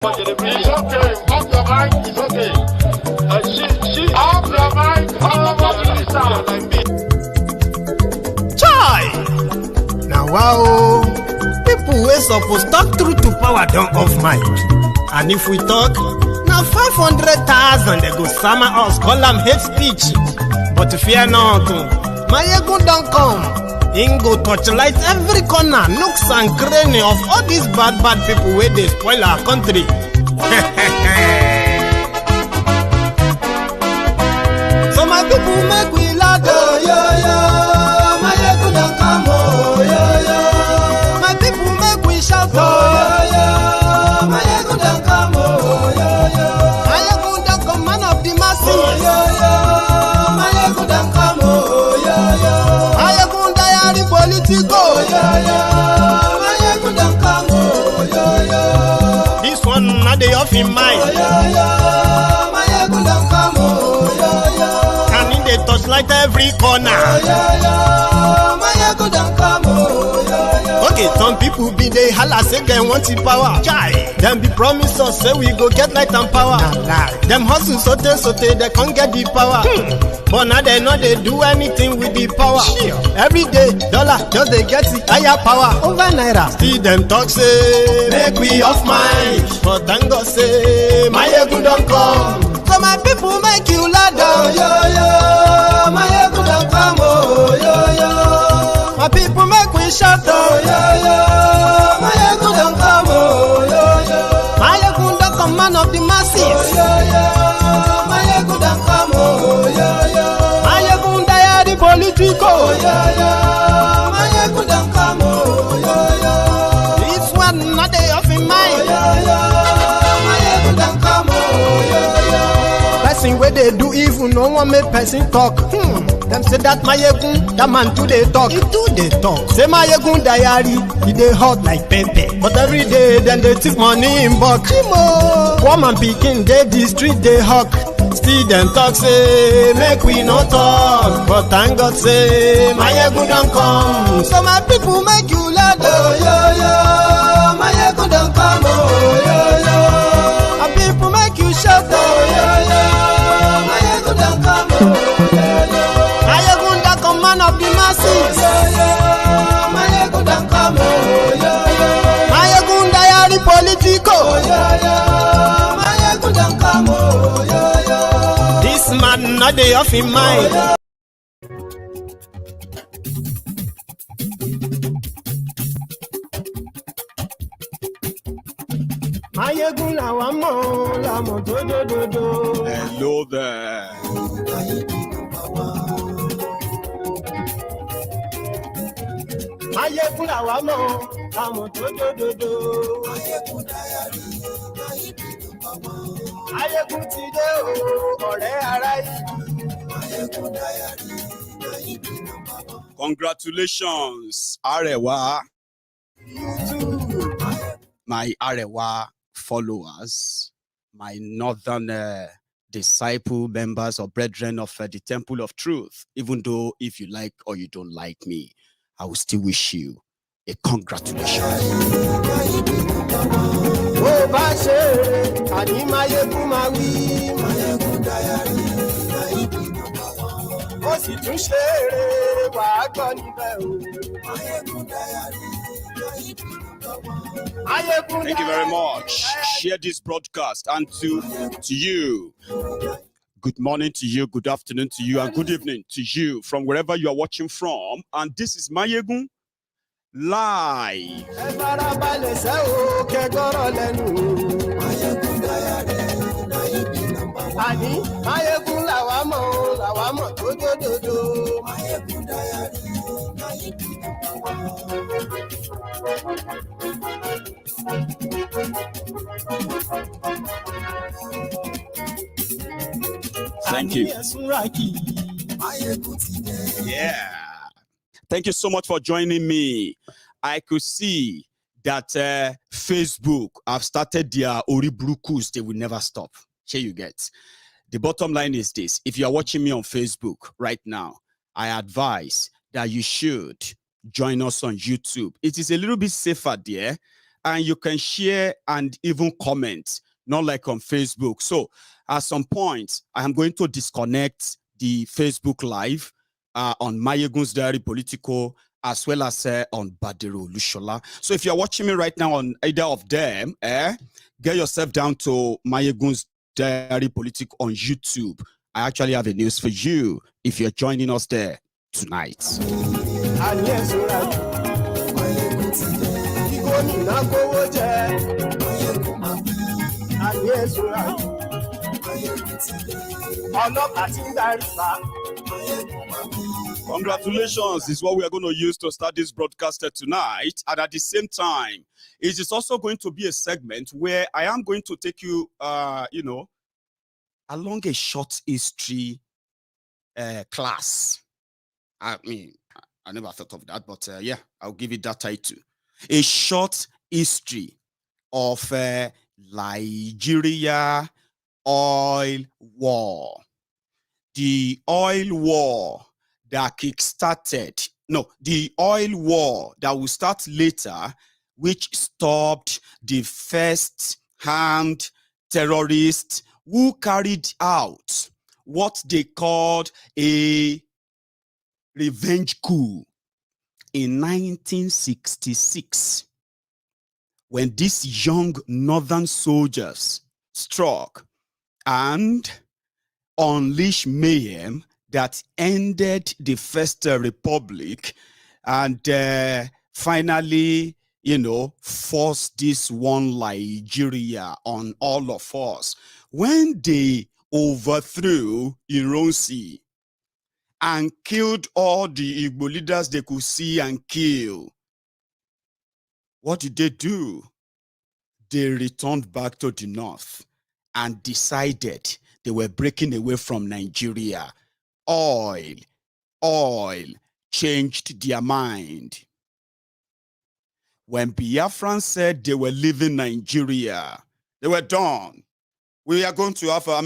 It's okay. Off your mic. It's okay. She off your mic. Chai! Now wow, people wey suppose talk truth to power don't off mic. And if we talk, now 500,000 they go summer us, call them hate speech. But fear not, Maiyegun don't come. Him go torchlight every corner, nooks and cranny of all these bad people where they spoil our country. So my people make we laugh, Maiyegun don't come, my people make we shout, Maiyegun don't come, Maiyegun don't come, man of the masses, Maiyegun don't come, Maiyegun diary Politico, Maiyegun don't come, this one not the off in mind, Maiyegun don't come, and in the touchlight every corner, Maiyegun don't come. Okay, some people be they holla say they want the power. Chai, them be promise us say we go get light and power. Them hustle sote they can't get the power. But now they know they do anything with the power. Every day, dollar just they get the higher power over naira. Still them talk say make we off mic, but thank God say Maiyegun don't come. So my people make you ladder, Maiyegun don't come, my people make we shout, Maiyegun don't come, Maiyegun don't come, man of the masses, Maiyegun don't come, Maiyegun diary Politico, Maiyegun don't come, this one not the off in mind, Maiyegun don't come, person where they do even no one make person talk. Them say that Maiyegun, that man too they talk. He too they talk. Say Maiyegun diary, he dey hot like pepper. But every day then they take money in bulk. Woman picking they the street they hawk. Still them talk say make we no talk. But thank God say Maiyegun don't come. So my people make you laugh, Maiyegun don't come, my people make you shout, Maiyegun don't come, Maiyegun don't come, man of the masses, Maiyegun don't come, Maiyegun diary Politico, Maiyegun don't come, this man not the off in mind. Maiyegun làwa mọ̀ làmọ̀ dódódódó. Hello there. Maiyegun làwa mọ̀ làmọ̀ dódódódó. Maiyegun ti dé o, ọ̀rẹ́ ará ìlú. Congratulations, Arewa. My Arewa followers, my northern disciple members or brethren of the Temple of Truth, even though if you like or you don't like me, I will still wish you a congratulations. Thank you very much. Share this broadcast and to you. Good morning to you, good afternoon to you, and good evening to you from wherever you are watching from. And this is Maiyegun live. Thank you. Yeah. Thank you so much for joining me. I could see that Facebook have started their Oribrukus. They will never stop. Here you get. The bottom line is this. If you are watching me on Facebook right now, I advise that you should join us on YouTube. It is a little bit safer there. and you can share and even comment, not like on Facebook. So at some point, I am going to disconnect the Facebook Live on Maiyegun's Diary Politico, as well as on Badero Lushola. So if you're watching me right now on either of them, get yourself down to Maiyegun's Diary Politico on YouTube. I actually have a news for you if you're joining us there tonight. Congratulations is what we are going to use to start this broadcast tonight. And at the same time, it is also going to be a segment where I am going to take you, along a short history class. I mean, I never thought of that, but yeah, I'll give it that title. A short history of Nigeria oil war. The oil war that kickstarted, the oil war that will start later, which stopped the first armed terrorists who carried out what they called a revenge coup in 1966, when these young northern soldiers struck and unleashed mayhem that ended the First Republic and finally, forced this one Nigeria on all of us. When they overthrew Ironsi and killed all the Igbo leaders they could see and kill, what did they do? They returned back to the north and decided they were breaking away from Nigeria. Oil changed their mind. When Biafrans said they were leaving Nigeria, they were done. We are going to have our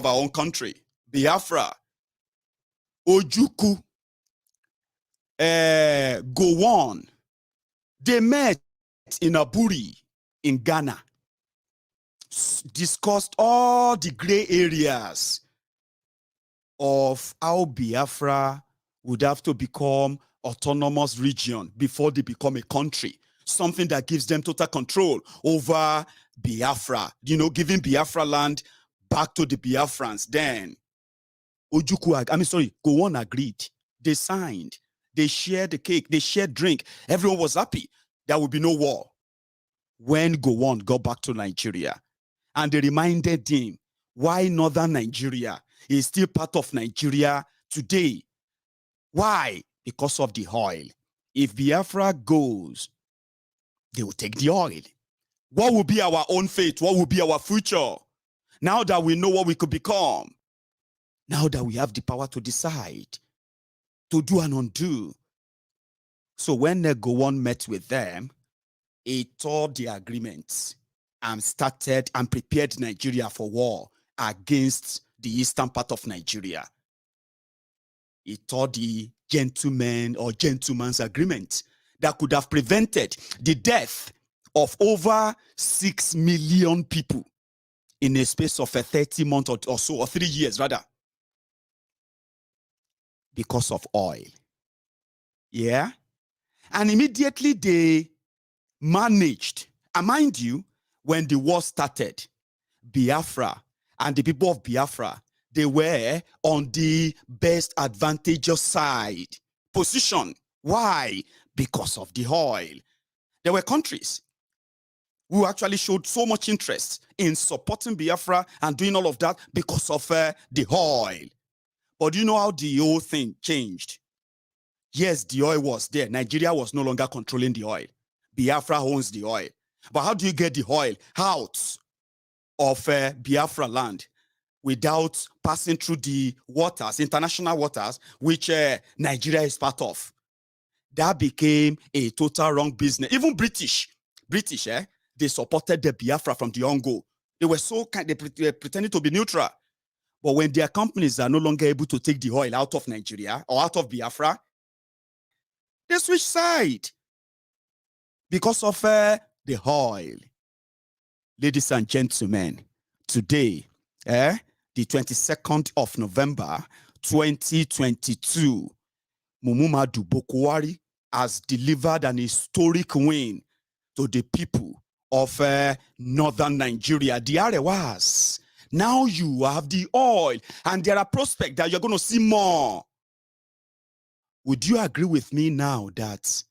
own country. Biafra, Ojukwu, Gowon, they met in Aburi in Ghana, discussed all the gray areas of how Biafra would have to become autonomous region before they become a country, something that gives them total control over Biafra, giving Biafra land back to the Biafrans. Then Gowon agreed. They signed. They shared the cake. They shared drink. Everyone was happy. There would be no war. When Gowon got back to Nigeria, and they reminded him why northern Nigeria is still part of Nigeria today. Why? Because of the oil. If Biafra goes, they will take the oil. What will be our own fate? What will be our future? Now that we know what we could become, now that we have the power to decide, to do and undo. So when Gowon met with them, he tore the agreements and started and prepared Nigeria for war against the eastern part of Nigeria. He tore the gentleman's agreement that could have prevented the death of over 6 million people in a space of 30 months or so, or 3 years rather, because of oil. Yeah? And immediately they managed, and mind you, when the war started, Biafra and the people of Biafra, they were on the best advantageous side position. Why? Because of the oil. There were countries who actually showed so much interest in supporting Biafra and doing all of that because of the oil. But do you know how the whole thing changed? Yes, the oil was there. Nigeria was no longer controlling the oil. Biafra owns the oil. But how do you get the oil out of Biafra land without passing through the waters, international waters, which Nigeria is part of? That became a total wrong business. Even British, they supported the Biafra from the on-go. They were so kind, they were pretending to be neutral. But when their companies are no longer able to take the oil out of Nigeria or out of Biafra, they switch side because of the oil. Ladies and gentlemen, today, the 22nd of November, 2022, Muhammadu Buhari has delivered an historic win to the people of northern Nigeria, the Arewas. Now you have the oil, and there are prospects that you're going to see more. Would you agree with me now that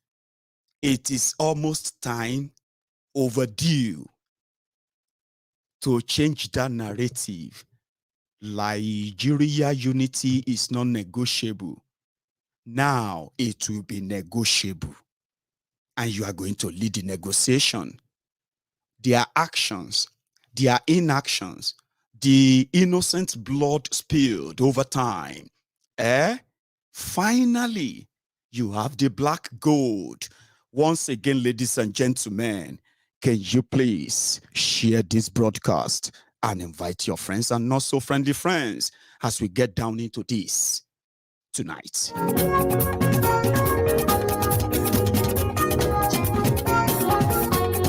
it is almost time, overdue, to change that narrative? Nigeria unity is not negotiable. Now it will be negotiable. And you are going to lead the negotiation. Their actions, their inactions, the innocent blood spilled over time. Finally, you have the black gold. Once again, ladies and gentlemen, can you please share this broadcast and invite your friends and not so friendly friends as we get down into this tonight.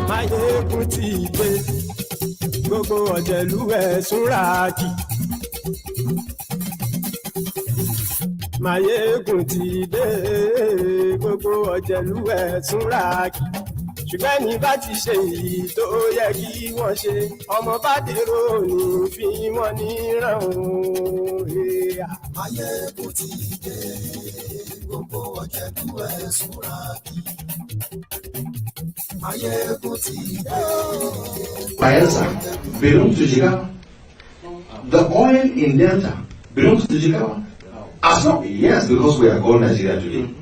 Maiyegun ti dé, gbogbo ọ̀jẹ̀lú ẹ̀ súnra kì. Maiyegun ti dé, gbogbo ọ̀jẹ̀lú ẹ̀ súnra kì. Ṣùgbọ́n ní bá ti ṣe èyí tó yẹ kí wọ́n ṣe, ọmọ bá dèrò ní fi wọ́n níran o. Maiyegun ti dé, gbogbo ọ̀jẹ̀lú ẹ̀ súnra kì. Bayelsa belongs to Jigawa. The oil in Delta belongs to Jigawa. As long, yes, because we are called Nigeria today.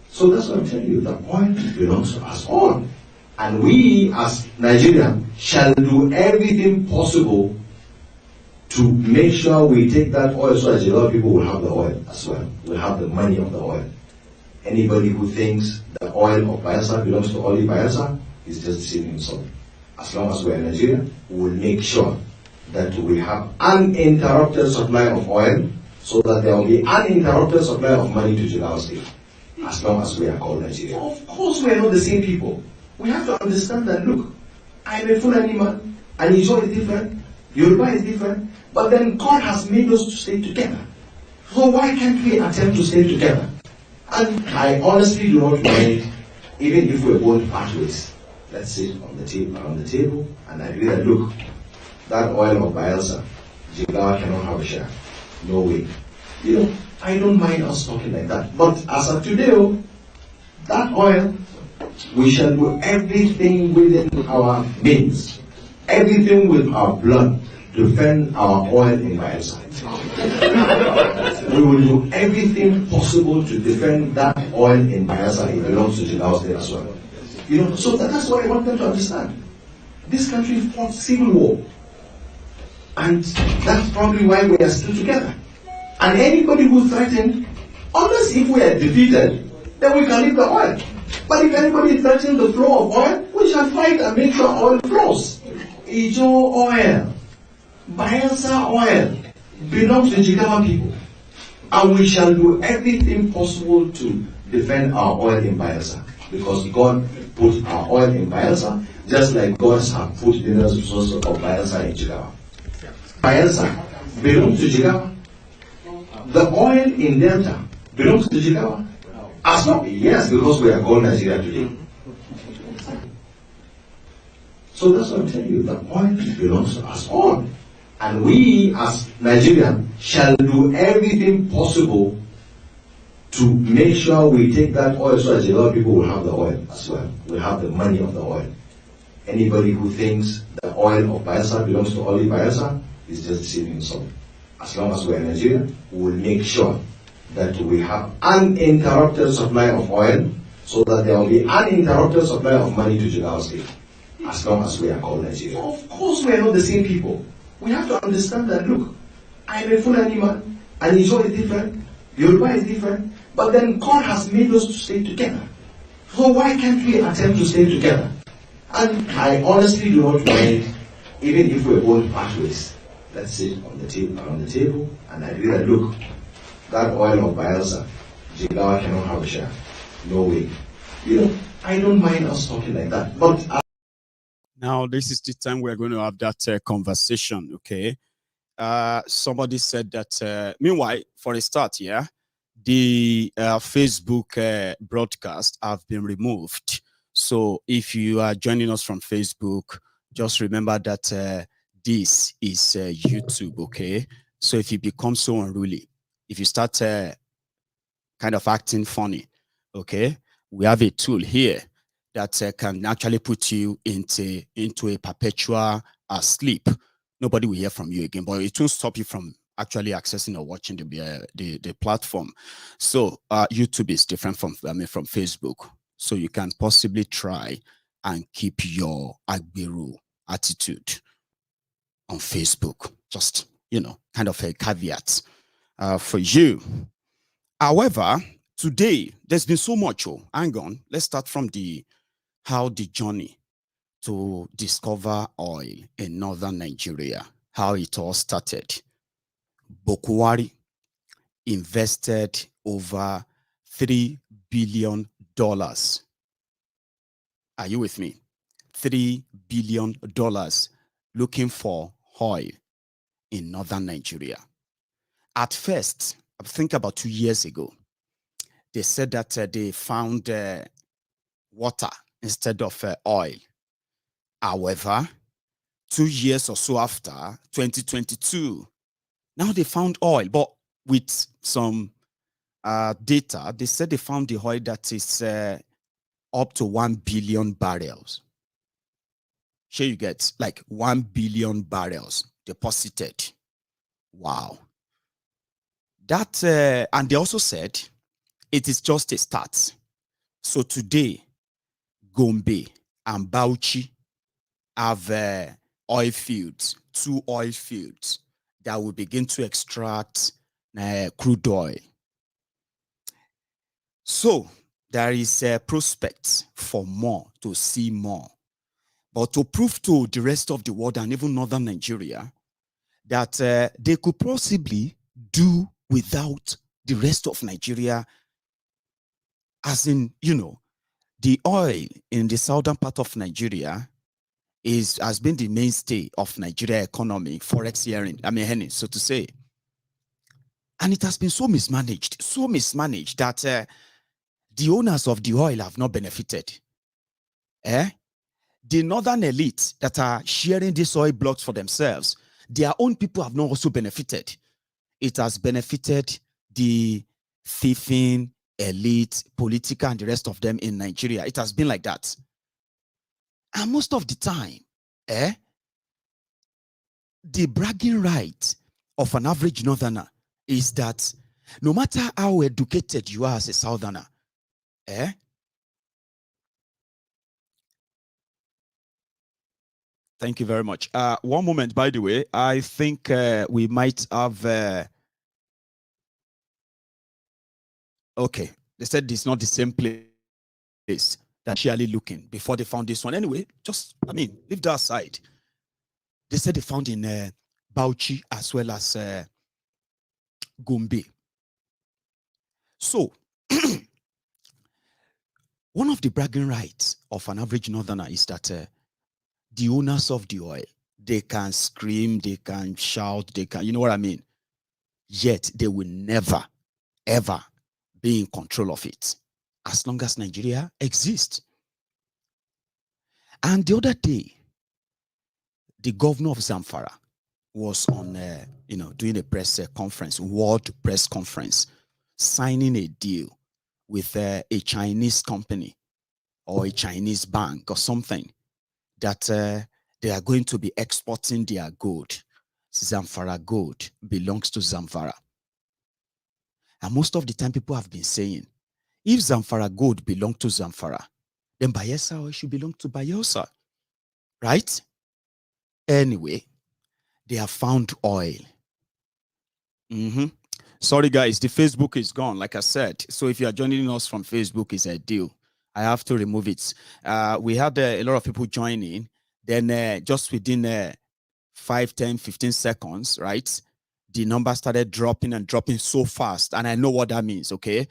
So that's what I'm telling you. The oil belongs to us all. And we as Nigerians shall do everything possible to make sure we take that oil so that a lot of people will have the oil as well. Will have the money of the oil. Anybody who thinks the oil of Bayelsa belongs to only Bayelsa is just deceiving himself. As long as we are in Nigeria, we will make sure that we have uninterrupted supply of oil so that there will be uninterrupted supply of money to Jigawa State. As long as we are called Nigeria. Of course we are not the same people. We have to understand that, look, I am a Fulani man, and Ijo is different, Yoruba is different, but then God has made us to stay together. So why can't we attempt to stay together? And I honestly do not mind, even if we're going pathways, let's sit on the table, around the table, and agree that, look, that oil of Bayelsa, Jigawa cannot have a share. No way. You know, I don't mind us talking like that. But as of today, that oil, we shall do everything within our means, everything with our blood, to defend our oil in Bayelsa. We will do everything possible to defend that oil in Bayelsa. It belongs to Jigawa State as well. You know, so that's what I want them to understand. This country fought civil war, and that's probably why we are still together. And anybody who threatened, unless if we are defeated, then we can leave the oil. But if anybody threatens the flow of oil, we shall fight and make sure oil flows. Ijo oil, Bayelsa oil belongs to Jigawa people. And we shall do everything possible to defend our oil in Bayelsa. Because God put our oil in Bayelsa, just like God has put the resources of Bayelsa in Jigawa. Bayelsa belongs to Jigawa. The oil in Delta belongs to Jigawa. As long, yes, because we are called Nigeria today. So that's what I'm telling you. The oil belongs to us all. And we as Nigerians shall do everything possible to make sure we take that oil so that a lot of people will have the oil as well. Will have the money of the oil. Anybody who thinks the oil of Bayelsa belongs to only Bayelsa is just deceiving himself. As long as we are in Nigeria, we will make sure that we have uninterrupted supply of oil so that there will be uninterrupted supply of money to Jigawa State. As long as we are called Nigeria. Of course we are not the same people. We have to understand that, look, I am a Fulani man, and Ijo is different, Yoruba is different, but then God has made us to stay together. So why can't we attempt to stay together? And I honestly do not mind, even if we're going pathways, let's sit on the table, around the table, and agree that, look, that oil of Bayelsa, Jigawa cannot have a share. No way. You know, I don't mind us talking like that. But now this is the time we're going to have that conversation, okay? Somebody said that, meanwhile, for a start, yeah, the Facebook broadcast have been removed. So if you are joining us from Facebook, just remember that this is YouTube, okay? So if you become so unruly, if you start kind of acting funny, okay, we have a tool here that can actually put you into a perpetual sleep. Nobody will hear from you again, but it won't stop you from actually accessing or watching the platform. So YouTube is different from from Facebook. So you can possibly try and keep your Agberu attitude on Facebook. Just, you know, kind of a caveat for you. However, today there's been so much. Oh, hang on. Let's start from how the journey to discover oil in northern Nigeria, how it all started. Buhari invested over $3 billion. Are you with me? $3 billion looking for oil in northern Nigeria. At first, I think about 2 years ago, they said that they found water instead of oil. However, 2 years or so after, 2022, now they found oil, but with some data, they said they found the oil that is up to 1 billion barrels. Sure, you get like 1 billion barrels deposited. Wow. That, and they also said it is just a start. So today, Gombe and Bauchi have oil fields, 2 oil fields that will begin to extract crude oil. So there is a prospect for more, to see more. But to prove to the rest of the world and even northern Nigeria that they could possibly do without the rest of Nigeria, as in, you know, the oil in the southern part of Nigeria has been the mainstay of Nigeria economy, forex earning, so to say. And it has been so mismanaged that the owners of the oil have not benefited. The northern elite that are sharing these oil blocks for themselves, their own people have not also benefited. It has benefited the thieving elite, Politico, and the rest of them in Nigeria. It has been like that. And most of the time, the bragging right of an average northerner is that no matter how educated you are as a southerner, thank you very much. One moment, by the way, I think we might have... okay, they said it's not the same place that Shirley looking before they found this one. Anyway, just, leave that aside. They said they found in Bauchi as well as Gombe. So, one of the bragging rights of an average northerner is that the owners of the oil, they can scream, they can shout, they can, you know what I mean? Yet they will never, ever be in control of it as long as Nigeria exists. And the other day, the governor of Zamfara was on, doing a press conference, world press conference, signing a deal with a Chinese company or a Chinese bank or something that they are going to be exporting their gold. Zamfara gold belongs to Zamfara. And most of the time people have been saying, if Zamfara gold belongs to Zamfara, then Bayelsa oil should belong to Bayelsa, right? Anyway, they have found oil. Sorry guys, the Facebook is gone, like I said. So if you are joining us from Facebook, it's a deal. I have to remove it. We had a lot of people joining. Then just within 5, 10, 15 seconds, right? The number started dropping and dropping so fast. And I know what that means, okay?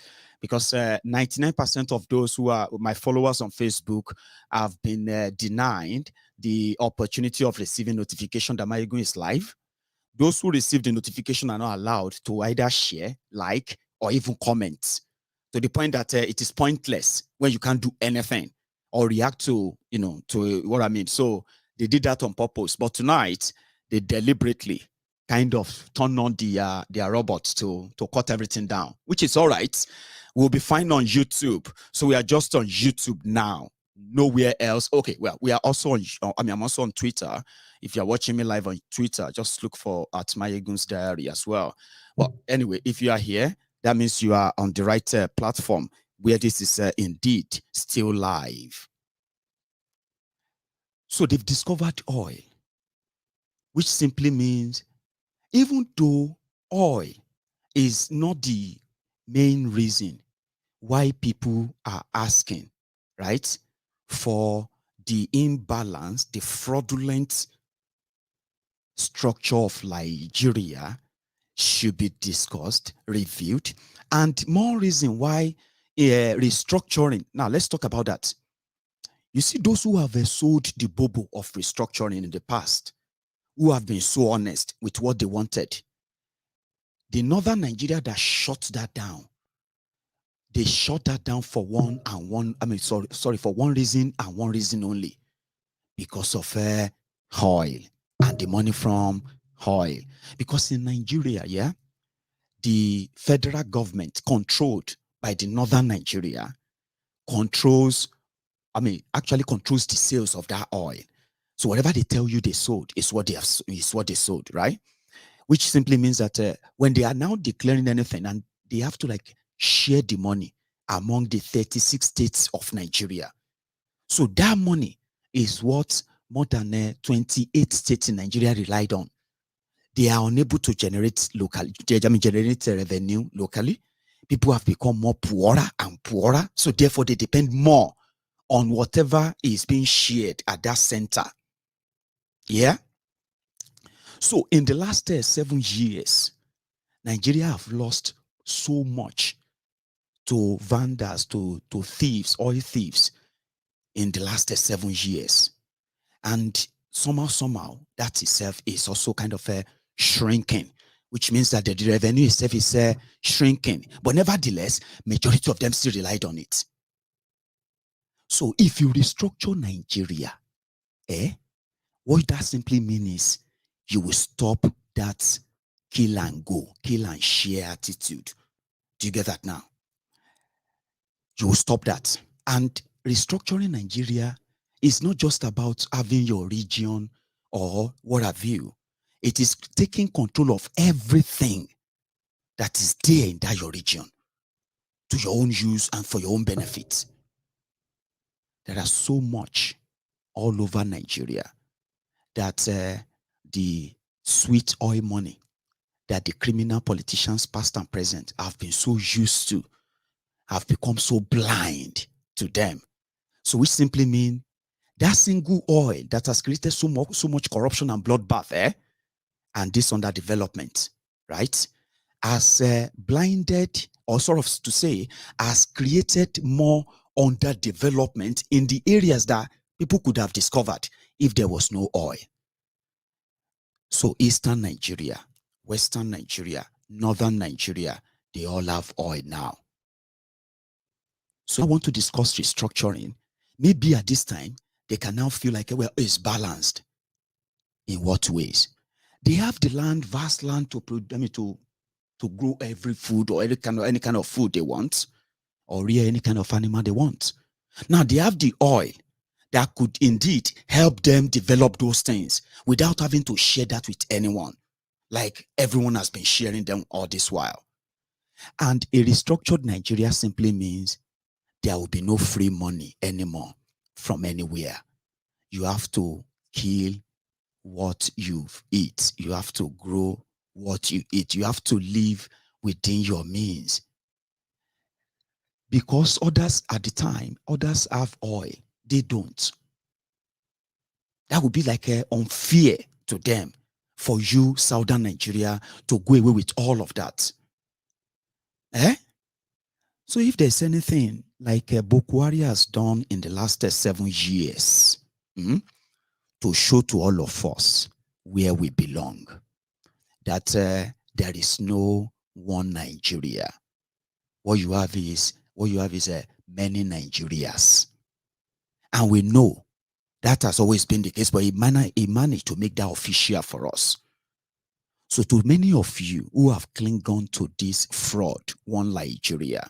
because 99% of those who are my followers on Facebook have been denied the opportunity of receiving notification that Maiyegun is live. Those who receive the notification are not allowed to either share, like, or even comment, to the point that it is pointless when you can't do anything or react to, to what I mean. So they did that on purpose. But tonight, they deliberately kind of turn on their robots to cut everything down, which is all right. We'll be fine on YouTube. So we are just on YouTube now, nowhere else. Okay, well, we are also on, I'm also on Twitter. If you're watching me live on Twitter, just look for at Maiyegun's Diary as well. Well, anyway, if you are here, that means you are on the right platform where this is indeed still live. So they've discovered oil, which simply means even though oil is not the main reason why people are asking, right, for the imbalance, the fraudulent structure of Nigeria should be discussed, reviewed, and more reason why restructuring. Now, let's talk about that. You see, those who have sold the bobo of restructuring in the past, who have been so honest with what they wanted, the northern Nigeria that shut that down, they shut that down for for one reason and one reason only, because of oil and the money from oil. Because in Nigeria, yeah, the federal government controlled by the northern Nigeria actually controls the sales of that oil. So whatever they tell you they sold is what they sold, right? Which simply means that when they are now declaring anything, and they have to like share the money among the 36 states of Nigeria. So that money is what more than 28 states in Nigeria relied on. They are unable to generate revenue locally. People have become more poorer and poorer. So therefore they depend more on whatever is being shared at that center. Yeah. So in the last 7 years, Nigeria have lost so much to vandals, to thieves, oil thieves, in the last 7 years. And somehow, that itself is also kind of shrinking, which means that the revenue itself is shrinking. But nevertheless, majority of them still relied on it. So if you restructure Nigeria, what that simply means is you will stop that kill and go, kill and share attitude. Do you get that now? You will stop that. And restructuring Nigeria is not just about having your region or what have you. It is taking control of everything that is there in that your region to your own use and for your own benefit. There are so much all over Nigeria that the sweet oil money that the criminal politicians past and present have been so used to, have become so blind to them. So which simply means that single oil that has created so much corruption and bloodbath, and this underdevelopment, right, has blinded, or sort of to say, has created more underdevelopment in the areas that people could have discovered if there was no oil. So Eastern Nigeria, Western Nigeria, Northern Nigeria, they all have oil now. So I want to discuss restructuring. Maybe at this time, they can now feel like, well, it's balanced. In what ways? They have the land, vast land to grow every food or any kind of food they want, or rear any kind of animal they want. Now they have the oil that could indeed help them develop those things without having to share that with anyone, like everyone has been sharing them all this while. And a restructured Nigeria simply means there will be no free money anymore from anywhere. You have to kill what you eat. You have to grow what you eat. You have to live within your means. Because others at the time, others have oil. They don't. That would be like unfair to them for you, Southern Nigeria, to go away with all of that. So if there's anything like Buhari has done in the last 7 years to show to all of us where we belong, that there is no one Nigeria. What you have is many Nigerias. And we know that has always been the case, but he managed to make that official for us. So to many of you who have clung on to this fraud, one Nigeria,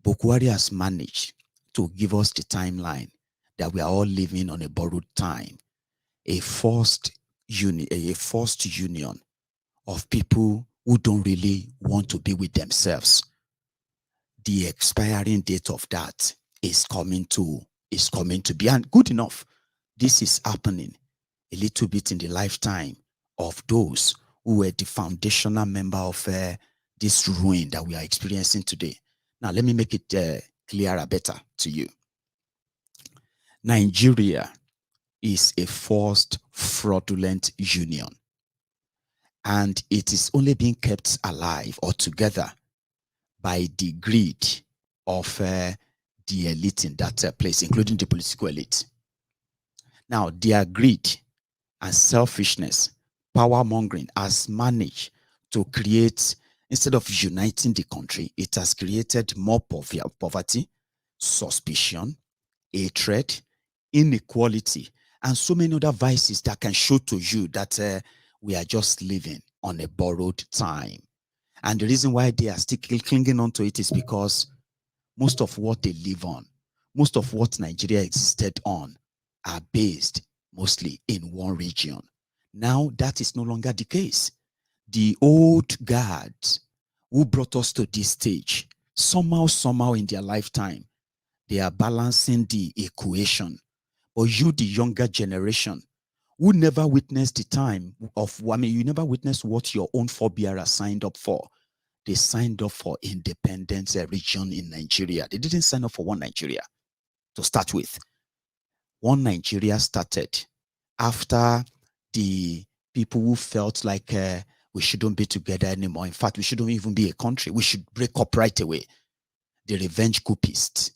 Buhari has managed to give us the timeline that we are all living on a borrowed time, a forced union of people who don't really want to be with themselves. The expiring date of that is coming to be, and good enough. This is happening a little bit in the lifetime of those who were the foundational member of this ruin that we are experiencing today. Now, let me make it clearer, better to you. Nigeria is a forced, fraudulent union, and it is only being kept alive or together by the greed of the elite in that place, including the political elite. Now, their greed and selfishness, power mongering has managed to create, instead of uniting the country, it has created more poverty, suspicion, hatred, inequality, and so many other vices that can show to you that we are just living on a borrowed time. And the reason why they are still clinging on to it is because most of what they live on, most of what Nigeria existed on, are based mostly in one region. Now that is no longer the case. The old guards who brought us to this stage, somehow in their lifetime, they are balancing the equation. Or you, the younger generation, who never witnessed the time of, you never witnessed what your own forebearers signed up for. They signed up for independence region in Nigeria. They didn't sign up for one Nigeria to start with. One Nigeria started after the people who felt like we shouldn't be together anymore. In fact, we shouldn't even be a country. We should break up right away. The revenge coupists,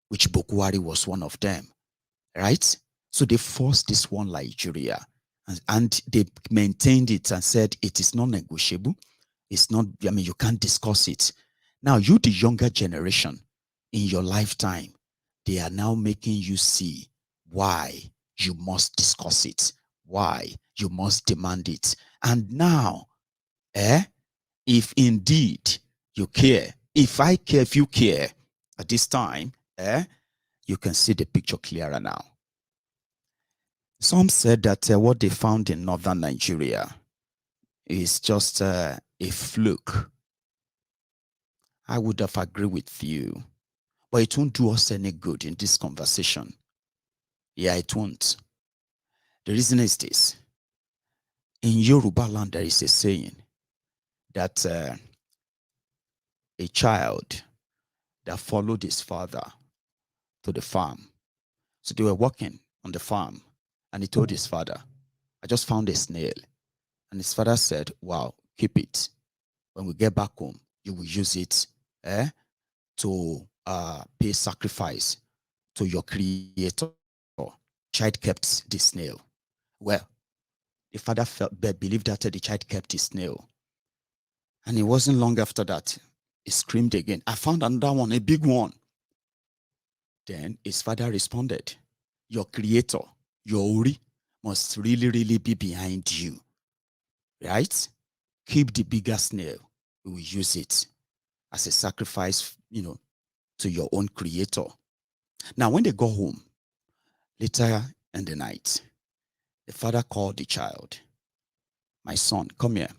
which Buhari was one of them, right? So they forced this one Nigeria, and they maintained it and said it is not negotiable. It's not, you can't discuss it. Now, you, the younger generation, in your lifetime, they are now making you see why you must discuss it, why you must demand it. And now, if indeed you care, if I care, if you care at this time, you can see the picture clearer now. Some said that what they found in northern Nigeria is just a fluke. I would have agreed with you, but it won't do us any good in this conversation. Yeah, it won't. The reason is this. In Yoruba land, there is a saying that a child that followed his father to the farm. So they were working on the farm, and he told his father, I just found a snail. And his father said, wow, keep it. When we get back home, you will use it to pay sacrifice to your creator. Child kept the snail. Well, the father believed that the child kept the snail. And it wasn't long after that, he screamed again, I found another one, a big one. Then his father responded, your creator, your Ori, must really, really be behind you. Right? Keep the bigger snail. We will use it as a sacrifice, to your own creator. Now, when they go home, later in the night, the father called the child. My son, come here.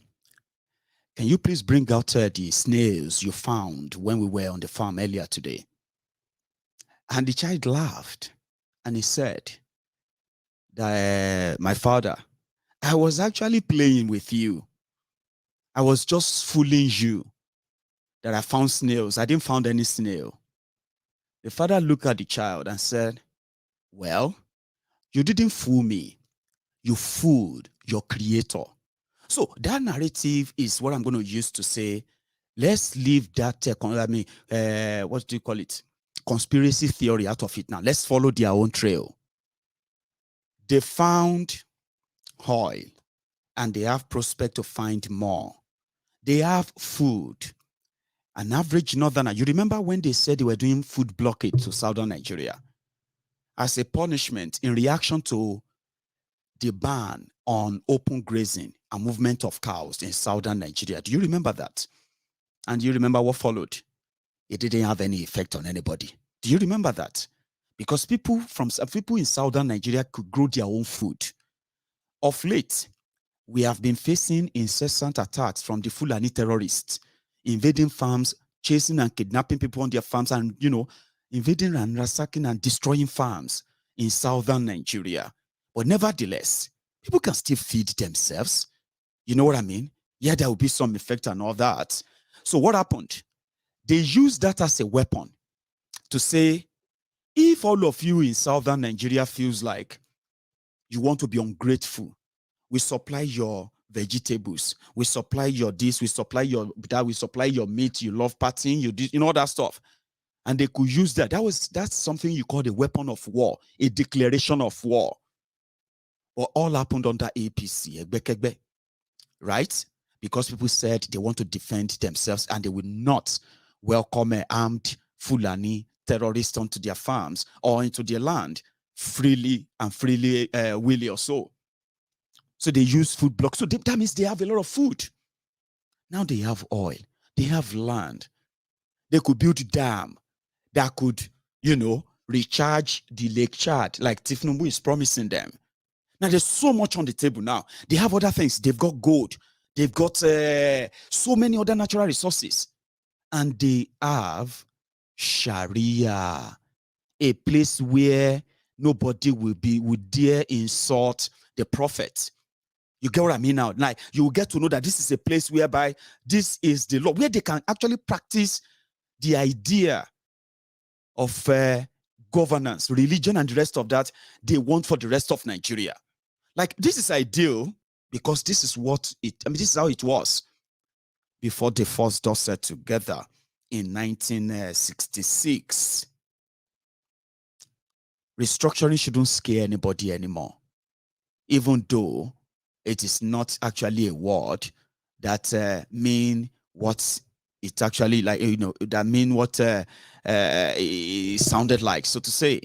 Can you please bring out the snails you found when we were on the farm earlier today? And the child laughed and he said, my father, I was actually playing with you. I was just fooling you that I found snails. I didn't find any snail. The father looked at the child and said, well, you didn't fool me. You fooled your creator. So that narrative is what I'm going to use to say Let's leave that, what do you call it? Conspiracy theory out of it now. Let's follow their own trail. They found oil and they have prospect to find more. They have food. An average northerner, you remember when they said they were doing food blockade to southern Nigeria as a punishment in reaction to the ban on open grazing and movement of cows in southern Nigeria. Do you remember that? And you remember what followed? It didn't have any effect on anybody. Do you remember that? Because people in southern Nigeria could grow their own food. Of late, we have been facing incessant attacks from the Fulani terrorists, invading farms, chasing and kidnapping people on their farms, and invading and ransacking and destroying farms in southern Nigeria. But nevertheless, people can still feed themselves. You know what I mean? Yeah, there will be some effect and all that. So what happened? They used that as a weapon to say, if all of you in southern Nigeria feels like you want to be ungrateful, we supply your vegetables, we supply your this, we supply your that, we supply your meat, you love partying, you do, all that stuff. And they could use that. That's something you call a weapon of war, a declaration of war. But all happened under APC, right? Because people said they want to defend themselves and they would not welcome an armed Fulani terrorists onto their farms or into their land freely, willy or so. So they use food blocks. So that means they have a lot of food. Now they have oil. They have land. They could build a dam that could, recharge the Lake Chad like Tinubu is promising them. Now there's so much on the table now. They have other things. They've got gold. They've got so many other natural resources. And they have Sharia, a place where nobody would dare insult the prophet. You get what I mean now? Like, you will get to know that this is a place whereby this is the law, where they can actually practice the idea of governance, religion, and the rest of that they want for the rest of Nigeria. Like, this is ideal because this is this is how it was before they forced us together in 1966. Restructuring shouldn't scare anybody anymore, even though it is not actually a word that mean what it actually like, that mean what it sounded like, so to say.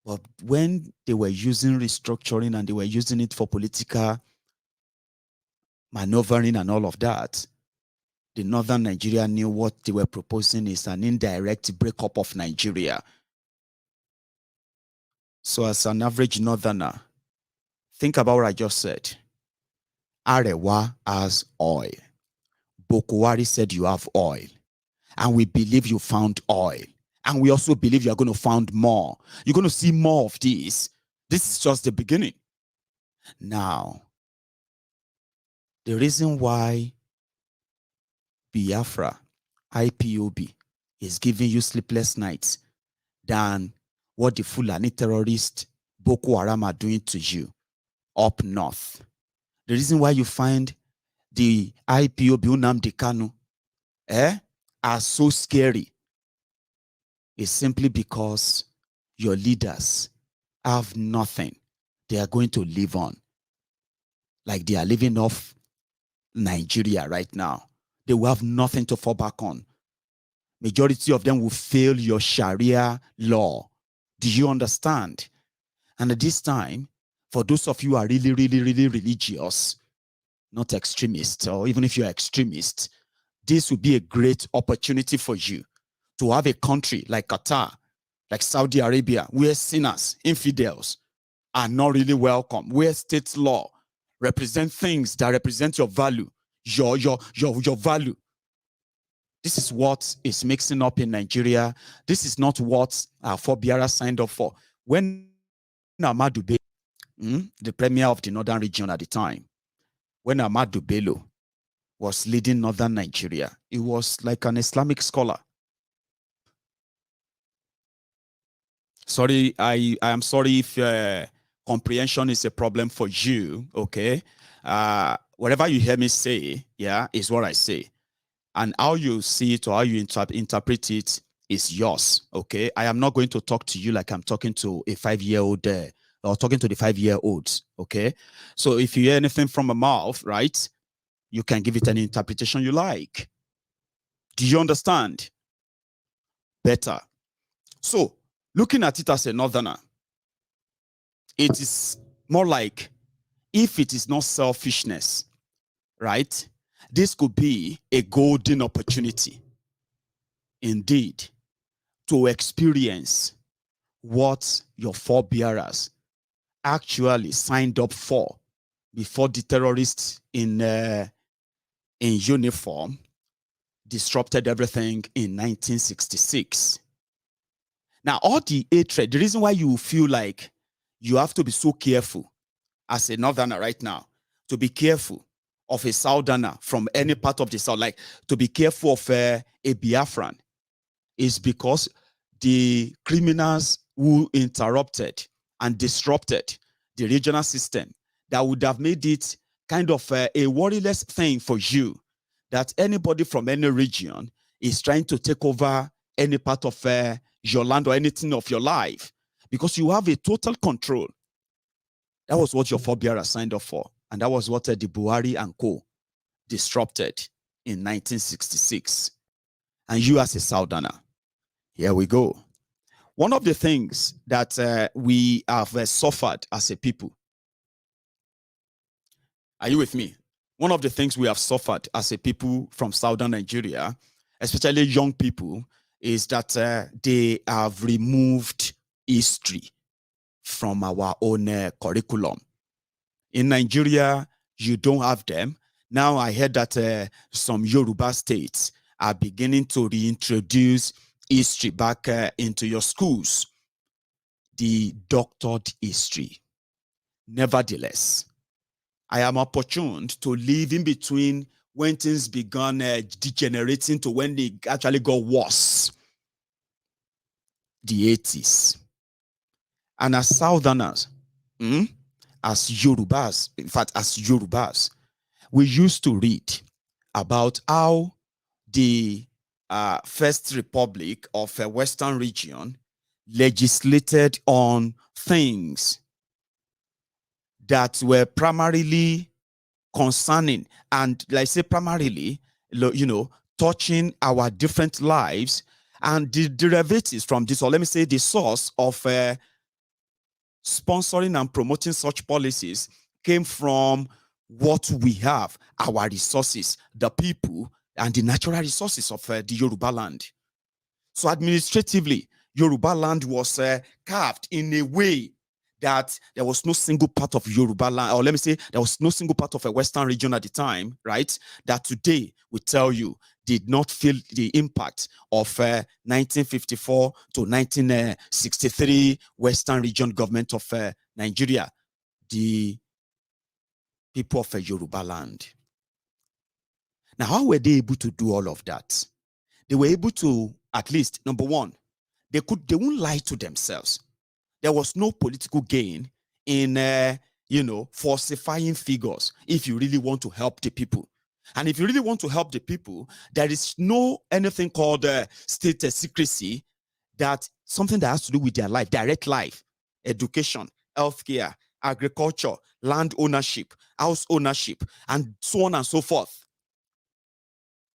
But when they were using restructuring and they were using it for political maneuvering and all of that, the northern Nigeria knew what they were proposing is an indirect breakup of Nigeria. So as an average northerner, think about what I just said. Arewa has oil. Buhari said you have oil. And we believe you found oil. And we also believe you're going to find more. You're going to see more of this. This is just the beginning. Now, the reason why Biafra, IPOB, is giving you sleepless nights than what the Fulani terrorists Boko Haram are doing to you up north. The reason why you find the IPOB Nnamdi Kanu are so scary is simply because your leaders have nothing they are going to live on. Like they are living off Nigeria right now. They will have nothing to fall back on. Majority of them will fail your Sharia law. Do you understand? And at this time, for those of you who are really, really, really religious, not extremists, or even if you're extremists, this will be a great opportunity for you to have a country like Qatar, like Saudi Arabia, where sinners, infidels, are not really welcome, where state law represent things that represent your value, your value. This is what is mixing up in Nigeria. This is not what our forebearers signed up for. When Ahmadu Bello, the premier of the northern region at the time, when Ahmadu Bello was leading northern Nigeria, he was like an Islamic scholar. Sorry, I am sorry if comprehension is a problem for you, okay? whatever you hear me say, yeah, is what I say. And how you see it or how you interpret it is yours, okay? I am not going to talk to you like I'm talking to a 5-year-old or talking to the 5-year-olds, okay? So if you hear anything from my mouth, right, you can give it any interpretation you like. Do you understand? Better. So, looking at it as a northerner, it is more like if it is not selfishness, right? This could be a golden opportunity, indeed, to experience what your forebearers actually signed up for before the terrorists in uniform disrupted everything in 1966. Now, all the hatred, the reason why you feel like you have to be so careful as a northerner right now, to be careful of a southerner from any part of the south, like to be careful of a Biafran, is because the criminals who interrupted and disrupted the regional system that would have made it kind of a worryless thing for you that anybody from any region is trying to take over any part of your land or anything of your life, because you have a total control. That was what your forebearers signed up for. And that was what the Buhari and co disrupted in 1966. And you as a southerner, here we go. One of the things that we have suffered as a people, are you with me? One of the things we have suffered as a people from southern Nigeria, especially young people, is that they have removed history from our own curriculum. In Nigeria, you don't have them. Now I heard that some Yoruba states are beginning to reintroduce history back into your schools, the doctored history. Nevertheless, I am opportuned to live in between when things began degenerating to when they actually got worse, the 80s. And as Southerners, as Yorubas, in fact, as Yorubas, we used to read about how the First Republic of a Western region legislated on things that were primarily concerning, and like I say primarily, touching our different lives, and the derivatives from this, or let me say the source of sponsoring and promoting such policies came from what we have, our resources, the people, and the natural resources of the Yoruba land. So administratively, Yoruba land was carved in a way that there was no single part of Yoruba land, or let me say, there was no single part of a Western region at the time, right, that today we tell you did not feel the impact of 1954 to 1963 Western region government of Nigeria, the people of Yoruba land. Now, how were they able to do all of that? They were able to, at least, number one, they won't lie to themselves. There was no political gain in, falsifying figures if you really want to help the people. And if you really want to help the people, there is no anything called state secrecy, that something that has to do with their life, direct life, education, healthcare, agriculture, land ownership, house ownership, and so on and so forth.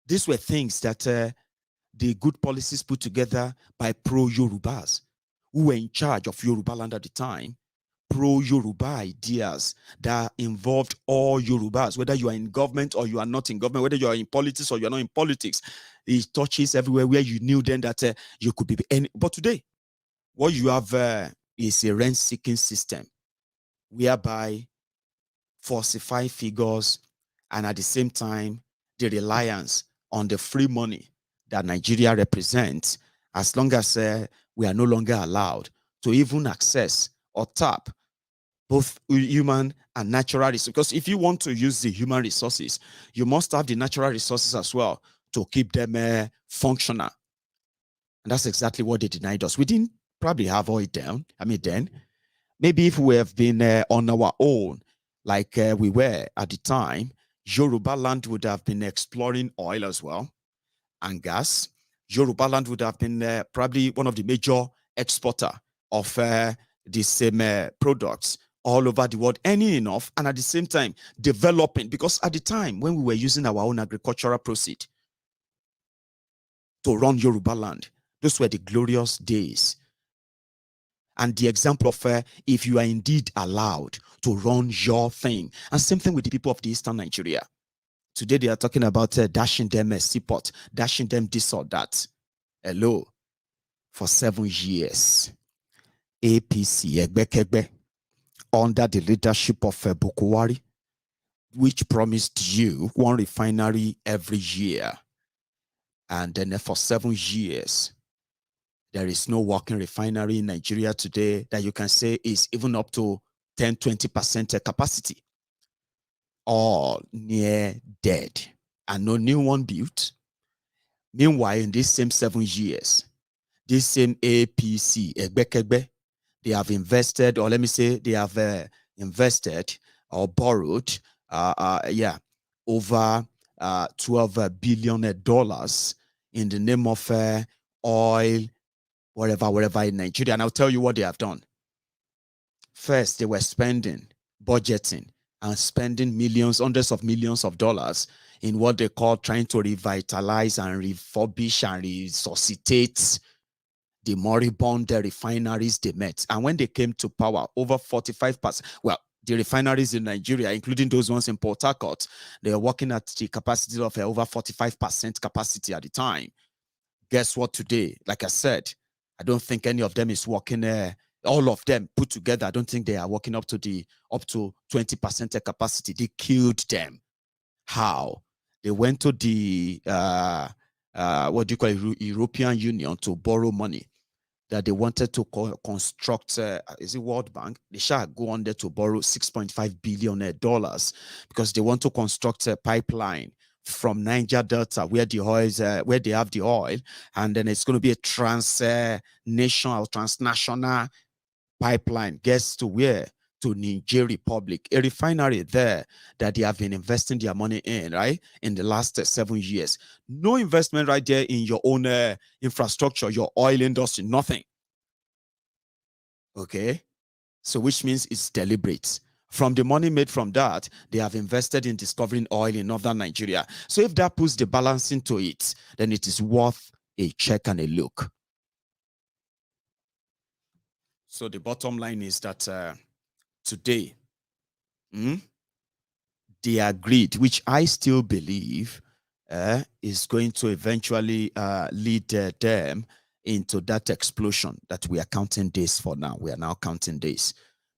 These were things that the good policies put together by pro-Yorubas who were in charge of Yoruba land at the time, pro-Yoruba ideas that involved all Yorubas, whether you are in government or you are not in government, whether you are in politics or you are not in politics. It touches everywhere where you knew then that you could be any. But today, what you have is a rent-seeking system whereby falsify figures and at the same time, the reliance on the free money that Nigeria represents, as long as we are no longer allowed to even access or tap both human and natural resources. Because if you want to use the human resources, you must have the natural resources as well to keep them functional. And that's exactly what they denied us. We didn't probably have all it down. I mean, then, maybe if we have been on our own, like we were at the time, Yoruba land would have been exploring oil as well and gas. Yoruba land would have been probably one of the major exporter of the same products all over the world, earning enough, and at the same time developing, because at the time when we were using our own agricultural proceed to run Yoruba land, those were the glorious days. And the example of if you are indeed allowed to run your thing. And same thing with the people of the Eastern Nigeria. Today they are talking about dashing them a seaport, dashing them this or that. Hello. For 7 years, APC, Egbekegbe, under the leadership of Buhari, which promised you one refinery every year. And then for 7 years, there is no working refinery in Nigeria today that you can say is even up to 10-20% capacity. All near dead, and no new one built. Meanwhile, in these same 7 years, this same APC, Egbekegbe, they have invested, or let me say, they have invested or borrowed, over $12 billion in the name of oil, wherever in Nigeria. And I'll tell you what they have done. First, they were spending, budgeting, and spending millions, hundreds of millions of dollars in what they call trying to revitalize and refurbish and resuscitate the moribund refineries they met. And when they came to power, over 45%, well, the refineries in Nigeria, including those ones in Port Harcourt, they are working at the capacity of over 45% capacity at the time. Guess what today? Like I said, I don't think any of them is working all of them put together. I don't think they are working up to 20% capacity. They killed them. How? They went to the what do you call it, European Union to borrow money that they wanted to construct. Is it World Bank? They shall go on there to borrow $6.5 billion because they want to construct a pipeline from Niger Delta, where the oil is, where they have the oil, and then it's going to be a transnational pipeline. Gets to where? To Niger Republic, a refinery there that they have been investing their money in, right? In the last 7 years. No investment right there in your own infrastructure, your oil industry, nothing. Okay? So which means it's deliberate. From the money made from that, they have invested in discovering oil in northern Nigeria. So if that puts the balance into it, then it is worth a check and a look. So the bottom line is that today, they agreed, which I still believe is going to eventually lead them into that explosion that we are counting days for now. We are now counting days.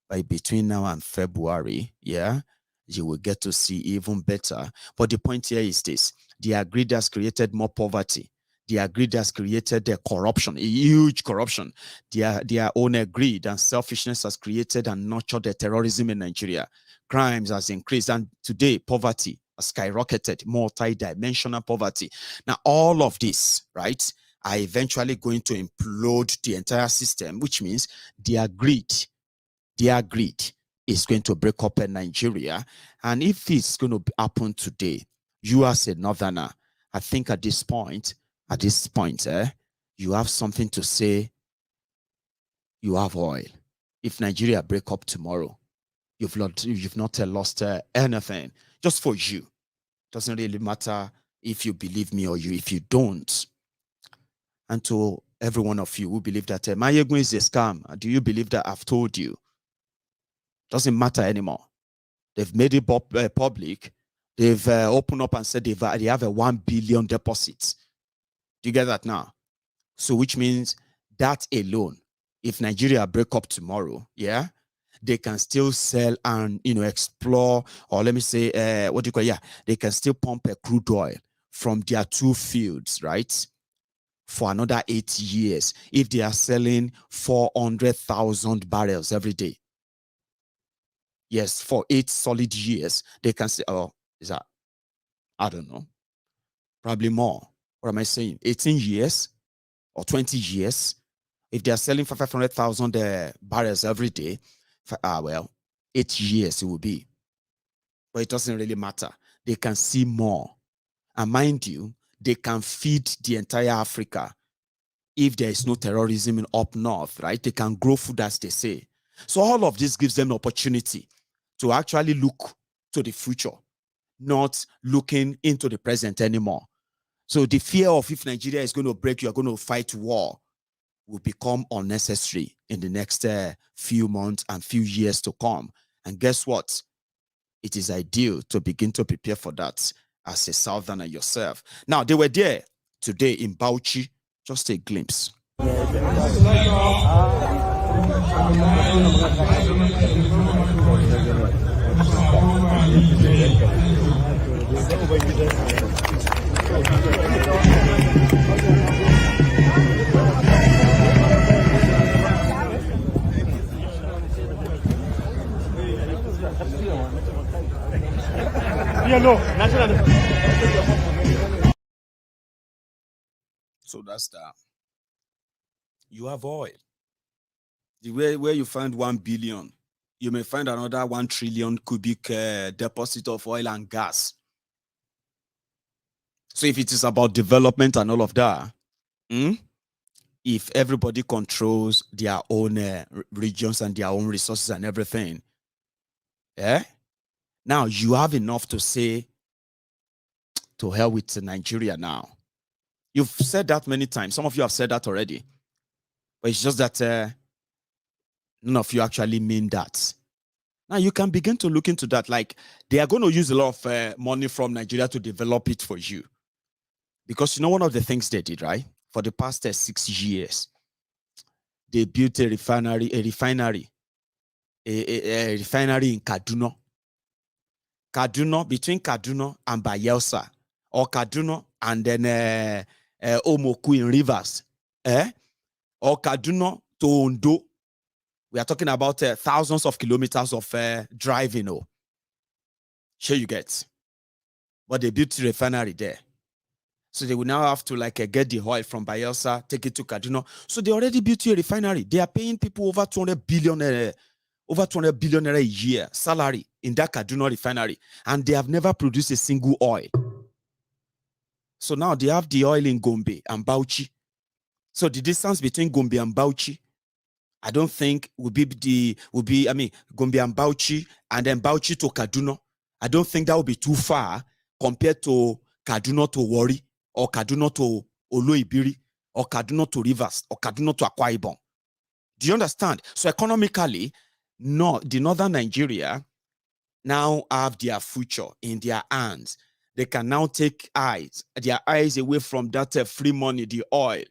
By between now and February, yeah, you will get to see even better. But the point here is this: the agreed has created more poverty. The agreed has created a corruption, a huge corruption. Their own greed and selfishness has created and nurtured the terrorism in Nigeria. Crimes has increased, and today poverty has skyrocketed, multi-dimensional poverty. Now, all of this, right, are eventually going to implode the entire system, which means their greed is going to break up in Nigeria. And if it's going to happen today, you as a northerner, I think at this point, you have something to say. You have oil. If Nigeria break up tomorrow, you've not lost anything. Just for you. Doesn't really matter if you believe me or if you don't. And to every one of you who believe that Maiyegun is a scam, do you believe that I've told you? Doesn't matter anymore. They've made it public. They've opened up and said they have a 1 billion deposit. Do you get that now? So which means that alone, if Nigeria break up tomorrow, yeah, they can still sell and explore, or let me say, they can still pump a crude oil from their 2 fields, right? For another 8 years, if they are selling 400,000 barrels every day. Yes, for 8 solid years, they can say, oh, is that, I don't know, probably more. What am I saying? 18 years or 20 years? If they are selling for 500,000 barrels every day, well, 8 years it will be. But it doesn't really matter. they can see more. And mind you, they can feed the entire Africa if there is no terrorism in up north, right? They can grow food, as they say. So all of this gives them an opportunity to actually look to the future, not looking into the present anymore. So the fear of if Nigeria is going to break, you are going to fight war, will become unnecessary in the next few months and few years to come. And guess what? It is ideal to begin to prepare for that as a southerner yourself. Now, they were there today in Bauchi. Just a glimpse. So that's that. You have oil. The way where you find 1 billion, you may find another 1 trillion cubic deposit of oil and gas. So if it is about development and all of that, if everybody controls their own regions and their own resources and everything, now you have enough to say, to hell with Nigeria now. You've said that many times. Some of you have said that already. But it's just that none of you actually mean that. Now you can begin to look into that. Like, they are going to use a lot of money from Nigeria to develop it for you. Because you know one of the things they did, right? For the past 6 years, they built a refinery in Kaduna. Between Kaduna and Bayelsa, or Kaduna and then Omoku in Rivers, or Kaduna to Ondo. We are talking about thousands of kilometers of driving. Sure you get. But they built a refinery there. So they will now have to get the oil from Bayelsa, take it to Kaduna. So they already built a refinery. They are paying people over 200 billion a year salary in that Kaduna refinery. And they have never produced a single oil. So now they have the oil in Gombe and Bauchi. So the distance between Gombe and Bauchi, I don't think Gombe and Bauchi, and then Bauchi to Kaduna. I don't think that would be too far compared to Kaduna to Warri, or Kaduna to Oloibiri, or Kaduna to Rivers, or Kaduna to Akwa Ibom. Do you understand? So economically, no, the northern Nigeria now have their future in their hands. They can now take their eyes away from that free money, the oil.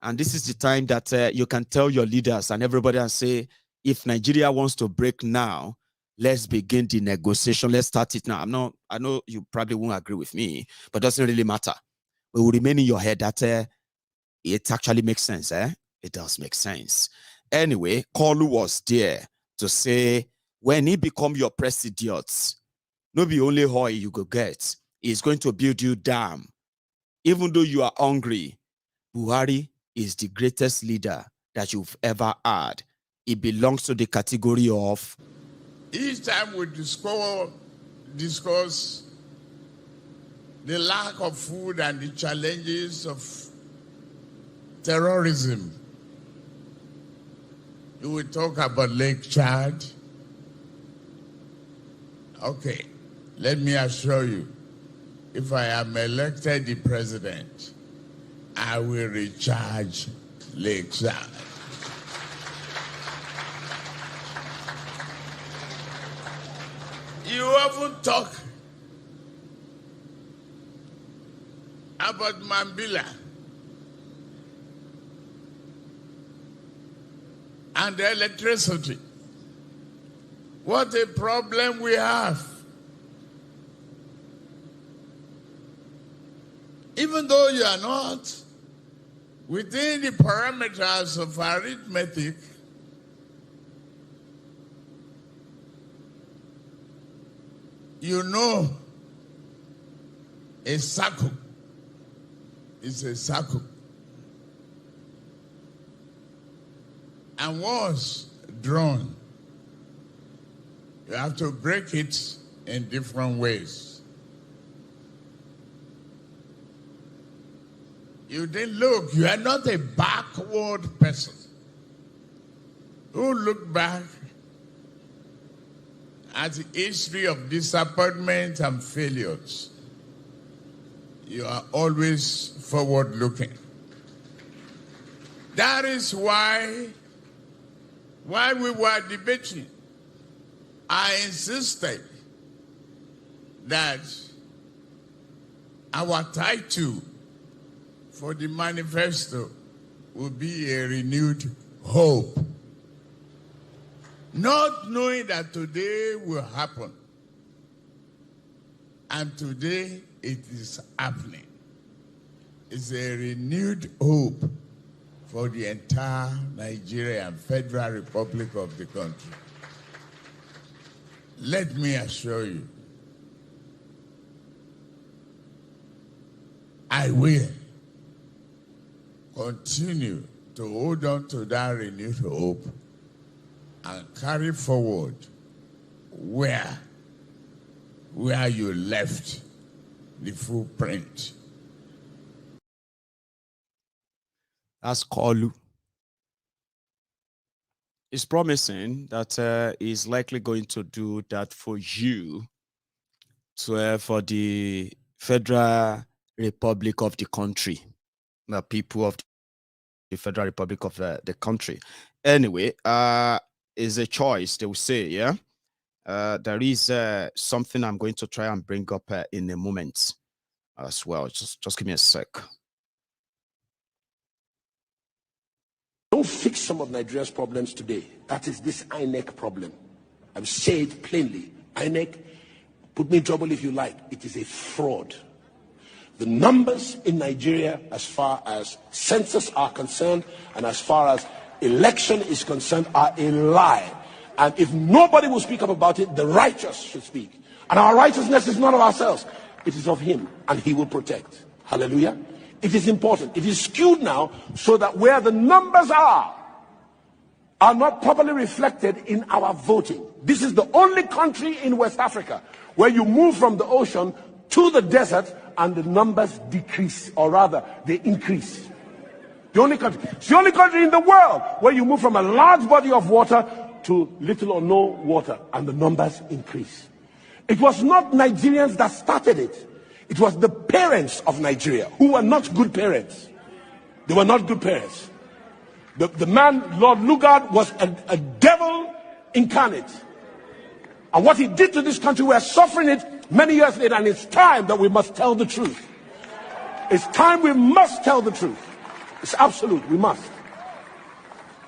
And this is the time that you can tell your leaders and everybody and say, if Nigeria wants to break now, let's begin the negotiation. Let's start it now. I know you probably won't agree with me, but it doesn't really matter. It will remain in your head that it actually makes sense. It does make sense. Anyway, Kolu was there to say, when he become your president, no be only oil you go get. He's going to build you dam. Even though you are hungry, Buhari is the greatest leader that you've ever had. It belongs to the category of... Each time we discuss the lack of food and the challenges of terrorism, you will talk about Lake Chad. Okay, let me assure you, if I am elected the president, I will recharge Lake Chad. You often talk about Mambila and the electricity. What a problem we have. Even though you are not within the parameters of arithmetic, you know a circle is a circle. And once drawn, you have to break it in different ways. You didn't look. You are not a backward person who look back at the history of disappointment and failures. You are always forward-looking. That is why, while we were debating, I insisted that our title for the manifesto will be a renewed hope. Not knowing that today will happen. And today it is happening. It's a renewed hope for the entire Nigerian Federal Republic of the country. Let me assure you, I will continue to hold on to that renewed hope and carry forward where you left the footprint. That's Kolu. It's promising that he's likely going to do that for you, for the Federal Republic of the country, the people of the Federal Republic of the country. Anyway, is a choice, they will say, yeah? There is something I'm going to try and bring up in a moment as well. Just give me a sec. Don't fix some of Nigeria's problems today. That is this INEC problem. I've said plainly, INEC, put me in trouble if you like. It is a fraud. The numbers in Nigeria as far as census are concerned and as far as election is concerned are a lie. And if nobody will speak up about it, the righteous should speak. And our righteousness is not of ourselves. It is of him, and he will protect. Hallelujah. It is important. It is skewed now so that where the numbers are not properly reflected in our voting. This is the only country in West Africa where you move from the ocean to the desert and the numbers decrease, or rather they increase. The only country. It's the only country in the world where you move from a large body of water to little or no water and the numbers increase. It was not Nigerians that started it. It was the parents of Nigeria who were not good parents. They were not good parents. The man, Lord Lugard, was a devil incarnate. And what he did to this country, we are suffering it many years later, and it's time that we must tell the truth. It's time we must tell the truth. It's absolute, we must.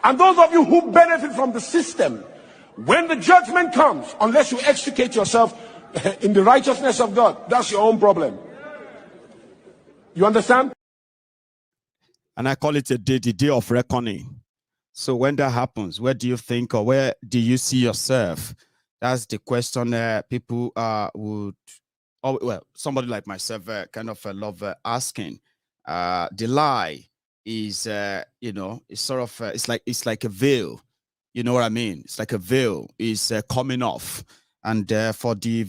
And those of you who benefit from the system, when the judgment comes, unless you extricate yourself in the righteousness of God, that's your own problem. You understand? And I call it the day of reckoning. So when that happens, where do you think, or where do you see yourself? That's the question people would, well, somebody like myself kind of love asking. The lie is, it's sort of, it's like a veil. You know what I mean? It's like a veil is coming off. And for the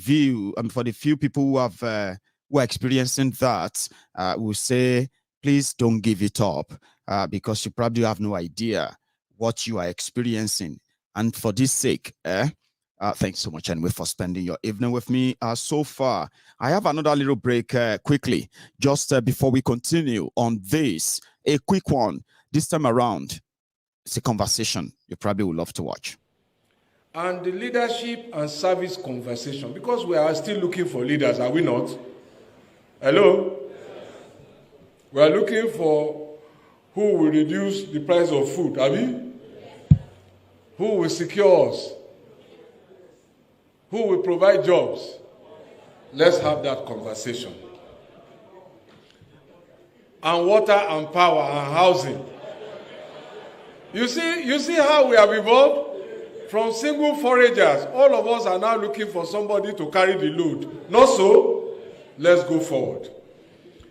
for the few people who are experiencing that, will say, please don't give it up, because you probably have no idea what you are experiencing. And for this sake, thanks so much anyway for spending your evening with me so far. I have another little break quickly, just before we continue on this. A quick one. This time around, it's a conversation you probably would love to watch. And the leadership and service conversation, because we are still looking for leaders, are we not? Hello? We are looking for who will reduce the price of food, have we? Who will secure us? Who will provide jobs? Let's have that conversation. And water and power and housing. You see how we have evolved? From single foragers, all of us are now looking for somebody to carry the load. Not so? Let's go forward.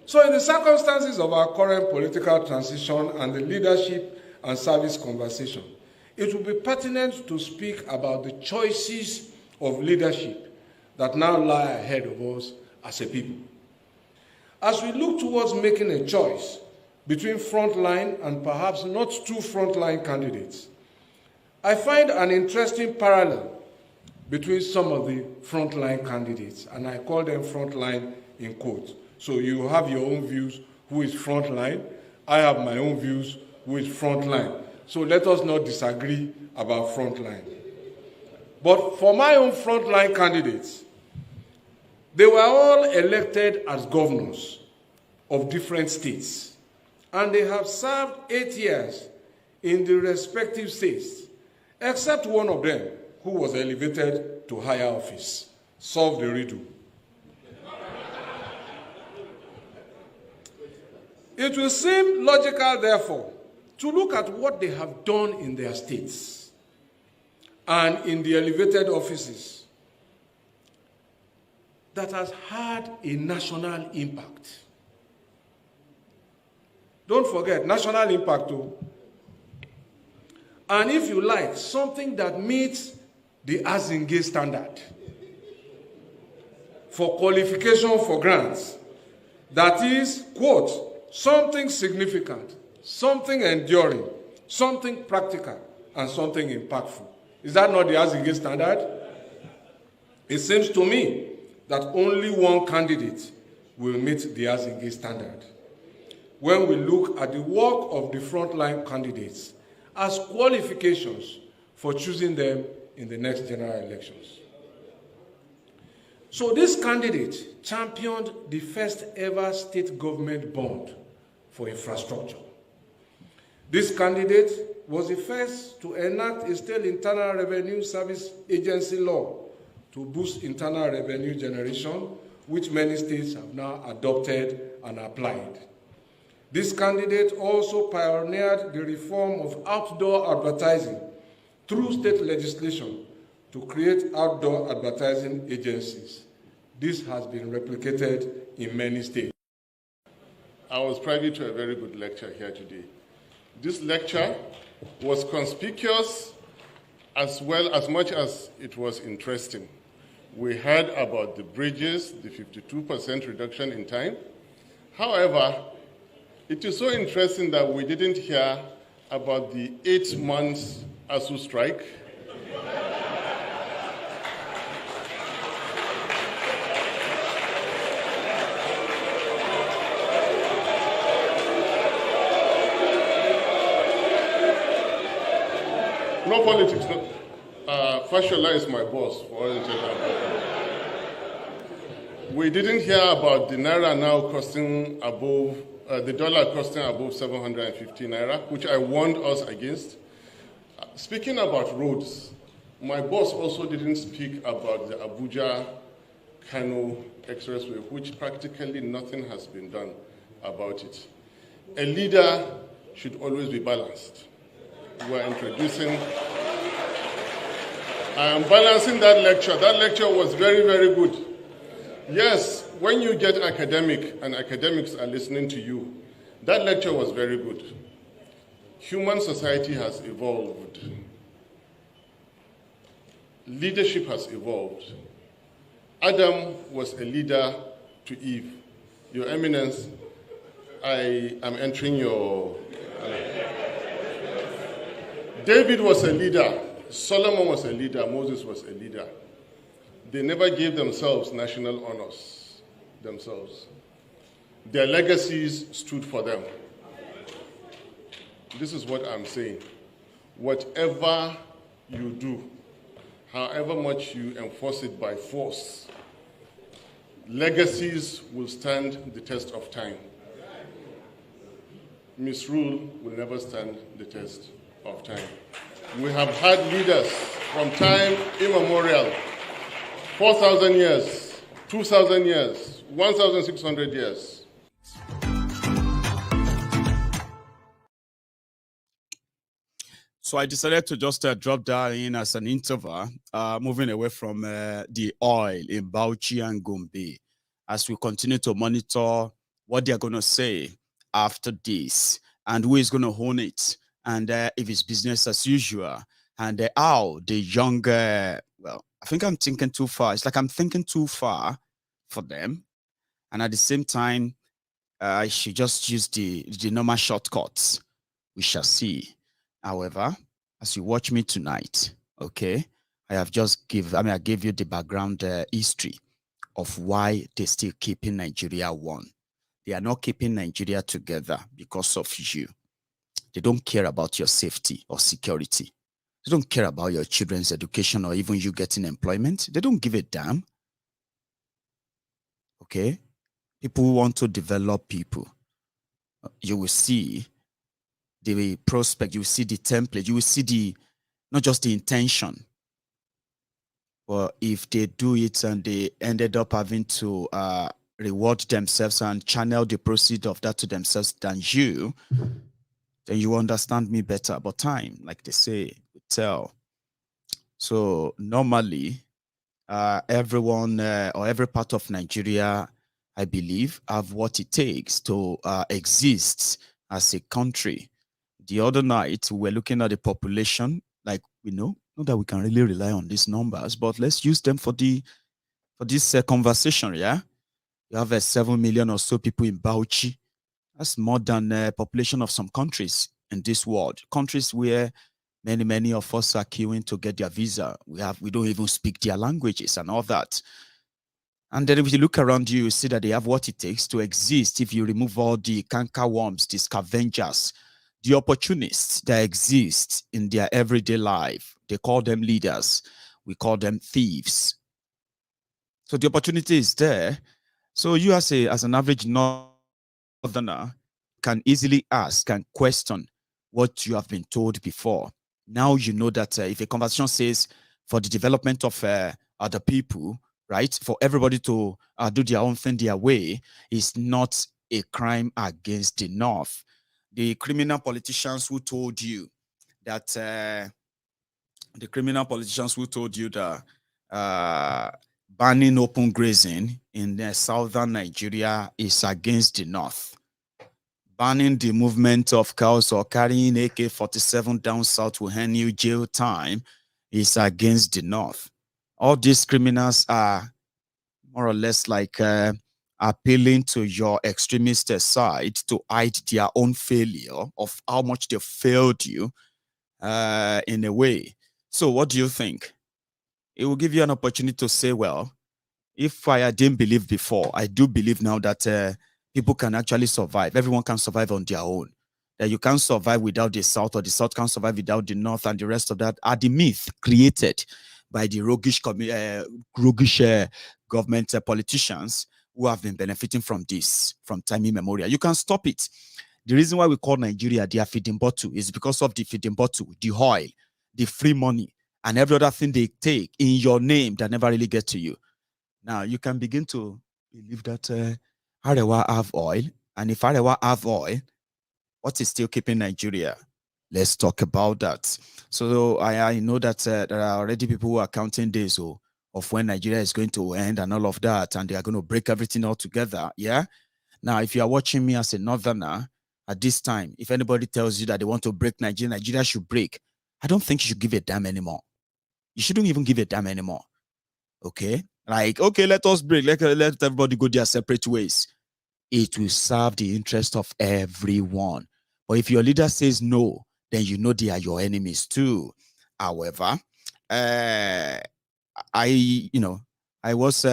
So in the circumstances of our current political transition and the leadership and service conversation, it will be pertinent to speak about the choices of leadership that now lie ahead of us as a people. As we look towards making a choice, between frontline and perhaps not too frontline candidates, I find an interesting parallel between some of the frontline candidates, and I call them frontline in quotes. So you have your own views, who is frontline. I have my own views, who is frontline. So let us not disagree about frontline. But for my own frontline candidates, they were all elected as governors of different states, and they have served 8 years in the respective states, except one of them who was elevated to higher office. Solve the riddle. It will seem logical, therefore, to look at what they have done in their states and in the elevated offices that has had a national impact. Don't forget, national impact too. And if you like, something that meets the Azinge standard for qualification for grants. That is, quote, something significant, something enduring, something practical, and something impactful. Is that not the Azinge standard? It seems to me that only one candidate will meet the Azinge standard. When we look at the work of the frontline candidates as qualifications for choosing them in the next general elections. So this candidate championed the first ever state government bond for infrastructure. This candidate was the first to enact a state internal revenue service agency law to boost internal revenue generation, which many states have now adopted and applied. This candidate also pioneered the reform of outdoor advertising through state legislation to create outdoor advertising agencies. This has been replicated in many states. I was privy to a very good lecture here today. This lecture was conspicuous as well as much as it was interesting. We heard about the bridges, the 52% reduction in time. However, it is so interesting that we didn't hear about the 8 months ASU strike. No politics. No. Fashola is my boss. We didn't hear about the naira now costing above, the dollar costing above 750 naira, which I warned us against. Speaking about roads, my boss also didn't speak about the Abuja-Kano expressway, which practically nothing has been done about it. A leader should always be balanced. We are introducing. I am balancing that lecture. That lecture was very, very good. Yes, when you get academic and academics are listening to you, that lecture was very good. Human society has evolved. Leadership has evolved. Adam was a leader to Eve. Your Eminence, I am entering your... David was a leader. Solomon was a leader. Moses was a leader. They never gave themselves national honors themselves. Their legacies stood for them. This is what I'm saying. Whatever you do, however much you enforce it by force, legacies will stand the test of time. Misrule will never stand the test of time. We have had leaders from time immemorial, 4,000 years, 2,000 years, 1,600 years. So I decided to just drop that in as an interval, moving away from the oil in Bauchi and Gombe, as we continue to monitor what they're going to say after this and who is going to own it, and if it's business as usual, and how the younger, well, I think I'm thinking too far. It's like I'm thinking too far for them. And at the same time, I should just use the normal shortcuts. We shall see. However, as you watch me tonight, okay, I gave you the background history of why they still keeping Nigeria one. They are not keeping Nigeria together because of you. They don't care about your safety or security. They don't care about your children's education or even you getting employment. They don't give a damn. Okay? People who want to develop people. You will see the prospect, you will see the template, you will see not just the intention. But if they do it and they ended up having to reward themselves and channel the proceeds of that to themselves than you, then you understand me better. But time, like they say, will tell. So normally, everyone or every part of Nigeria, I believe, have what it takes to exist as a country. The other night, we were looking at the population, like we know, not that we can really rely on these numbers, but let's use them for this conversation, yeah? You have 7 million or so people in Bauchi. That's more than the population of some countries in this world. Countries where many of us are queuing to get their visa. We don't even speak their languages and all that. And then if you look around you see that they have what it takes to exist. If you remove all the cankerworms, the scavengers, the opportunists that exist in their everyday life, they call them leaders. We call them thieves. So the opportunity is there. So you as an average northerner can easily ask and question what you have been told before. Now you know that if a conversation says for the development of other people, right, for everybody to do their own thing their way, is not a crime against the North. The criminal politicians who told you that banning open grazing in southern Nigeria is against the North. Banning the movement of cows or carrying AK-47 down south will earn you jail time is against the North. All these criminals are more or less like appealing to your extremist side to hide their own failure of how much they failed you in a way. So what do you think? It will give you an opportunity to say, well, if I didn't believe before, I do believe now that people can actually survive. Everyone can survive on their own. That you can't survive without the South, or the South can't survive without the North, and the rest of that are the myth created by the roguish government politicians who have been benefiting from this from time immemorial. You can stop it. The reason why we call Nigeria their feeding bottle is because of the feeding bottle, the oil, the free money, and every other thing they take in your name that never really get to you. Now you can begin to believe that Arewa have oil, and if Arewa have oil, what is still keeping Nigeria? Let's talk about that. So I know that there are already people who are counting days of when Nigeria is going to end and all of that, and they are going to break everything all together. Yeah. Now, if you are watching me as a northerner at this time, if anybody tells you that they want to break Nigeria, Nigeria should break, I don't think you should give a damn anymore. You shouldn't even give a damn anymore. Okay? Like, okay, let us break. Let everybody go their separate ways. It will serve the interest of everyone. But if your leader says no, then you know they are your enemies too. However, I was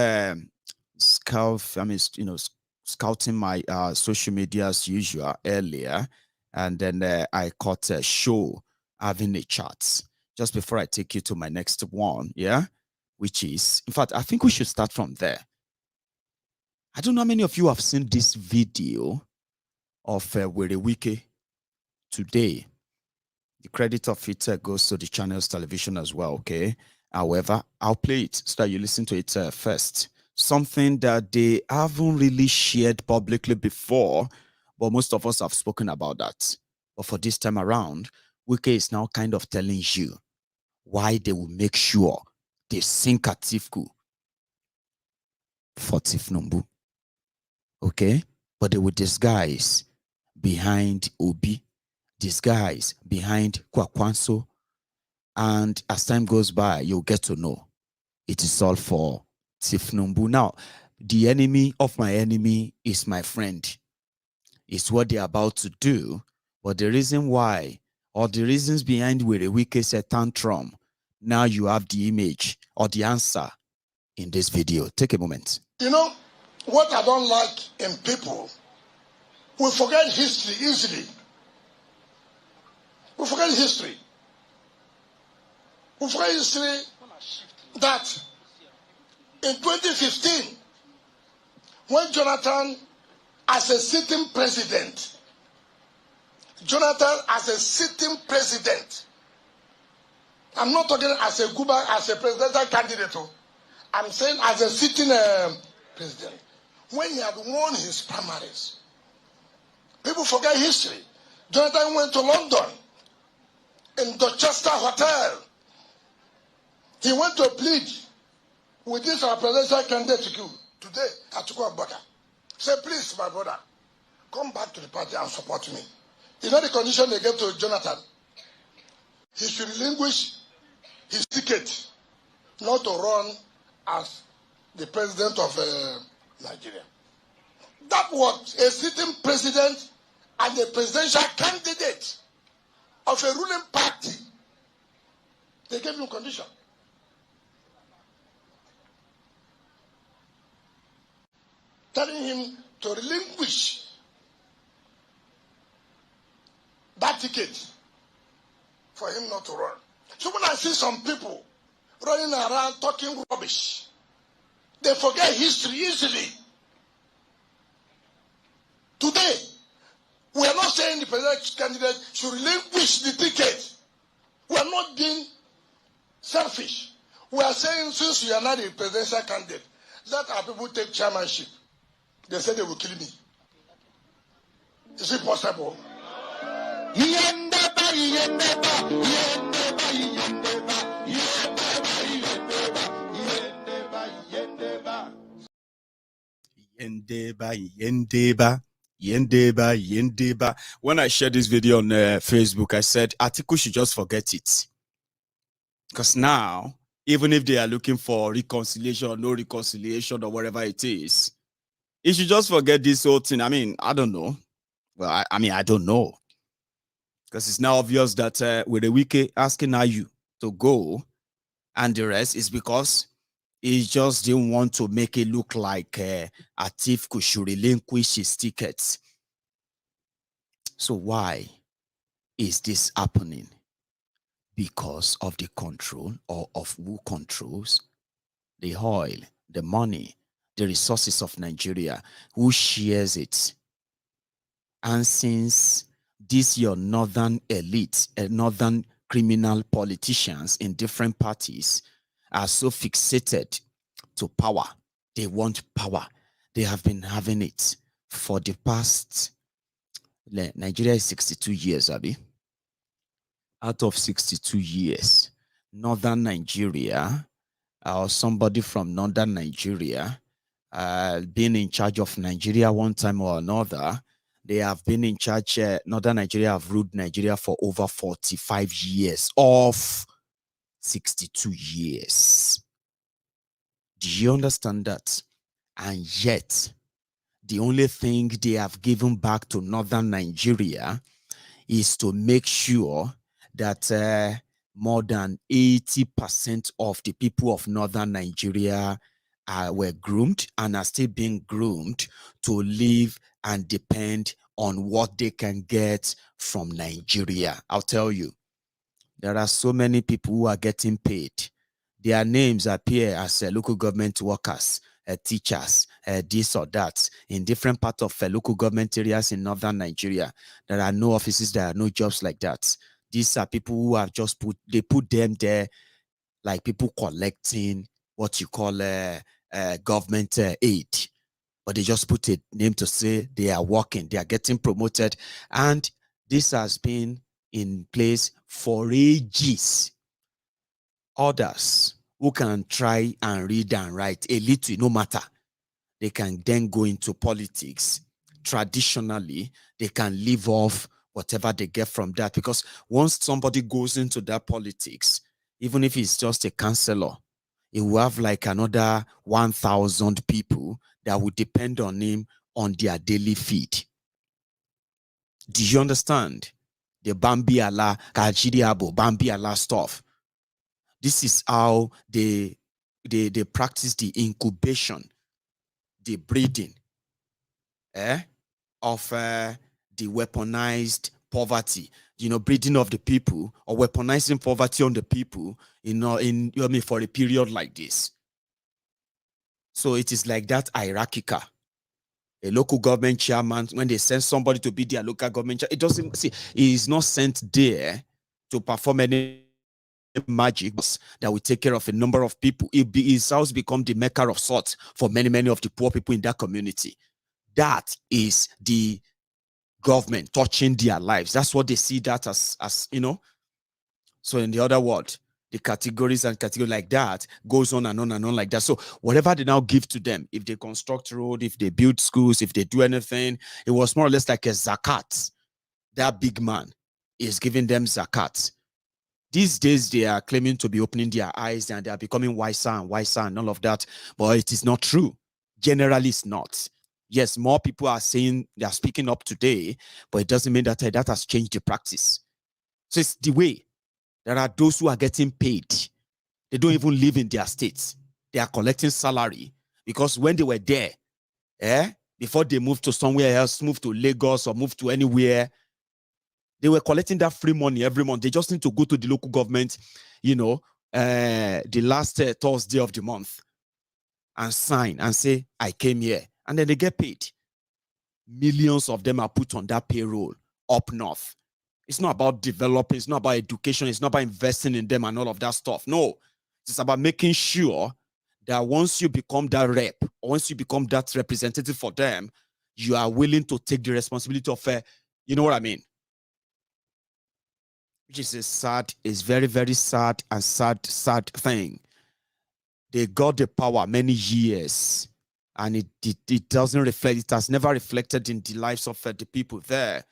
scouting my social media as usual earlier, and then I caught a show having a chat just before I take you to my next one, yeah, which is, in fact, I think we should start from there. I don't know how many of you have seen this video of Werewike today. The credit of it goes to the channel's television as well, okay? However, I'll play it so that you listen to it first. Something that they haven't really shared publicly before, but most of us have spoken about that. But for this time around, Wike is now kind of telling you why they will make sure they sink Atiku for Tinubu. Okay? But they will disguise behind Obi, disguise behind Kwakwanso, and as time goes by, you'll get to know it is all for Tinubu. Now, the enemy of my enemy is my friend. is what they're about to do. But the reason why, or the reasons behind where a wicked said tantrum, now you have the image or the answer in this video. Take a moment. You know, what I don't like in people, we forget history easily. We forget history. We forget history that in 2015, when Jonathan, as a sitting president, I'm not talking as a Cuba, as a presidential candidate. I'm saying as a sitting president. When he had won his primaries, people forget history. Jonathan went to London, in Dorchester Hotel. He went to plead with this presidential candidate today, Atiku Abubakar. Say, please, my brother, come back to the party and support me. You know the condition they gave to Jonathan? He should relinquish his ticket not to run as the president of Nigeria. That was a sitting president and a presidential candidate of a ruling party. They gave him condition. Telling him to relinquish that ticket for him not to run. So when I see some people running around talking rubbish, they forget history easily. Today, we are not saying the presidential candidate should relinquish the ticket. We are not being selfish. We are saying since we are not the presidential candidate, let our people take chairmanship. They said they will kill me. Is it possible? Yendeba. When I shared this video on Facebook, I said Atiku should just forget it. Because now, even if they are looking for reconciliation or no reconciliation or whatever it is, he should just forget this whole thing. I mean, I don't know. Well, I don't know. Because it's now obvious that with the wiki asking you to go, and the rest is because he just didn't want to make it look like Atiku should relinquish his tickets. So why is this happening? Because of the control, or of who controls the oil, the money, the resources of Nigeria, who shares it. And since these your northern elites, northern criminal politicians in different parties are so fixated to power, they want power. They have been having it for the past, Nigeria is 62 years, Abi. Out of 62 years, northern Nigeria, or somebody from northern Nigeria, been in charge of Nigeria one time or another. They have been in charge, northern Nigeria have ruled Nigeria for over 45 years of 62 years. Do you understand that? And yet, the only thing they have given back to northern Nigeria is to make sure that more than 80% of the people of northern Nigeria were groomed and are still being groomed to live and depend on what they can get from Nigeria. I'll tell you, there are so many people who are getting paid. Their names appear as local government workers, teachers, this or that, in different parts of local government areas in northern Nigeria. There are no offices, there are no jobs like that. These are people who have just put them there like people collecting what you call government aid. But they just put a name to say they are working, they are getting promoted. And this has been in place for ages. Others who can try and read and write a little, no matter, they can then go into politics. Traditionally, they can live off whatever they get from that, because once somebody goes into that politics, even if it's just a councillor, it will have like another 1,000 people that would depend on him on their daily feed. Do you understand? The Bambi Allah, Kajiriabo, Bambi Allah stuff. This is how they practice the incubation, the breeding of the weaponized poverty. You know, breeding of the people or weaponizing poverty on the people for a period like this. So it is like that hierarchical. A local government chairman, when they send somebody to be their local government chairman, it doesn't see, he is not sent there to perform any magic that will take care of a number of people. His house become the maker of sorts for many of the poor people in that community. That is the government touching their lives. That's what they see that as you know. So in the other word, the categories like that goes on and on and on like that. So whatever they now give to them, if they construct road, if they build schools, if they do anything, it was more or less like a zakat. That big man is giving them zakat. These days, they are claiming to be opening their eyes and they are becoming wiser and wiser and all of that. But it is not true. Generally, it's not. Yes, more people are saying they are speaking up today, but it doesn't mean that that has changed the practice. So it's the way. There are those who are getting paid. They don't even live in their states. They are collecting salary because when they were there, before they moved to somewhere else, moved to Lagos or moved to anywhere, they were collecting that free money every month. They just need to go to the local government, the last Thursday of the month and sign and say, I came here. And then they get paid. Millions of them are put on that payroll up north. It's not about developing. It's not about education. It's not about investing in them and all of that stuff. No, it's about making sure that once you become that rep, or once you become that representative for them, you are willing to take the responsibility of, you know what I mean? Which is a sad, is very, very sad and sad thing. They got the power many years, and it doesn't reflect, it has never reflected in the lives of the people there.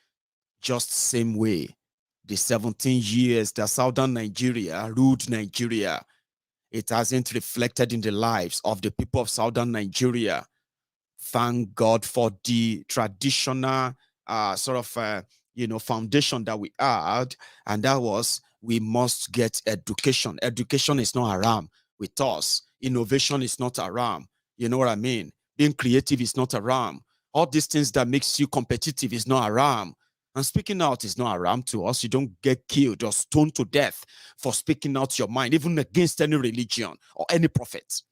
Just same way, the 17 years that Southern Nigeria ruled Nigeria, it hasn't reflected in the lives of the people of Southern Nigeria. Thank God for the traditional foundation that we had, and that was, we must get education. Education is not haram with us. Innovation is not haram. You know what I mean? Being creative is not haram. All these things that makes you competitive is not haram. And speaking out is not haram to us. You don't get killed or stoned to death for speaking out your mind, even against any religion or any prophet.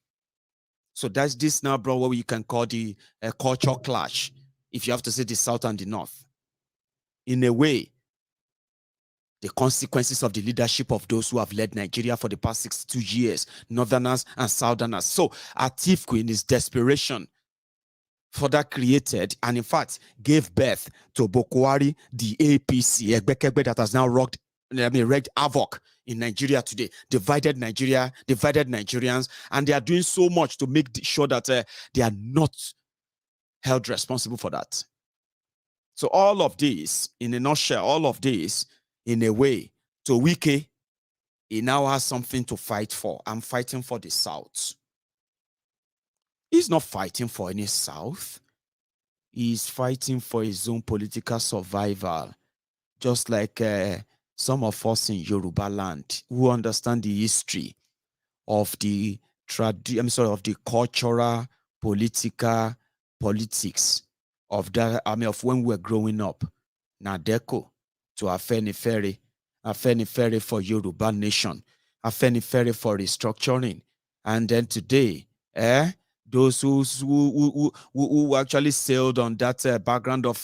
So that's this now, bro, what you can call the culture clash, if you have to say the South and the North. In a way, the consequences of the leadership of those who have led Nigeria for the past 62 years, Northerners and Southerners. So Atiku, in his desperation, further created and in fact gave birth to Buhari, the APC, Egbekegbe, that has now wreaked havoc in Nigeria today, divided Nigeria, divided Nigerians, and they are doing so much to make sure that they are not held responsible for that. So all of this, in a nutshell, all of this, in a way, to Wike, he now has something to fight for. I'm fighting for the South. He's not fighting for any South. He's fighting for his own political survival. Just like some of us in Yoruba land who understand the history of the of the cultural, political, politics of that, of when we were growing up. Nadeko to Afenifere for Yoruba nation, Afenifere for restructuring, and then today, those who actually sailed on that background of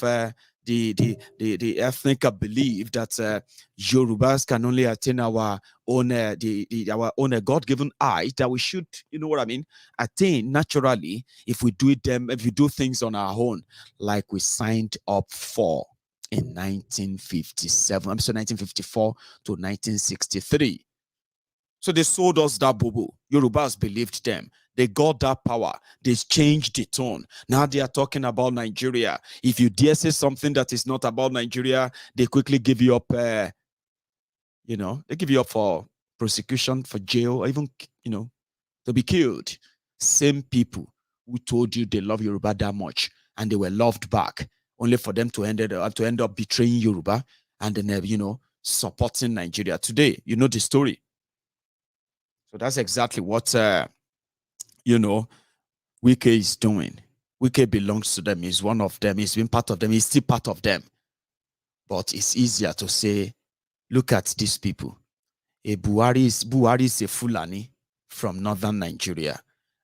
the ethnic belief that Yorubas can only attain our own our own God-given eye, that we should, you know what I mean, attain naturally if we do things on our own, like we signed up for in 1957. I'm sorry, 1954 to 1963. So they sold us that boo-boo. Yorubas believed them. They got that power. They changed the tone. Now they are talking about Nigeria. If you dare say something that is not about Nigeria, they quickly give you up, they give you up for prosecution, for jail, or even, to be killed. Same people who told you they love Yoruba that much and they were loved back only for them to end up betraying Yoruba and then, supporting Nigeria. Today, you know the story. So that's exactly what, Wike is doing. Wike belongs to them. He's one of them. He's been part of them. He's still part of them. But it's easier to say, look at these people. Buhari is a Fulani from northern Nigeria.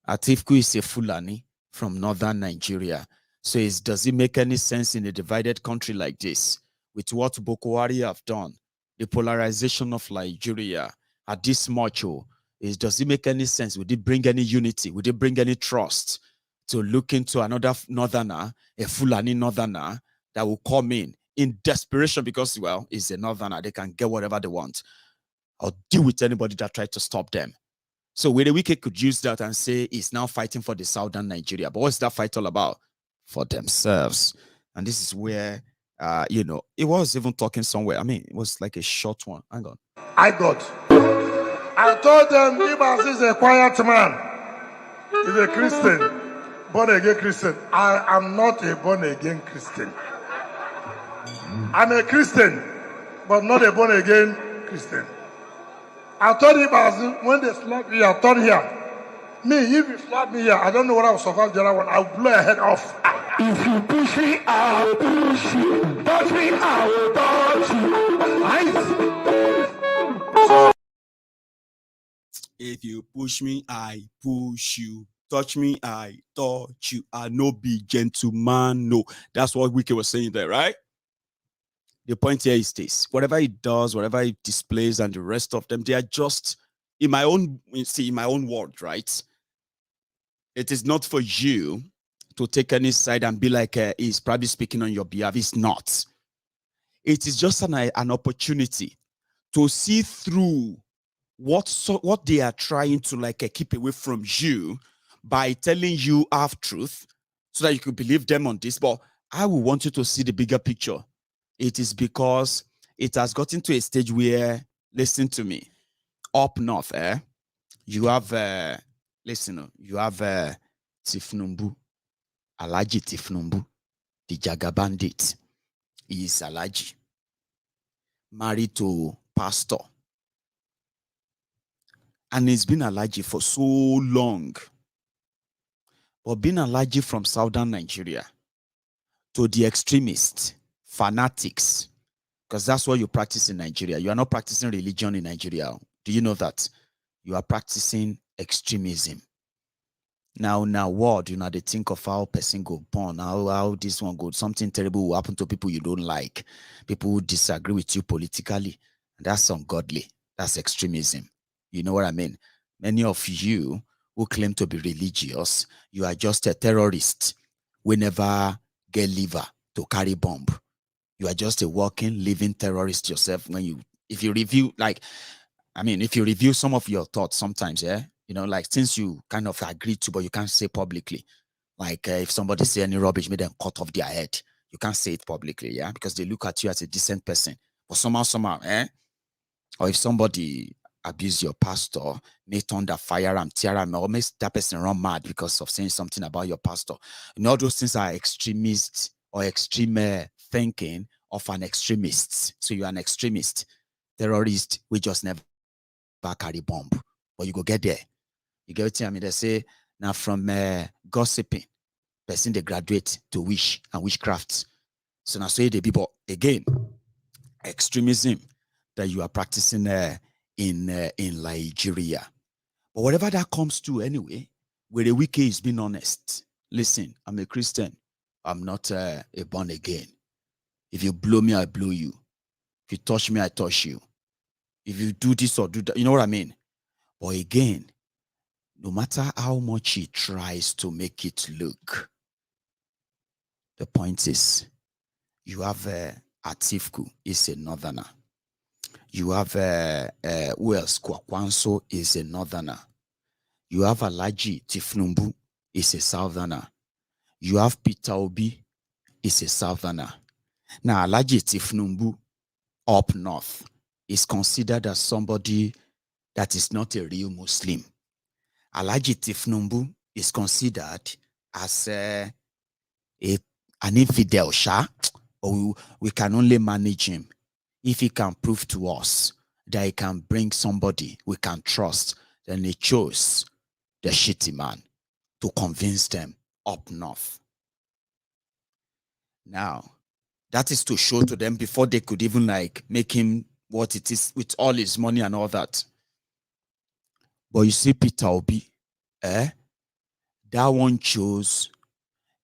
Atiku is a Fulani from northern Nigeria. So does it make any sense in a divided country like this, with what Boko Haram have done, the polarization of Nigeria at this much? Does it make any sense? Would it bring any unity? Would it bring any trust to look into another northerner, a Fulani northerner that will come in desperation because, well, it's a northerner, they can get whatever they want, or deal with anybody that tried to stop them? So where the Wike could use that and say he's now fighting for the southern Nigeria. But what's that fight all about? For themselves. And this is where, it was even talking somewhere. I mean, it was like a short one. Hang on. I told them, Ibas is a quiet man. He's a Christian, born again Christian. I am not a born again Christian. I'm a Christian, but not a born again Christian. I told Ibas, when they slap me, I told here. Me, if you slap me here, I don't know what I will survive the other one. I'll blow your head off. If you push me, I'll push you. Touch me, I will touch you. If you push me, I push you. Touch me, I touch you. I no be gentleman. No. That's what Wike was saying there, right? The point here is this. Whatever he does, whatever he displays, and the rest of them, they are just, in my own word, right? It is not for you to take any side and be like, he's probably speaking on your behalf. It's not. It is just an opportunity to see through what they are trying to keep away from you by telling you half truth so that you could believe them on this. But I will want you to see the bigger picture. It is because it has gotten to a stage where, listen to me, up north, you have you have Tifnumbu, Alhaji Tifnumbu, the Jaga bandit. He is Alhaji, married to pastor. And he's been Alhaji for so long. But being Alhaji from southern Nigeria to the extremists, fanatics, because that's what you practice in Nigeria. You are not practicing religion in Nigeria. Do you know that? You are practicing extremism. Now, what? They think of how person go born, how this one goes. Something terrible will happen to people you don't like. People who disagree with you politically. That's ungodly. That's extremism. You know what I mean? Many of you who claim to be religious, you are just a terrorist. We never get liver to carry bomb. You are just a walking, living terrorist yourself. If you review some of your thoughts sometimes, things you kind of agree to, but you can't say publicly. If somebody say any rubbish, make them cut off their head. You can't say it publicly, because they look at you as a decent person. But somehow, or if somebody abuse your pastor, may turn the fire and tear him, or make that person run mad because of saying something about your pastor. All those things are extremists or extreme thinking of an extremist. So you're an extremist, terrorist. We just never carry bomb, but you go get there. You get what I mean? They say now from gossiping, person they graduate to wish and witchcraft. So now say the people again, extremism that you are practicing in Nigeria. But whatever that comes to anyway, where the Wike is being honest. Listen, I'm a Christian. I'm not a born again. If you blow me, I blow you. If you touch me, I touch you. If you do this or do that, you know what I mean? But again, no matter how much he tries to make it look, the point is, you have Atiku is a northerner. You have who else? Kwakwanso is a northerner. You have Alhaji Tifnumbu is a southerner. You have Peter Obi is a southerner. Now Alhaji Tifnumbu up north is considered as somebody that is not a real Muslim. Alhaji Tifnumbu is considered as an infidel, sha, or we can only manage him if he can prove to us that he can bring somebody we can trust. Then they chose the shitty man to convince them up north. Now, that is to show to them before they could even like make him what it is with all his money and all that. But you see, Peter Obi, that one chose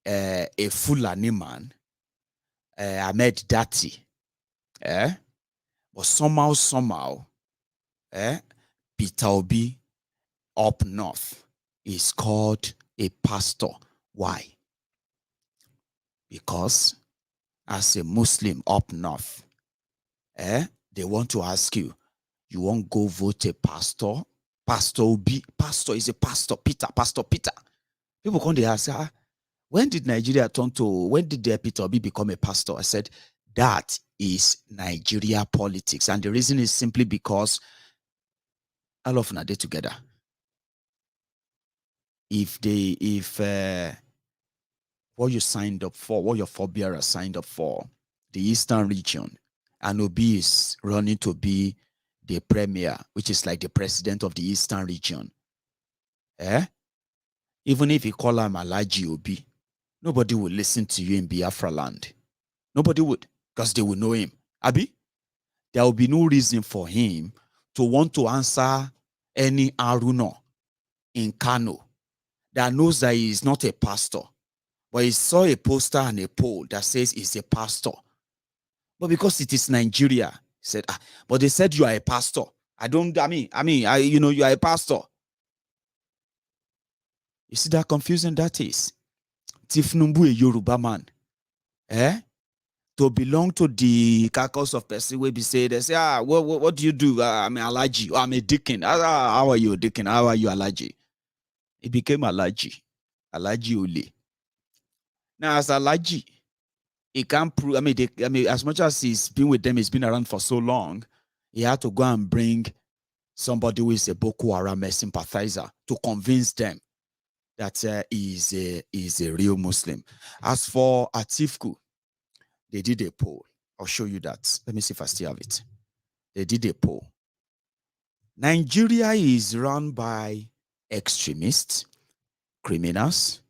a Fulani man, Ahmed Dati, but somehow, Peter Obi up north is called a pastor. Why? Because as a Muslim up north, they want to ask you, you won't go vote a pastor? Pastor Obi, pastor is a pastor, Pastor Peter. People come, they ask, when did Nigeria turn to, when did Peter Obi become a pastor? I said, that is Nigeria politics. And the reason is simply because all of them are there together. If what you signed up for, what your forebearers signed up for, the Eastern region, and Obi is running to be the premier, which is like the president of the Eastern region. Even if you call him Alhaji Obi, nobody will listen to you in Biafra land. Nobody would, because they will know him. Abi, there will be no reason for him to want to answer any Aruno in Kano that knows that he is not a pastor, but he saw a poster and a poll that says he's a pastor. But because it is Nigeria, he said, but they said you are a pastor. You are a pastor. You see that confusing that is? Tinubu, a Yoruba man, to belong to the caucus of person will be said, they say, what do you do? I'm Alhaji. I'm a deacon. How are you a deacon? How are you Alhaji? He became Alhaji Ole. Now, as Alhaji, he can't prove, as much as he's been with them, he's been around for so long, he had to go and bring somebody who is a Boko Haram sympathizer to convince them that he is a real Muslim. As for Atiku, they did a poll. I'll show you that. Let me see if I still have it. They did a poll. Nigeria is run by extremists, criminals,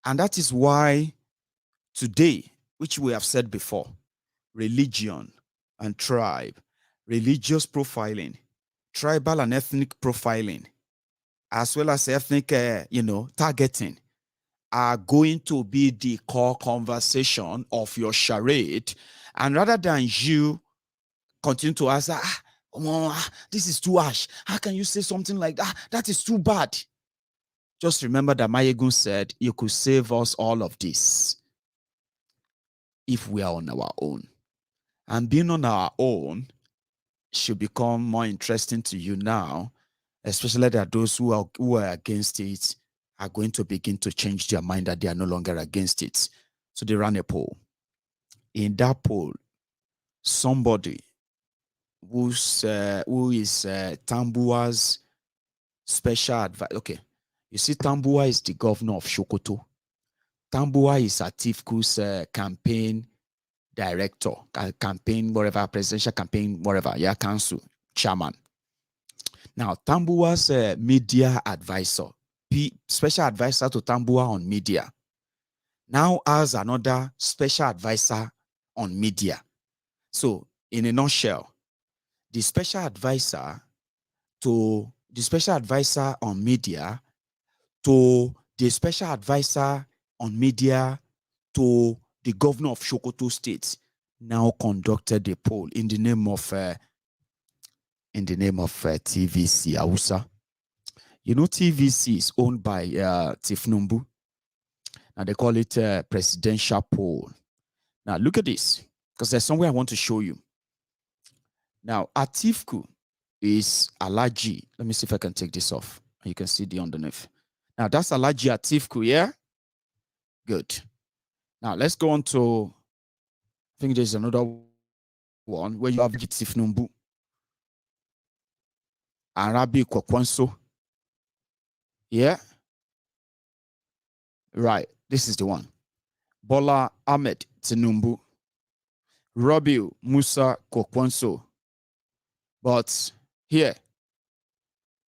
and that is why today, which we have said before, religion and tribe, religious profiling, tribal and ethnic profiling, as well as ethnic, targeting, are going to be the core conversation of your charade. And rather than you continue to ask, this is too harsh. How can you say something like that? That is too bad. Just remember that Maiyegun said, you could save us all of this if we are on our own. And being on our own should become more interesting to you now, especially that those who are against it are going to begin to change their mind that they are no longer against it. So they ran a poll. In that poll, somebody who is Tambuwa's special advisor. Okay, you see, Tambuwa is the governor of Sokoto. Tambuwa is Atifu's campaign director, campaign whatever, presidential campaign whatever, council chairman. Now, Tambuwa's media advisor, special advisor to Tambuwa on media, now has another special advisor on media. So, in a nutshell, the special advisor on media to the special advisor on media to the governor of Sokoto State now conducted a poll in the name of TVC Hausa. You know, TVC is owned by Tinubu. Now they call it presidential poll. Now look at this, because there's somewhere I want to show you. Now Atiku is Alhaji. Let me see if I can take this off. You can see the underneath. Now that's Alhaji Atiku, yeah? Good. Now let's go on to, I think there's another one where you have Tinubu. Arabi Kwakwanso. Yeah? Right. This is the one. Bola Ahmed Tinubu, Rabiu Musa Kokwanso. But here,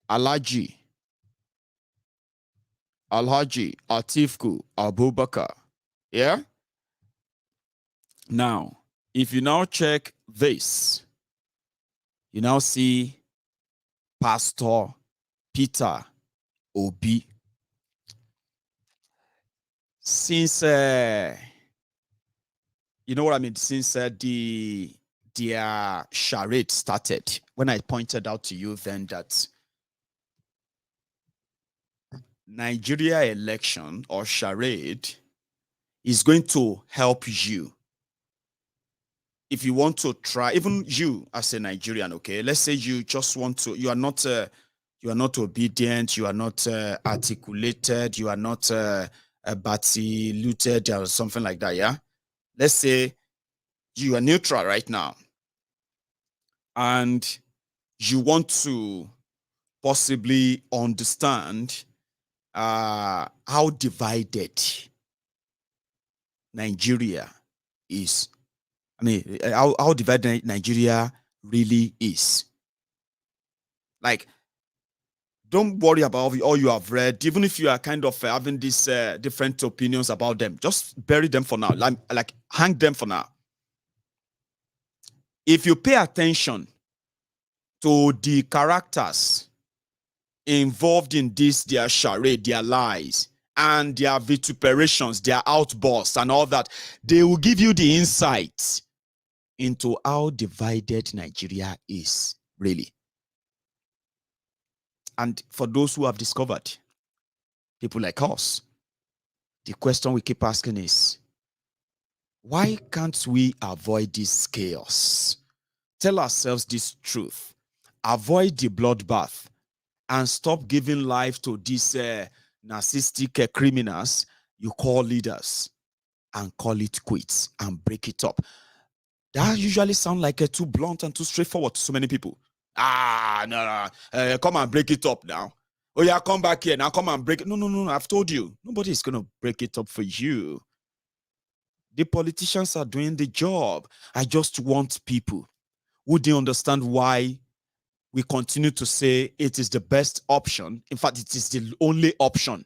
Alhaji Atifku Abubakar. Yeah? Now, if you now check this, you now see Pastor Peter Obi. Since you know what I mean, since their charade started, when I pointed out to you then that Nigeria election or charade is going to help you. If you want to try, even you as a Nigerian, okay, let's say you just want to, you are not obedient, you are not articulated, you are not looted or something like that, yeah? Let's say you are neutral right now and you want to possibly understand how divided Nigeria is. I mean, how divided Nigeria really is. Like, don't worry about all you have read, even if you are kind of having these different opinions about them. Just bury them for now, like hang them for now. If you pay attention to the characters involved in this, their charade, their lies, and their vituperations, their outbursts, and all that, they will give you the insight into how divided Nigeria is, really. And for those who have discovered, people like us, the question we keep asking is, why can't we avoid this chaos? Tell ourselves this truth. Avoid the bloodbath and stop giving life to these narcissistic criminals you call leaders, and call it quits and break it up. That usually sounds like too blunt and too straightforward to so many people. No, come and break it up now. Oh yeah, come back here now, come and break it. No, I've told you, nobody is going to break it up for you. The politicians are doing the job. I just want people who do understand why we continue to say it is the best option. In fact, it is the only option.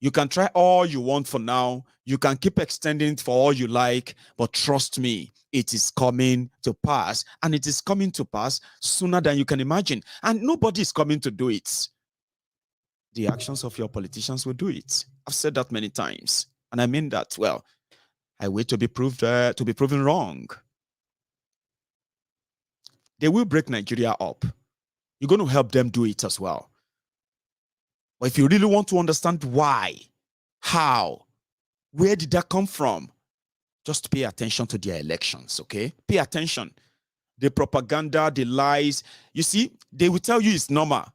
You can try all you want for now. You can keep extending it for all you like, but trust me, it is coming to pass, and it is coming to pass sooner than you can imagine. And nobody is coming to do it. The actions of your politicians will do it. I've said that many times, and I mean that. Well, I wait to be proven wrong. They will break Nigeria up. You're going to help them do it as well. But if you really want to understand why, how, where did that come from, just pay attention to their elections, okay? Pay attention. The propaganda, the lies. You see, they will tell you it's normal.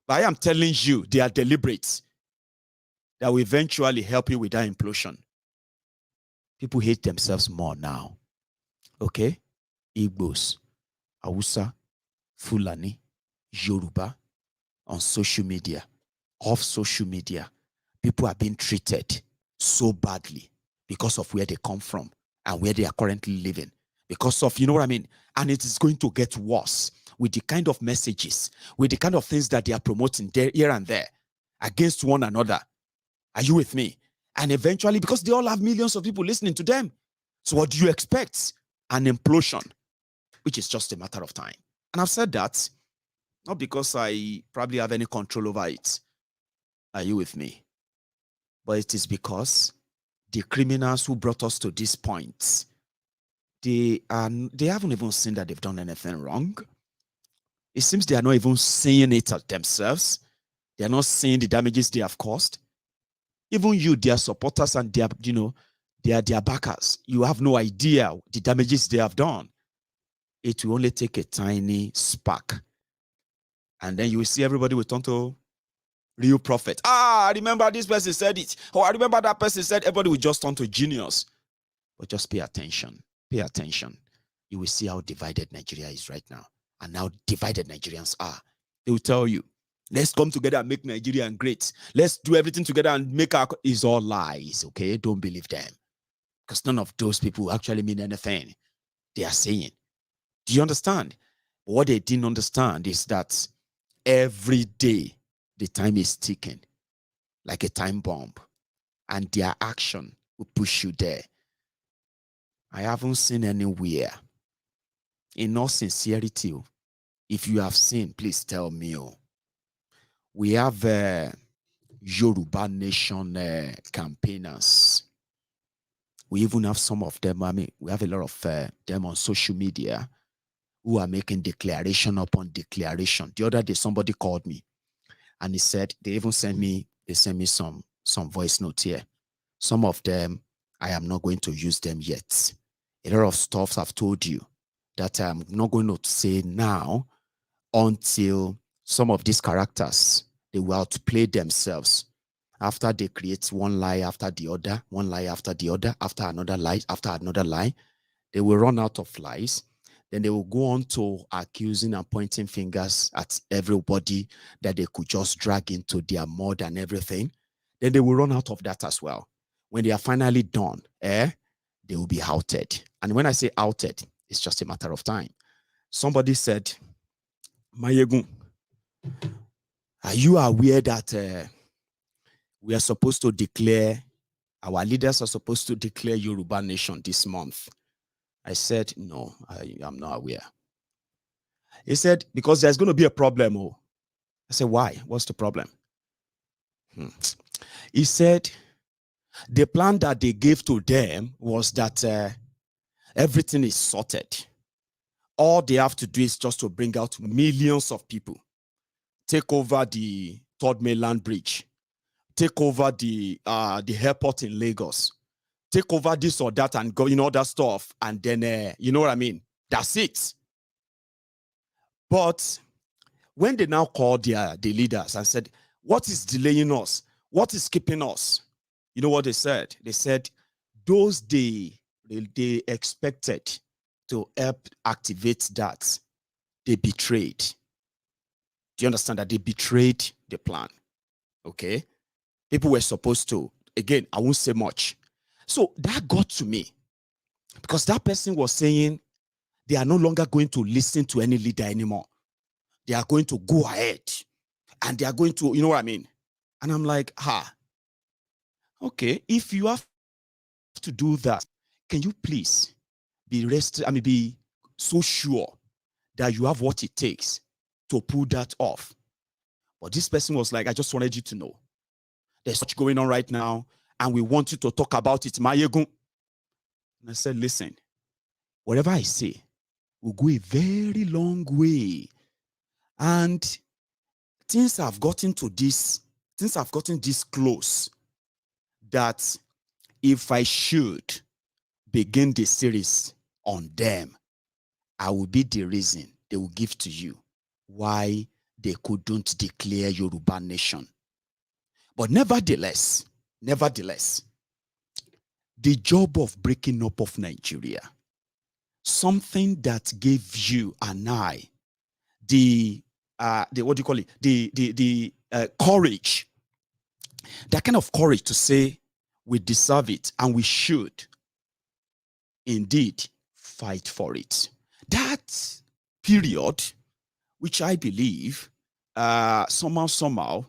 But I am telling you, they are deliberate. That will eventually help you with that implosion. People hate themselves more now. Okay? Igbos, Hausa, Fulani, Yoruba, on social media, off social media, people are being treated so badly because of where they come from and where they are currently living. Because of, you know what I mean? And it is going to get worse with the kind of messages, with the kind of things that they are promoting there, here and there against one another. Are you with me? And eventually, because they all have millions of people listening to them. So what do you expect? An implosion, which is just a matter of time. And I've said that not because I probably have any control over it. Are you with me? But it is because the criminals who brought us to this point, they haven't even seen that they've done anything wrong. It seems they are not even seeing it themselves. They are not seeing the damages they have caused. Even you, their supporters and their, their backers, you have no idea the damages they have done. It will only take a tiny spark. And then you will see everybody will turn to real prophet. I remember this person said it. Oh, I remember that person said. Everybody will just turn to genius. But just pay attention. Pay attention. You will see how divided Nigeria is right now. And how divided Nigerians are. They will tell you, let's come together and make Nigeria great. Let's do everything together and make our... It's all lies, okay? Don't believe them. because none of those people actually mean anything they are saying. Do you understand? What they didn't understand is that every day the time is ticking like a time bomb, and their action will push you there. I haven't seen anywhere. In all sincerity, if you have seen, please tell me. We have Yoruba Nation campaigners. We even have some of them. I mean, we have a lot of them on social media who are making declaration upon declaration. The other day, somebody called me and he said, they even sent me some voice notes here. Some of them, I am not going to use them yet. A lot of stuff I've told you that I'm not going to say now until some of these characters, they will outplay themselves. After they create one lie after the other, one lie after the other, after another lie, after another lie, they will run out of lies. Then they will go on to accusing and pointing fingers at everybody that they could just drag into their mud and everything. Then they will run out of that as well. When they are finally done, they will be outed. And when I say outed, it's just a matter of time. Somebody said, Maiyegun, are you aware that we are supposed to declare, our leaders are supposed to declare Yoruba Nation this month? I said, no, I am not aware. He said, because there's going to be a problem. I said, why? What's the problem? He said, the plan that they gave to them was that everything is sorted. All they have to do is just to bring out millions of people, take over the Third Mainland Bridge, take over the airport in Lagos, take over this or that and go, that stuff. And then, you know what I mean? That's it. But when they now called the leaders and said, what is delaying us? What is keeping us? You know what they said? They said, those they expected to help activate that, they betrayed. Do you understand that they betrayed the plan? Okay? People were supposed to, again, I won't say much. So that got to me because that person was saying they are no longer going to listen to any leader anymore. They are going to go ahead and they are going to, you know what I mean? And I'm like, okay, if you have to do that, can you please be so sure that you have what it takes to pull that off? But this person was like, I just wanted you to know there's much going on right now, and we want you to talk about it, Maiyegun. And I said, listen, whatever I say will go a very long way. And things have gotten this close that if I should begin the series on them, I will be the reason they will give to you why they couldn't declare Yoruba Nation. But nevertheless, the job of breaking up of Nigeria, something that gave you and I the courage, that kind of courage to say we deserve it and we should indeed fight for it. That period, which I believe somehow,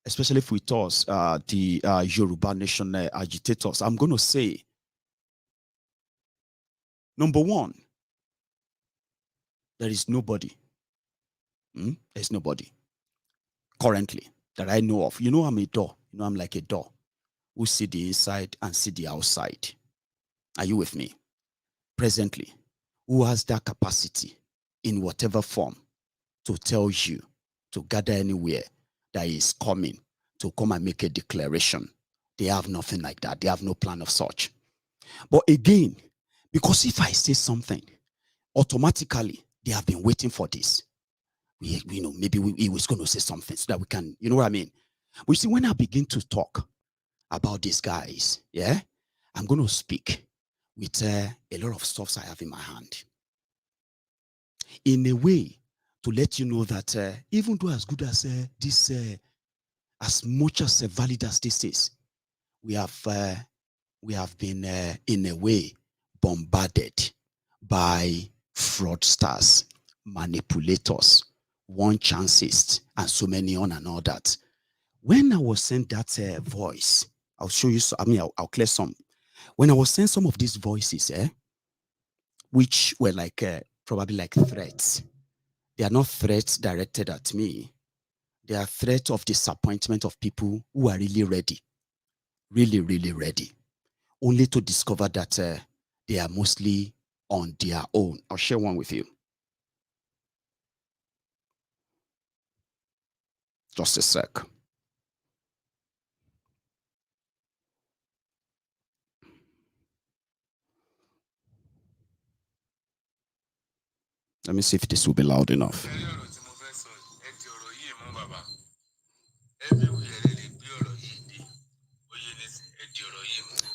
especially if we toss the Yoruba Nation agitators, I'm going to say, number one, there is nobody. There's nobody currently that I know of. I'm a door. I'm like a door who see the inside and see the outside. Are you with me? Presently, who has that capacity in whatever form to tell you to gather anywhere that is coming to come and make a declaration? They have nothing like that. They have no plan of such. But again, because if I say something, automatically they have been waiting for this. Maybe he was going to say something so that we can, you know what I mean? But you see, when I begin to talk about these guys, I'm going to speak with a lot of stuff I have in my hand. In a way, to let you know that even though as good as as much as valid as this is, we have we have been, in a way, bombarded by fraudsters, manipulators, one chances, and so many on and all that. When I was saying that voice, I'll show you, I'll clear some. When I was saying some of these voices, which were like, probably like threats, they are not threats directed at me. They are threats of disappointment of people who are really ready. Really, really ready. Only to discover that they are mostly on their own. I'll share one with you. Just a sec. Let me see if this will be loud enough.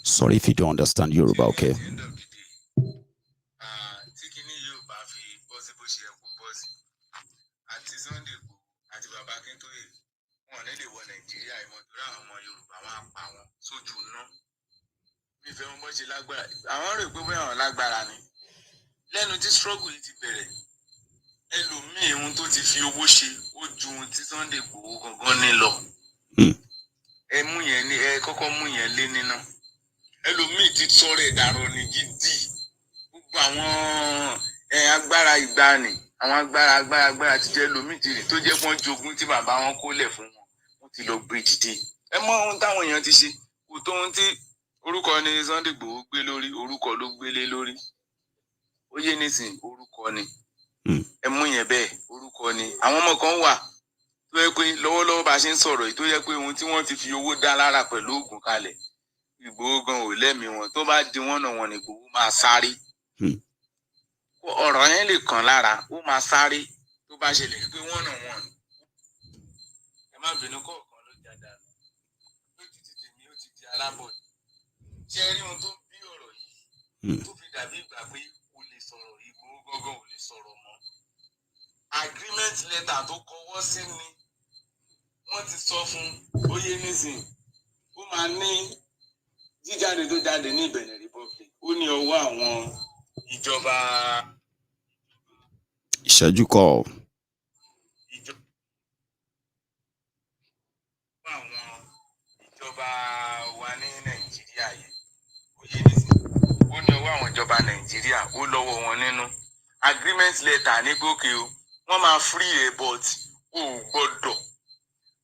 Sorry if you don't understand Yoruba, okay? lẹ́nu tí struggle yìí ti bẹ̀rẹ̀ ẹlòmíì ohun tó ti fi owó ṣe ó ju ohun tí Sunday Igboho gangan ní lọ. ẹ mú yẹn ní ẹ kọ́kọ́ mú yẹn lé nínú ẹlòmíì ti sọ̀rọ̀ ẹ̀dàrọ̀ ní gidi gbogbo àwọn agbára ìgbàanì àwọn agbára ti jẹ́ ẹlòmíì ti rí tó jẹ́ wọ́n jogún tí bàbá wọn kólẹ̀ fún wọn wọ́n ti lọ gbé dìde. ẹ mọ ohun táwọn èèyàn ti ṣe kò tó ohun tí orúkọ ni Sunday Igboho gbé lórí orúkọ ló gbélé lórí. Ó yé nísìn orúkọ ni ẹ mú yẹn bẹ́ẹ̀ orúkọ ni àwọn ọmọ kan wà tó yẹ pé lọ́wọ́lọ́wọ́ bá ṣe ń sọ̀rọ̀ yìí tó yẹ pé ohun tí wọ́n ti fi owó dá lára pẹ̀lú oògùn kalẹ̀ Ìgbòho gan ò lẹ́mìí wọn tó bá di wọ́n náà wọn ní Ìgbòho máa sáré ọ̀rọ̀ yẹn lè kàn lára ó máa sáré tó bá ṣẹlẹ̀ pé wọ́n náà wọn ẹ má bínú kọ̀ọ̀kan ló jáde lójú ti tèmi ó ti di alábọ̀dé ṣe rí ohun tó bí ọ̀rọ̀ yìí tó fi dàbí ìgbà pé Ìgbòho ò lè sọ̀rọ̀ mọ́. Agreement letter tó kọwọ́ sí ni wọ́n ti sọ fún oyè nísìn ó máa ní jíjáde tó jáde ní Benin Republic ó ní ọwọ́ àwọn ìjọba. Ìṣẹ́jú kọ́. Ìjọba wa ní Nàìjíríà yìí oyè nísìn ó ní ọwọ́ àwọn ìjọba Nàìjíríà ó lọ́wọ́ wọn nínú. Agreement letter ní gòkè o wọ́n máa free ẹ̀ but o gbọ́dọ̀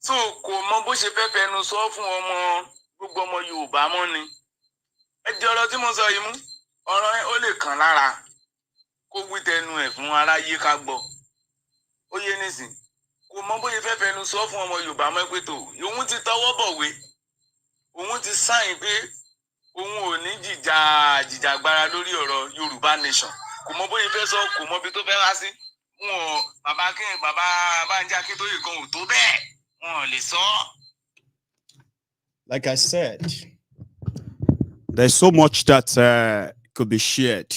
so kò mọ bó ṣe fẹ́ fẹnu sọ fún gbogbo ọmọ Yorùbá mọ́ ni ẹ jẹ́ ọ̀rọ̀ tí mo sọ yìí mú ọ̀rọ̀ ẹ ó lè kàn lára kó wí tẹnu ẹ̀ fún aráyé ká gbọ́ ó yé nísìn kò mọ bó ṣe fẹ́ fẹnu sọ fún ọmọ Yorùbá mọ́ pé tó òun ti tọwọ́ bọ̀wé òun ti sáìn pé òun ò ní jìjàgbara lórí ọ̀rọ̀ Yorùbá nation kò mọ bóyá fẹ́ sọ kò mọ bí tó fẹ́ wá sí wọn bàbá Bánjí Akíntóyè kan ò tó bẹ́ẹ̀ wọn ò lè sọ. Like I said, there's so much that could be shared.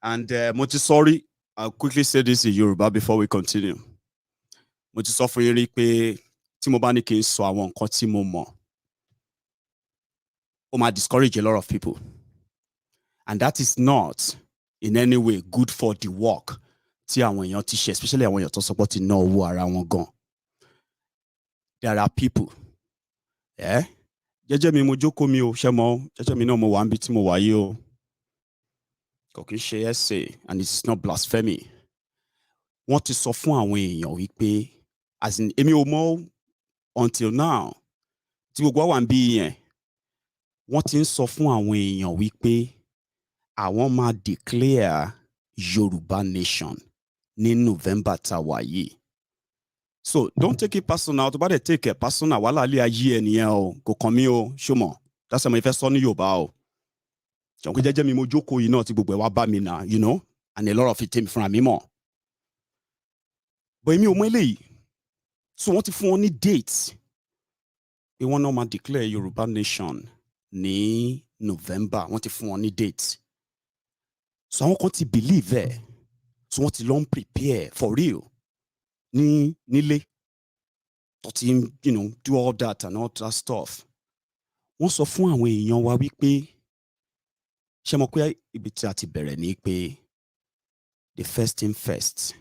And Motisori, I'll quickly say this in Yoruba before we continue. Motisori fún yín pé tí mo bá ní kí n sọ àwọn nǹkan tí mo mọ̀, ó máa discourage a lot of people. And that is not in any way good for the work tí àwọn èèyàn ti ṣe, especially àwọn èèyàn tó sọ pé ti ná owó ara wọn gan. There are people. Jẹ́jẹ́ mi mo jókòó mi o, ṣé mo jẹ́jẹ́ mi náà mo wà níbi tí mo wà yìí o. Kò kí ń ṣe essay and it is not blasphemy. Wọ́n ti sọ fún àwọn èèyàn wípé as in èmi ò mọ̀ until now tí gbogbo wa ń bí yẹn wọ́n ti ń sọ fún àwọn èèyàn wípé àwọn máa declare Yoruba nation ní November tá wà yìí. So don't take it personal. Tó bá dẹ̀ take it personal wàhálà ilé ayé ẹnìyẹn o kò kàn mí o ṣó mọ̀ that's why mo fẹ́ sọ ní Yorùbá o. Jọ̀wọ́ pé jẹ́jẹ́ mi mo jókòó yìí náà tí gbogbo ẹ̀ wá bá mi nà you know and a lot of it tèmi fúnra mi mọ̀. But èmi ò mọ eléyìí. So wọ́n ti fún wọn ní date pé wọ́n náà máa declare Yoruba nation ní November wọ́n ti fún wọn ní date. So àwọn kan ti believe ẹ̀ so wọ́n ti lọ ń prepare for real nílé tó ti you know do all that and all that stuff. Wọ́n sọ fún àwọn èèyàn wa wípé ṣé mo pé ibi tí a ti bẹ̀rẹ̀ ní pé the first thing first,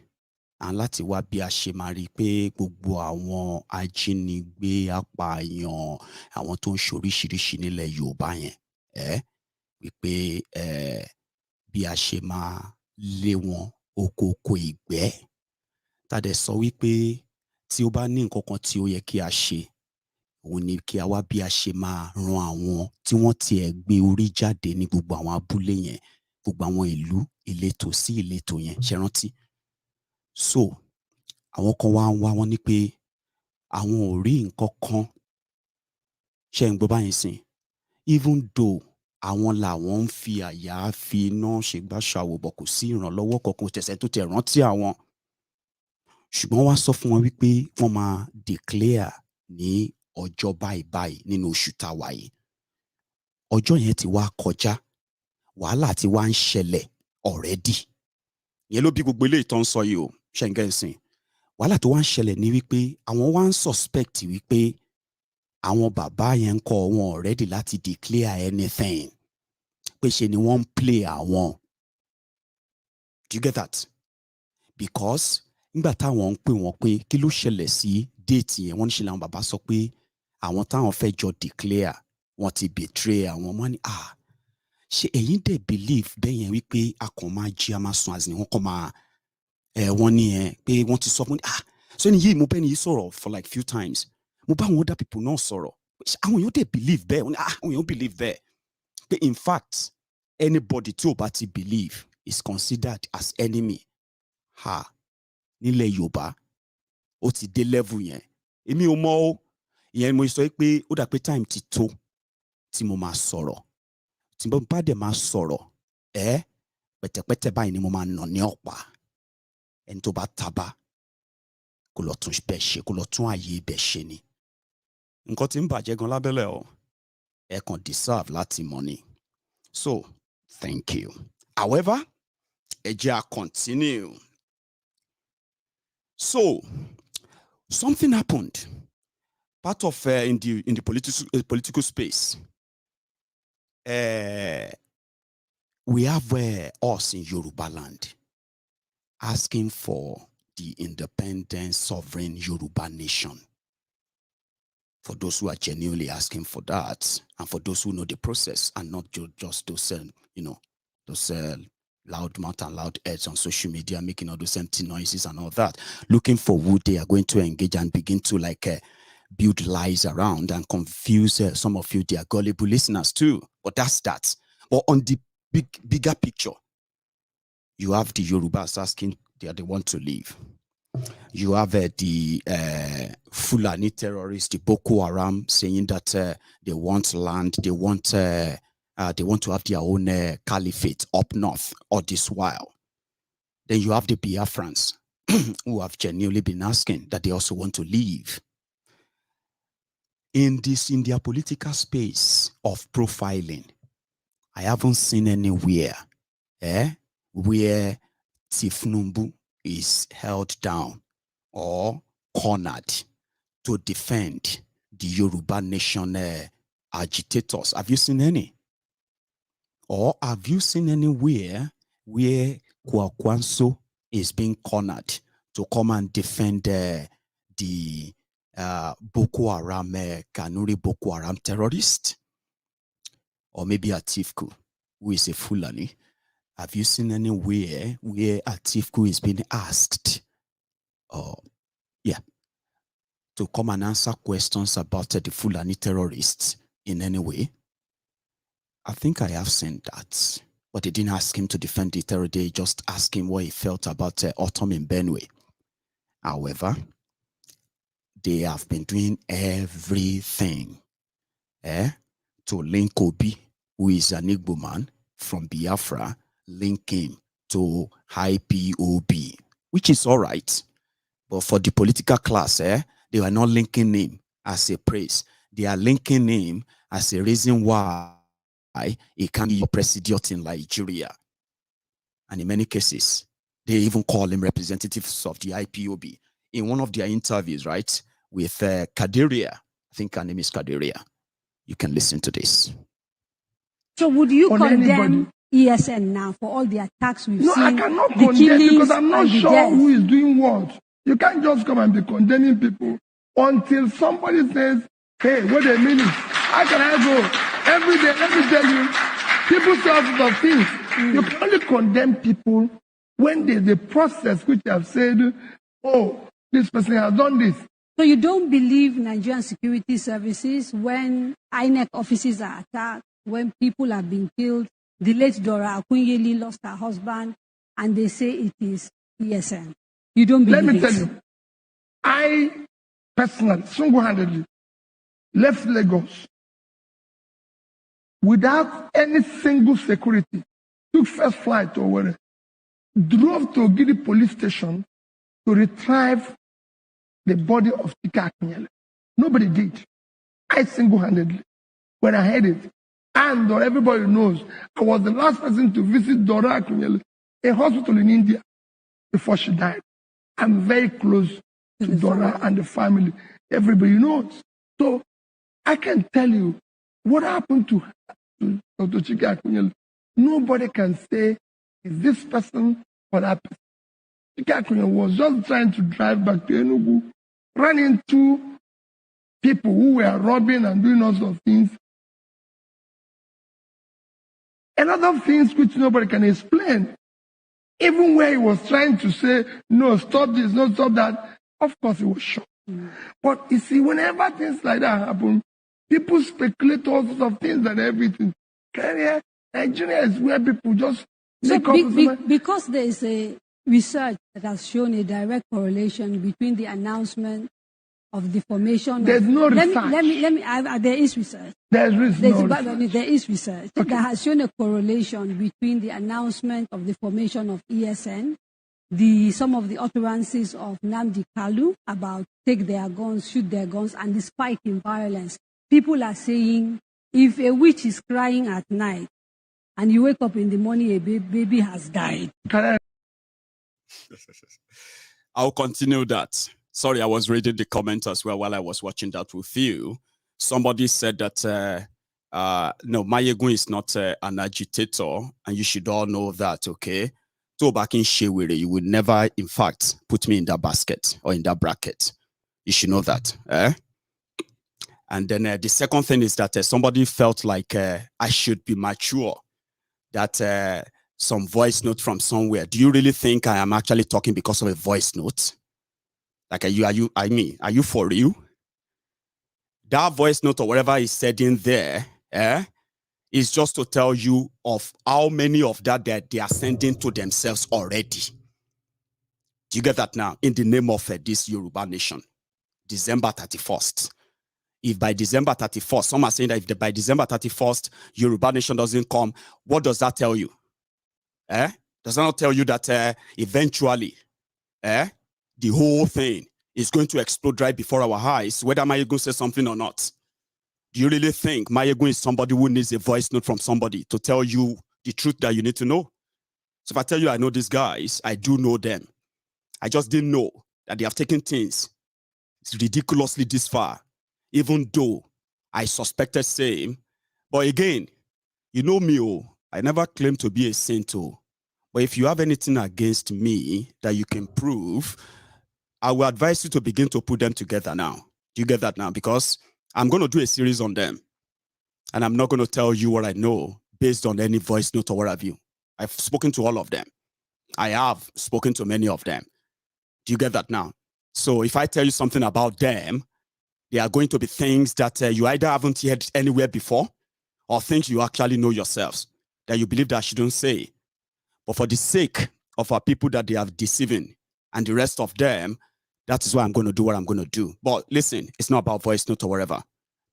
and láti wá bí a ṣe máa rí pé gbogbo àwọn ajínigbé apààyàn àwọn tó ń ṣoríṣiríṣi nílẹ̀ Yorùbá yẹn wípé bí a ṣe máa lé wọn okoko ìgbẹ́, tá dẹ̀ sọ wípé tí ó bá ní nǹkan kan tí ó yẹ kí a ṣe, òun ni kí a wá bí a ṣe máa ran àwọn tí wọ́n tiẹ̀ gbé orí jáde ní gbogbo àwọn abúlé yẹn, gbogbo àwọn ìlú ìletò sí ìletò yẹn, ṣe rántí. So àwọn kan wá ń wá wọn ní pé àwọn ò rí nǹkan kan, ṣe ń gbọ́ báyìí sìn, even though àwọn làwọn ń fi àyà fi iná ṣègbàṣàwò bọ̀, kò sí ìrànlọ́wọ́ kankan tẹ̀sẹ̀ tó tẹ̀ rántí àwọn, ṣùgbọ́n wá sọ fún wọn wípé wọ́n máa declare ní ọjọ́ báyìí nínú oṣù tá a wà yìí. Ọjọ́ yẹn ti wá kọjá, wàhálà ti wá ń ṣẹlẹ̀ already. Ìyẹn ló bí gbogbo eléyìí tó ń sọ yìí o, ṣẹ́ńgẹ́sìn. Wàhálà tó wá ń ṣẹlẹ̀ ní wípé àwọn wá ń suspect wípé àwọn bàbá yẹn ń kọ́ wọn already láti declare anything, pé ṣe ni wọ́n ń play àwọn. Do you get that? Because nígbà táwọn ń pè wọ́n pé kí ló ṣẹlẹ̀ sí déètì yẹn, wọ́n ní ṣe làwọn bàbá sọ pé àwọn táwọn fẹ́ jọ declare wọ́n ti betray àwọn. Wọ́n ní ṣé ẹ̀yin dẹ̀ believe bẹ́ẹ̀ yẹn wípé a kàn máa jí a máa sùn àti wọ́n kàn máa wọ́n ní pé wọ́n ti sọ fún mi so ẹni yìí mo bẹ́ẹ̀ ni yìí sọ̀rọ̀ for like few times, mo bá àwọn other people náà sọ̀rọ̀, àwọn èèyàn dẹ̀ believe bẹ́ẹ̀, wọ́n ní àwọn èèyàn believe bẹ́ẹ̀ pé in fact anybody tí ò bá ti believe is considered as enemy nílẹ̀ Yorùbá. Ó ti dé level yẹn, èmi ò mọ̀ o. Ìyẹn mo sọ pé ó dà pé time ti tó tí mo máa sọ̀rọ̀, tí mo bá dẹ̀ máa sọ̀rọ̀ pẹ̀tẹ̀pẹ̀tẹ̀ báyìí ni mo máa nà ní ọ̀pá. Ẹni tó bá taba kó lọ tún bẹ́ẹ̀ ṣe, kó lọ tún ààyè ibẹ̀ ṣe ni. Nǹkan tí ń bàjẹ́ gan lábẹ́lẹ̀ o, ẹ kàn deserve láti mọ̀ ni. So thank you. However, ẹ jẹ́ a continue. So something happened. Part of in the political space. We have us in Yoruba land asking for the independent, sovereign Yoruba nation. For those who are genuinely asking for that, and for those who know the process, and not just those, those loud mouth and loud heads on social media, making all those empty noises and all that, looking for who they are going to engage and begin to build lies around and confuse some of you, their gullible listeners too. But that's that. But on the bigger picture, you have the Yorubas asking they want to leave. You have the Fulani terrorists, the Boko Haram, saying that they want land, they want to have their own caliphate up north all this while. Then you have the Biafrans who have genuinely been asking that they also want to leave. In their political space of profiling, I haven't seen anywhere where Tinubu is held down or cornered to defend the Yoruba nation agitators. Have you seen any? Or have you seen anywhere where Kwakwanso is being cornered to come and defend the Boko Haram, Kanuri Boko Haram terrorist? Or maybe Atifku, who is a Fulani? Have you seen anywhere where Atifku is being asked to come and answer questions about the Fulani terrorists in any way? I think I have seen that. But they didn't ask him to defend the terror. They just asked him what he felt about autumn in Benue. However, they have been doing everything to link Obi, who is an Igbo man from Biafra, link him to IPOB, which is all right. But for the political class, they are not linking him as a praise. They are linking him as a reason why he can be president in Nigeria. And in many cases, they even call him representatives of the IPOB. In one of their interviews, right, with Kaderia, I think her name is Kaderia. You can listen to this. So would you condemn anybody. ESN now for all the attacks we've no, seen? I cannot condemn because I'm not sure deaths. who is doing what. You can't just come and be condemning people until somebody says, hey, wait a minute, how can I go? Every day, let me tell you, people say all sorts of things. You can only condemn people when there's a process which have said, oh, this person has done this. So you don't believe Nigerian security services when INEC offices are attacked, when people have been killed? The late Dora Akunyeli lost her husband, and they say it is ESN. You don't believe it? Let me tell you, I personally, single-handedly, left Lagos without any single security, took first flight to Owerri, drove to Gidi police station to retrieve the body of Chika Akunyele. Nobody did. I single-handedly, when I heard it, and everybody knows, I was the last person to visit Dora Akunyele, a hospital in India, before she died. I'm very close to Dora and the family. Everybody knows. So I can tell you what happened to Chika Akunyele. Nobody can say, is this person or that person? Chika Akunyele was just trying to drive back to Enugu, ran into people who were robbing and doing all sorts of things. And other things which nobody can explain. Even where he was trying to say, no, stop this, no, stop that, of course he was shocked. But you see, whenever things like that happen, people speculate all sorts of things and everything. Nigeria is where people just make up. Because there is a research that has shown a direct correlation between the announcement of the formation. There's no research. There is research. There is research that has shown a correlation between the announcement of the formation of ESN, some of the utterances of Nnamdi Kalu about take their guns, shoot their guns, and the spike in violence. People are saying, if a witch is crying at night and you wake up in the morning, a baby has died. I'll continue that. Sorry, I was reading the comments as well while I was watching that with you. Somebody said that, no, Maiyegun is not an agitator, and you should all know that, okay? So back in Shewere, you would never, in fact, put me in that basket or in that bracket. You should know that. And then the second thing is that somebody felt like I should be mature, that some voice note from somewhere. Do you really think I am actually talking because of a voice note? Like, are you for real? That voice note or whatever is said in there, is just to tell you of how many of that they are sending to themselves already. Do you get that now? In the name of this Yoruba nation, December 31st. If by December 31st, some are saying that if by December 31st, Yoruba nation doesn't come, what does that tell you? Does that not tell you that eventually, the whole thing is going to explode right before our eyes, whether Maiyegun says something or not? Do you really think Maiyegun is somebody who needs a voice note from somebody to tell you the truth that you need to know? So if I tell you I know these guys, I do know them. I just didn't know that they have taken things ridiculously this far, even though I suspected same. But again, you know me, I never claimed to be a saint. But if you have anything against me that you can prove, I will advise you to begin to put them together now. Do you get that now? Because I'm going to do a series on them. And I'm not going to tell you what I know based on any voice note or what have you. I've spoken to all of them. I have spoken to many of them. Do you get that now? So if I tell you something about them, there are going to be things that you either haven't heard anywhere before or things you actually know yourselves that you believe that I shouldn't say. But for the sake of our people that they are deceiving and the rest of them, that is why I'm going to do what I'm going to do. But listen, it's not about voice note or whatever.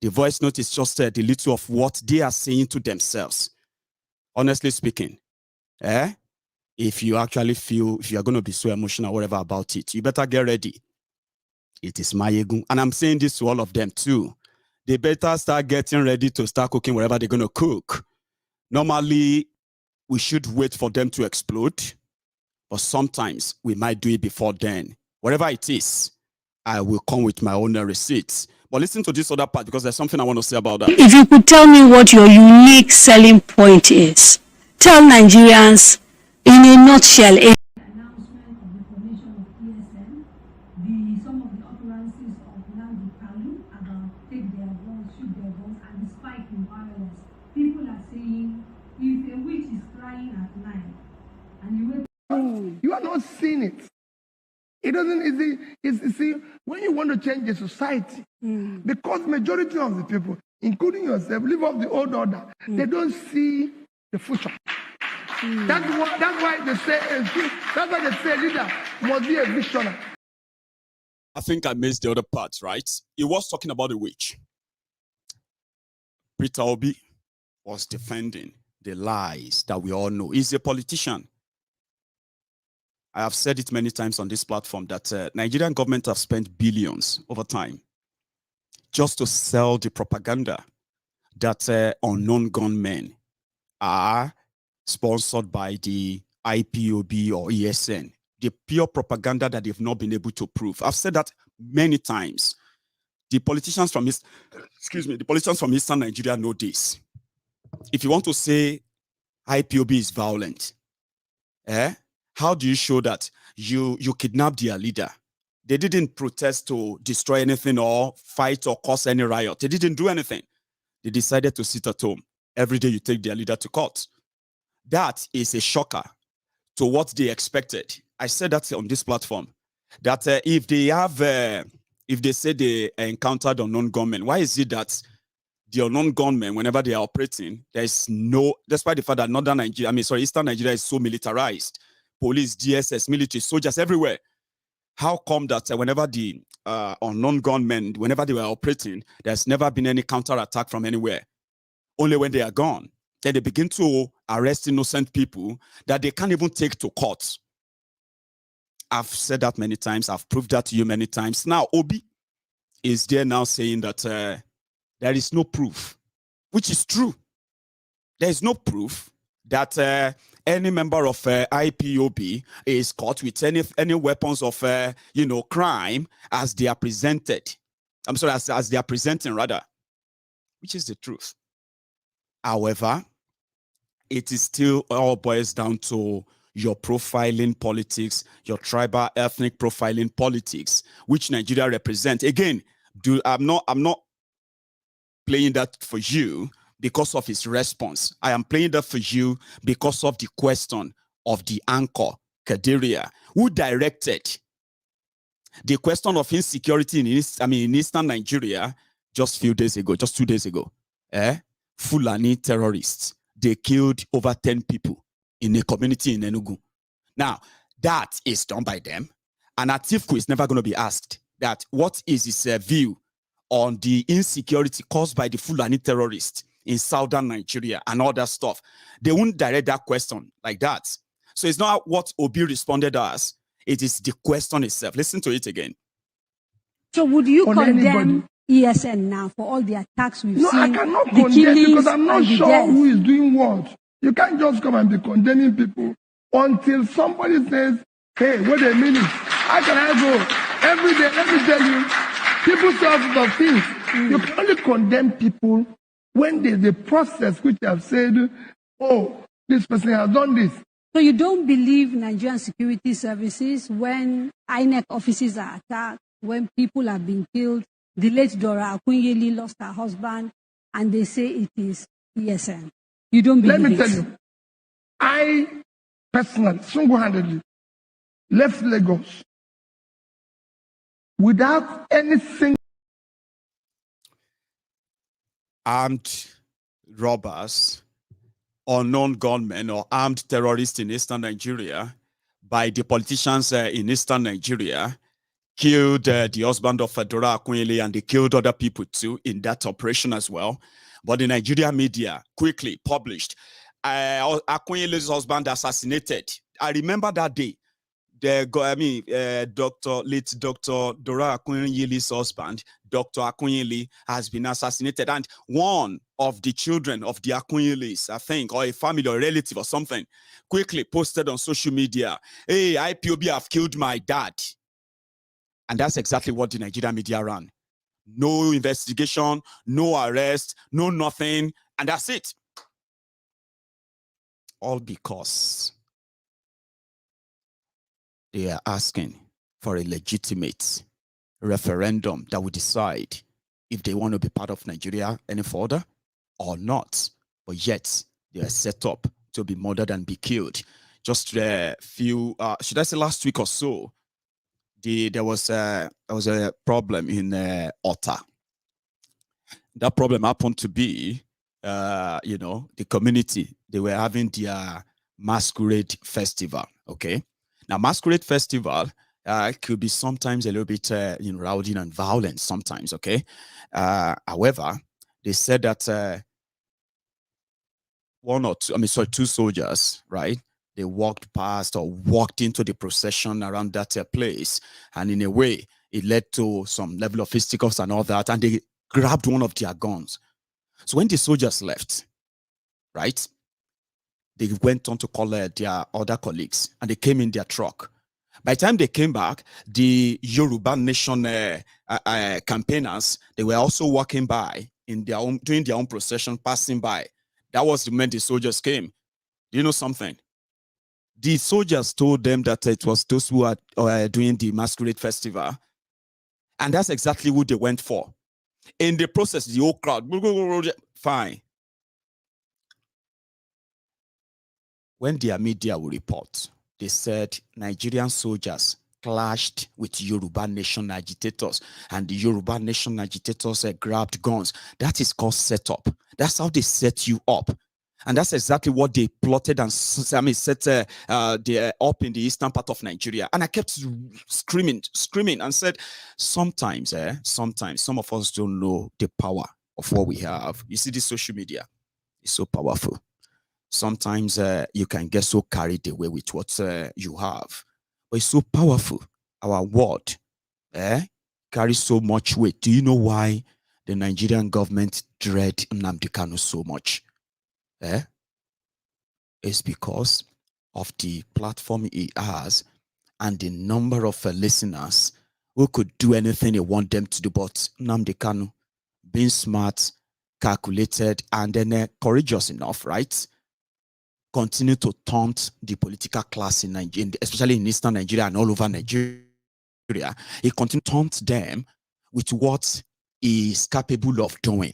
The voice note is just the little of what they are saying to themselves. Honestly speaking, if you actually feel, if you're going to be so emotional or whatever about it, you better get ready. It is Maiyegun. And I'm saying this to all of them too. They better start getting ready to start cooking whatever they're going to cook. Normally, we should wait for them to explode. But sometimes we might do it before then. Whatever it is, I will come with my own receipts. But listen to this other part because there's something I want to say about that. If you could tell me what your unique selling point is, tell Nigerians in a nutshell. Announcement of the formation of ESN, some of the utterances of Nnamdi Kanu about take their guns, shoot their guns, and the spike in violence. People are saying if a witch is crying at night and you wake you are not seeing it. It doesn't. You see, when you want to change the society, because majority of the people, including yourself, live off the old order. They don't see the future. That's why they say leader must be a visionary. I think I missed the other part, right? He was talking about the witch. Peter Obi was defending the lies that we all know. He's a politician. I have said it many times on this platform that Nigerian government have spent billions over time just to sell the propaganda that unknown gunmen are sponsored by the IPOB or ESN. The pure propaganda that they've not been able to prove. I've said that many times. The politicians from Eastern Nigeria know this. If you want to say IPOB is violent, how do you show that you kidnapped their leader? They didn't protest to destroy anything or fight or cause any riot. They didn't do anything. They decided to sit at home. Every day you take their leader to court. That is a shocker to what they expected. I said that on this platform, that if they say they encountered unknown gunmen, why is it that the unknown gunmen, whenever they are operating, despite the fact that Eastern Nigeria is so militarized, police, DSS, military, soldiers everywhere. How come that whenever the unknown gunmen, whenever they were operating, there's never been any counterattack from anywhere? Only when they are gone, then they begin to arrest innocent people that they can't even take to court. I've said that many times. I've proved that to you many times. Now, Obi is there now saying that there is no proof, which is true. There is no proof that any member of IPOB is caught with any weapons of crime as they are presented. I'm sorry, as they are presenting rather, which is the truth. However, it is still all boils down to your profiling politics, your tribal ethnic profiling politics, which Nigeria represents. Again, I'm not playing that for you because of his response. I am playing that for you because of the question of the anchor, Kadiria, who directed the question of insecurity in Eastern Nigeria just 2 days ago. Fulani terrorists, they killed over 10 people in a community in Enugu. Now, that is done by them. And Atiku is never going to be asked that what is his view on the insecurity caused by the Fulani terrorists in southern Nigeria and all that stuff. They won't direct that question like that. So it's not what Obi responded as, it is the question itself. Listen to it again. So would you condemn ESN now for all the attacks we've seen? No, I cannot condemn because I'm not sure who is doing what. You can't just come and be condemning people until somebody says, hey, wait a minute, how can I go? Every day, let me tell you, people say all sorts of things. You can only condemn people when there's a process which have said, oh, this person has done this. So you don't believe Nigerian security services when INEC offices are attacked, when people have been killed? The late Dora Akunyili lost her husband, and they say it is ESN. You don't believe it? Let me tell you, I personally, single-handedly, left Lagos without anything. Armed robbers, unknown gunmen, or armed terrorists in Eastern Nigeria by the politicians in Eastern Nigeria killed the husband of Dora Akunyili, and they killed other people too in that operation as well. But the Nigerian media quickly published Akunyili's husband assassinated. I remember that day. Late Dr. Dora Akunyili's husband, Dr. Akunyili, has been assassinated. And one of the children of the Akunyilis, I think, or a family or a relative or something, quickly posted on social media, hey, IPOB have killed my dad. And that's exactly what the Nigerian media ran. no investigation, no arrest, no nothing, and that's it. All because they are asking for a legitimate referendum that will decide if they want to be part of Nigeria any further or not. But yet, they are set up to be murdered and be killed. Just a few, should I say last week or so, there was a problem in Ota. That problem happened to be, the community, they were having their masquerade festival, okay? Now, masquerade festival could be sometimes a little bit rowdy and violent sometimes, okay? However, they said that two soldiers, right? They walked past or walked into the procession around that place. And in a way, it led to some level of fisticuffs and all that. And they grabbed one of their guns. So when the soldiers left, right, they went on to call their other colleagues and they came in their truck. By the time they came back, the Yoruba Nation campaigners, they were also walking by in their own, doing their own procession, passing by. That was the moment the soldiers came. Do you know something? The soldiers told them that it was those who are doing the masquerade festival. And that's exactly what they went for. In the process, the whole crowd, fine. When their media will report, they said Nigerian soldiers clashed with Yoruba Nation agitators, and the Yoruba Nation agitators grabbed guns. That is called setup. That's how they set you up. And that's exactly what they plotted and set up in the eastern part of Nigeria. And I kept screaming and said, sometimes some of us don't know the power of what we have. You see, this social media is so powerful. Sometimes you can get so carried away with what you have. But it's so powerful. Our word carries so much weight. Do you know why the Nigerian government dread Nnamdi Kanu so much? It's because of the platform he has and the number of listeners who could do anything they want them to do. But Nnamdi Kanu, being smart, calculated, and then courageous enough, right? Continue to taunt the political class in Nigeria, especially in Eastern Nigeria and all over Nigeria. He continued to taunt them with what he is capable of doing.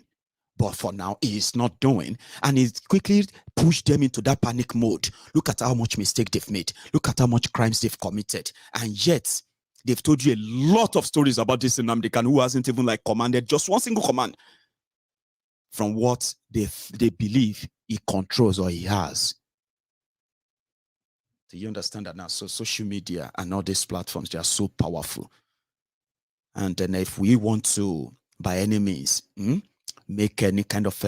But for now, he is not doing. And he quickly pushed them into that panic mode. Look at how much mistake they've made. Look at how much crimes they've committed. And yet, they've told you a lot of stories about this Nnamdi Kanu who hasn't even commanded just one single command from what they believe he controls or he has. Do you understand that now? So social media and all these platforms, they are so powerful. And then if we want to, by any means, make any kind of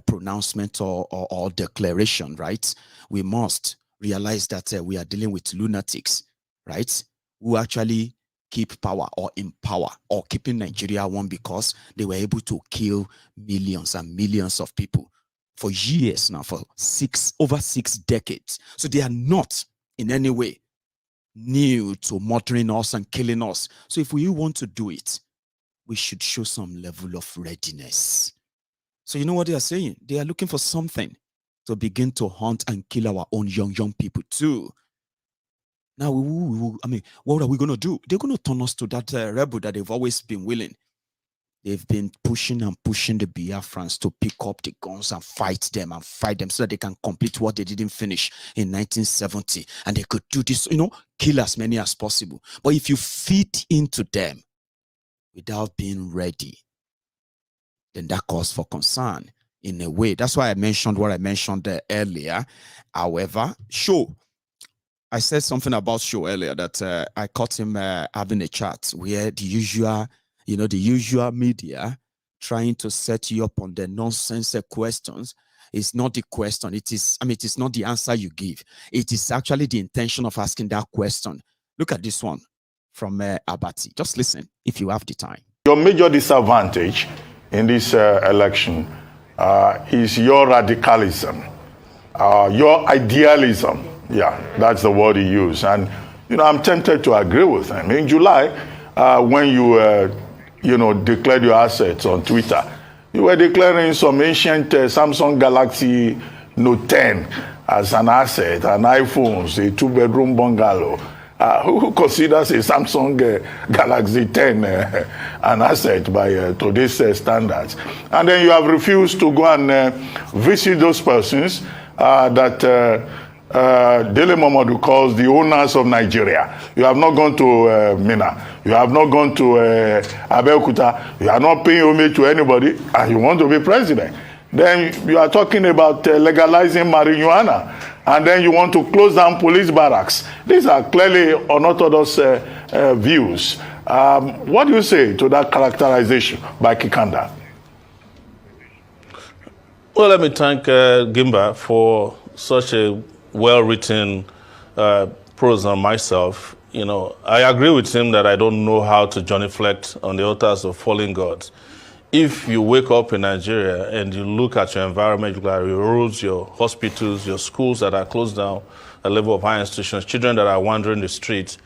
pronouncement or declaration, right? We must realize that we are dealing with lunatics, right? Who actually keep power or in power or keeping Nigeria one because they were able to kill millions and millions of people for years now, for over 6 decades. So they are not in any way new to murdering us and killing us. So if we want to do it, we should show some level of readiness. So you know what they are saying? They are looking for something to begin to hunt and kill our own young people too. Now, what are we going to do? They're going to turn us to that rebel that they've always been willing. They've been pushing and pushing the Biafrans to pick up the guns and fight them so that they can complete what they didn't finish in 1970. And they could do this, kill as many as possible. But if you feed into them without being ready, then that calls for concern in a way. That's why I mentioned what I mentioned earlier. However, I said something about Show earlier that I caught him having a chat where the usual media trying to set you up on the nonsense questions is not the question. It is not the answer you give. It is actually the intention of asking that question. Look at this one from Abati. Just listen if you have the time. Your major disadvantage in this election is your radicalism, your idealism. Yeah, that's the word he used. And, I'm tempted to agree with him. In July, when you declared your assets on Twitter. You were declaring some ancient Samsung Galaxy Note 10 as an asset, an iPhone, a 2-bedroom bungalow. Who considers a Samsung Galaxy 10 an asset by today's standards? And then you have refused to go and visit those persons that Dele Momodu calls the owners of Nigeria. You have not gone to Mina. You have not gone to Abeokuta. You are not paying homage to anybody, and you want to be president. Then you are talking about legalizing marijuana, and then you want to close down police barracks. These are clearly unorthodox views. What do you say to that characterization by Kikanda? Well, let me thank Gimba for such a well-written prose on myself. I agree with him that I don't know how to genuflect on the altars of fallen gods. If you wake up in Nigeria and you look at your environment, you look at your roads, your hospitals, your schools that are closed down, a level of high institutions, children that are wandering the streets,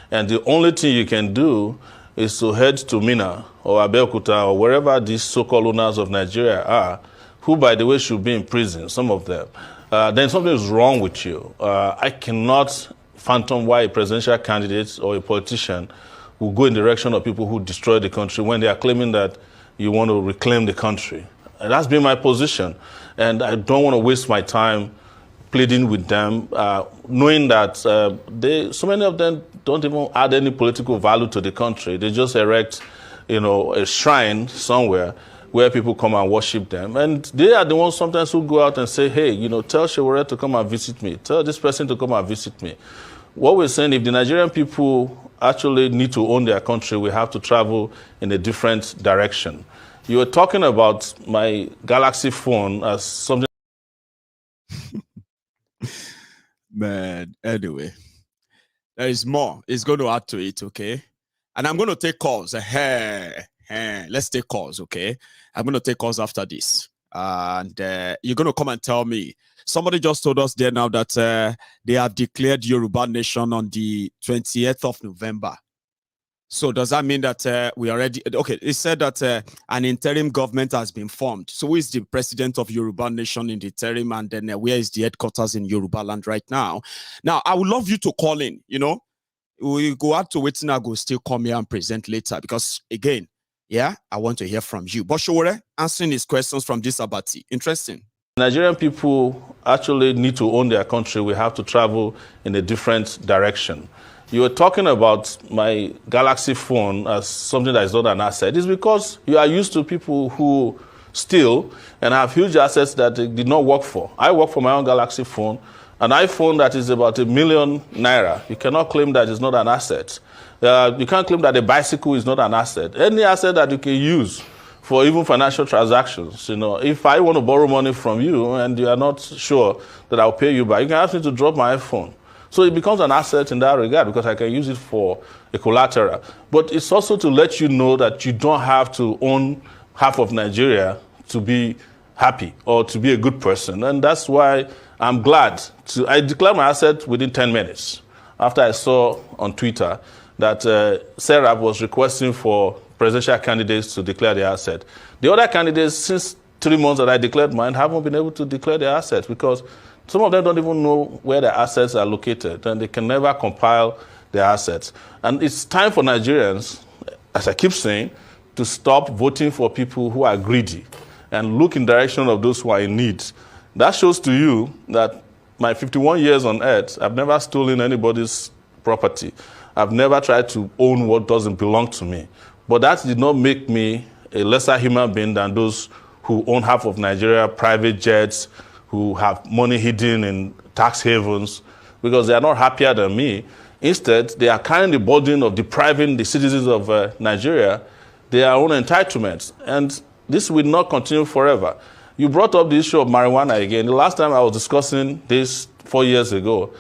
and the only thing you can do is to head to Mina or Abeokuta or wherever these so-called owners of Nigeria are, who, by the way, should be in prison, some of them, then something is wrong with you. I cannot fathom why a presidential candidate or a politician will go in the direction of people who destroy the country when they are claiming that you want to reclaim the country. And that's been my position. And I don't want to waste my time pleading with them, knowing that so many of them don't even add any political value to the country. They just erect, a shrine somewhere where people come and worship them. And they are the ones sometimes who go out and say, hey, tell Shewore to come and visit me. Tell this person to come and visit me. What we're saying, if the Nigerian people actually need to own their country, we have to travel in a different direction. You were talking about my Galaxy phone as something. Man, anyway, there is more. It's going to add to it, okay? And I'm going to take calls. Let's take calls, okay? I'm going to take calls after this. And you're going to come and tell me. Somebody just told us there now that they have declared Yoruba Nation on the 20th of November. So does that mean that we already... Okay, it said that an interim government has been formed. So who is the president of Yoruba Nation in the interim? And then where is the headquarters in Yoruba land right now? Now, I would love you to call in, We go out to waiting. I go still come here and present later. Because, again, I want to hear from you. But Shewore, answering his questions from this Abati. Interesting. Nigerian people actually need to own their country. We have to travel in a different direction. You were talking about my Galaxy phone as something that is not an asset. It's because you are used to people who steal and have huge assets that they did not work for. I work for my own Galaxy phone, an iPhone that is about ₦1 million. You cannot claim that it's not an asset. You can't claim that a bicycle is not an asset. Any asset that you can use for even financial transactions. If I want to borrow money from you and you are not sure that I'll pay you back, you can ask me to drop my iPhone. So it becomes an asset in that regard because I can use it for a collateral. But it's also to let you know that you don't have to own half of Nigeria to be happy or to be a good person. And that's why I'm glad I declared my asset within 10 minutes after I saw on Twitter that Sarah was requesting for presidential candidates to declare their asset. The other candidates, since 3 months that I declared mine, haven't been able to declare their assets because some of them don't even know where their assets are located, and they can never compile their assets. And it's time for Nigerians, as I keep saying, to stop voting for people who are greedy and look in the direction of those who are in need. That shows to you that my 51 years on earth, I've never stolen anybody's property. I've never tried to own what doesn't belong to me. But that did not make me a lesser human being than those who own half of Nigeria, private jets, who have money hidden in tax havens, because they are not happier than me. Instead, they are carrying the burden of depriving the citizens of Nigeria their own entitlements. And this will not continue forever. You brought up the issue of marijuana again. The last time I was discussing this 4 years ago,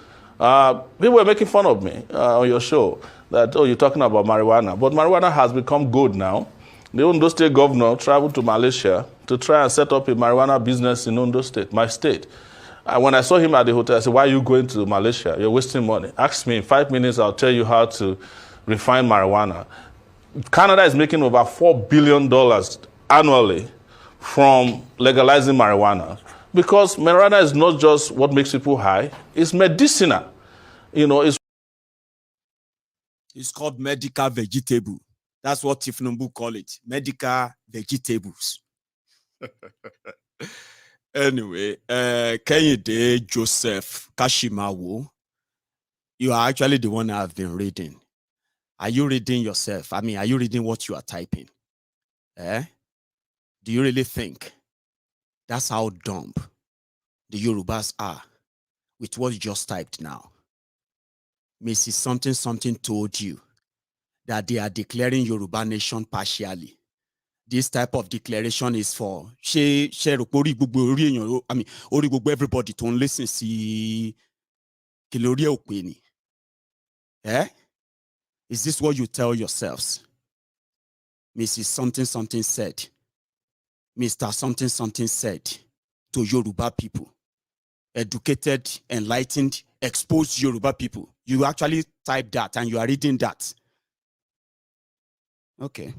people were making fun of me on your show that, you're talking about marijuana. But marijuana has become good now. The Ondo State governor traveled to Malaysia to try and set up a marijuana business in Ondo State, my state. When I saw him at the hotel, I said, why are you going to Malaysia? You're wasting money. Ask me in 5 minutes, I'll tell you how to refine marijuana. Canada is making over $4 billion annually from legalizing marijuana, because marijuana is not just what makes people high, it's medicinal. You know, it's called medical vegetable. That's what Tinubu call it, medical vegetables. Anyway, Kehinde Joseph Kashimawo, you are actually the one I've been reading. Are you reading yourself? I mean, are you reading what you are typing? Do you really think that's how dumb the Yorubas are with what you just typed now? Mrs. Something Something told you that they are declaring Yoruba nation partially. This type of declaration is for everybody to listen. See, is this what you tell yourselves? Mrs. Something Something said, Mr. Something Something said to Yoruba people, educated, enlightened, exposed Yoruba people. You actually type that and you are reading that. Okay.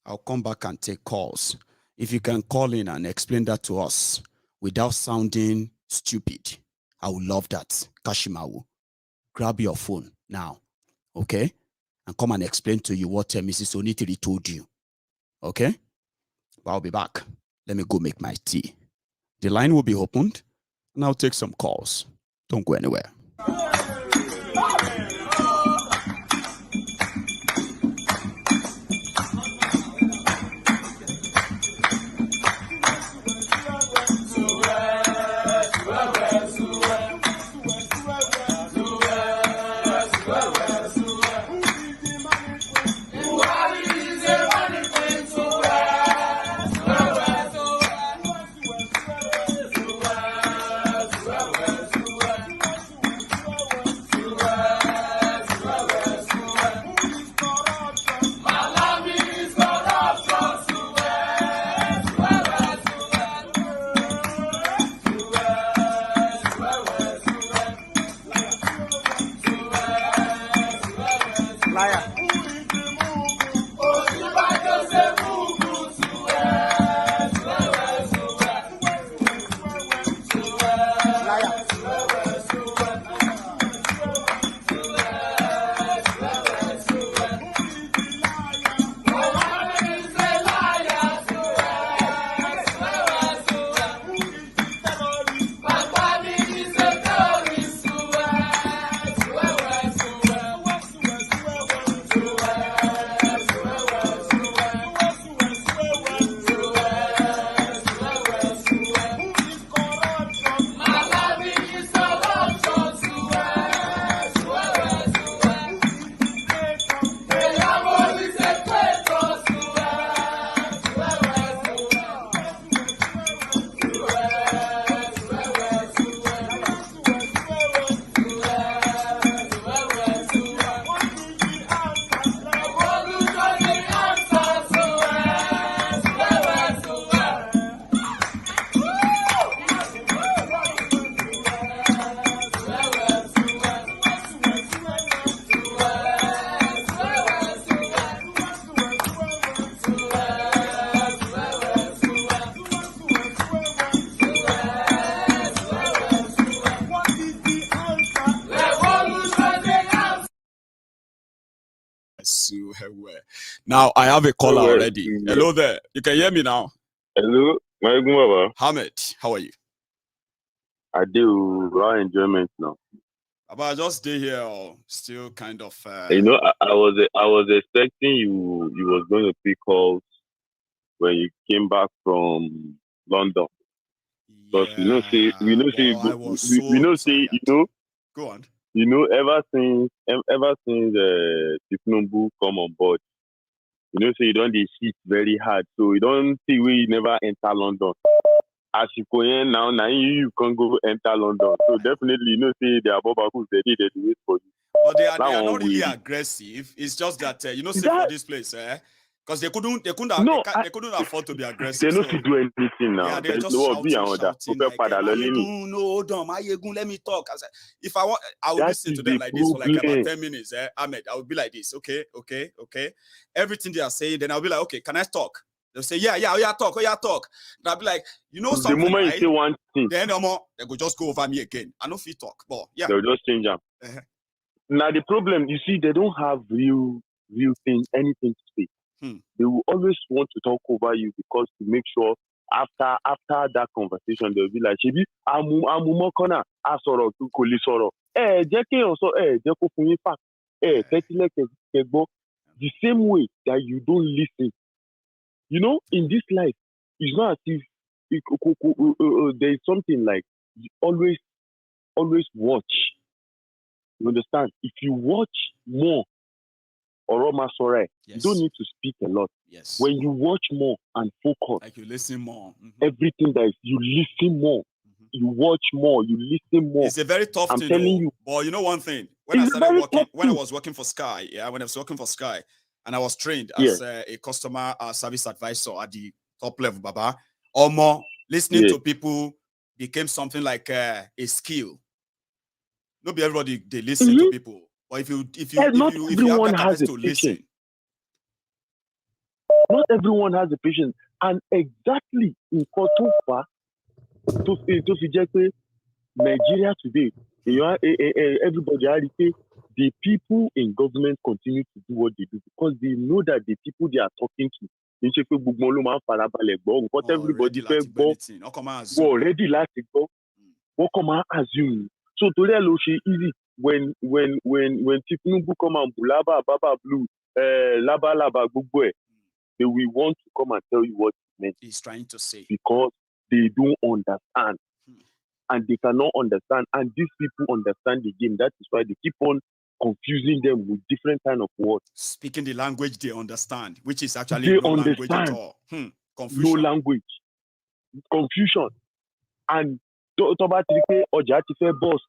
I'll come back and take calls. If you can call in and explain that to us without sounding stupid, I would love that. Kashimawo, grab your phone now, okay? And come and explain to you what Mrs. Onitiri told you, okay? But I'll be back. Let me go make my tea. The line will be opened, and I'll take some calls. Don't go anywhere. Now I have a caller already. Hello there. You can hear me now. Hello, Maiyegun. Hamid, how are you? I do raw enjoyment now. But I just stay here, still kind of. You know, I was expecting you was going to pick calls when you came back from London. Because Go on. You know, ever since Tinubu come on board, you know, so you don't hit very hard. So you don't see we never enter London. As you go in now you can't go enter London. So definitely, you know, see the Abobakus they did wait for you. But they are not really aggressive. It's just that, say for this place, Because they couldn't afford to be aggressive. They don't do anything now. Yeah, they're just shouting, like, Maiyegun, no, hold on, Maiyegun, let me talk. I said, if I want, I would listen to them like this for like about 10 minutes. Ahmed, I would be like this, okay. Everything they are saying, then I'll be like, okay, can I talk? They'll say, yeah, talk. And I'll be like, you know something, the moment right? you say one thing, then they go just go over me again. I know if you talk, but yeah. They'll just change them. Now the problem, you see, they don't have real thing, anything to say. They will always want to talk over you because to make sure after that conversation they'll be like, Shebi, amu corner asoro to koli soro. Jeki also jeko fun yin fact. The same way that you don't listen. You know, in this life, it's not as if there is something like you always watch. You understand? If you watch more, you don't need to speak a lot. Yes. When you watch more and focus, like you listen more, everything that is, you listen more, you watch more, you listen more. It's a very tough thing. I'm telling you. But you know one thing, when I was working for Sky, and I was trained as a customer service advisor at the top level, Baba, listening to people became something like a skill. Not be everybody they listen to people. But if you have the capacity to listen. Not everyone has the patience. And exactly in Kotofa, to Nigeria today, everybody, the people in government continue to do what they do because they know that the people they are talking to, everybody already assume. So to them, easy when Tinubu come and Bulaba, Baba Blue, Laba, Gugwe, they will want to come and tell you what it meant. He's trying to say. Because they don't understand. And they cannot understand. And these people understand the game. That is why they keep on confusing them with different kind of words. Speaking the language they understand, which is actually no language at all. Confusion. No language. Confusion. And Toba Trike Oja Tife boss.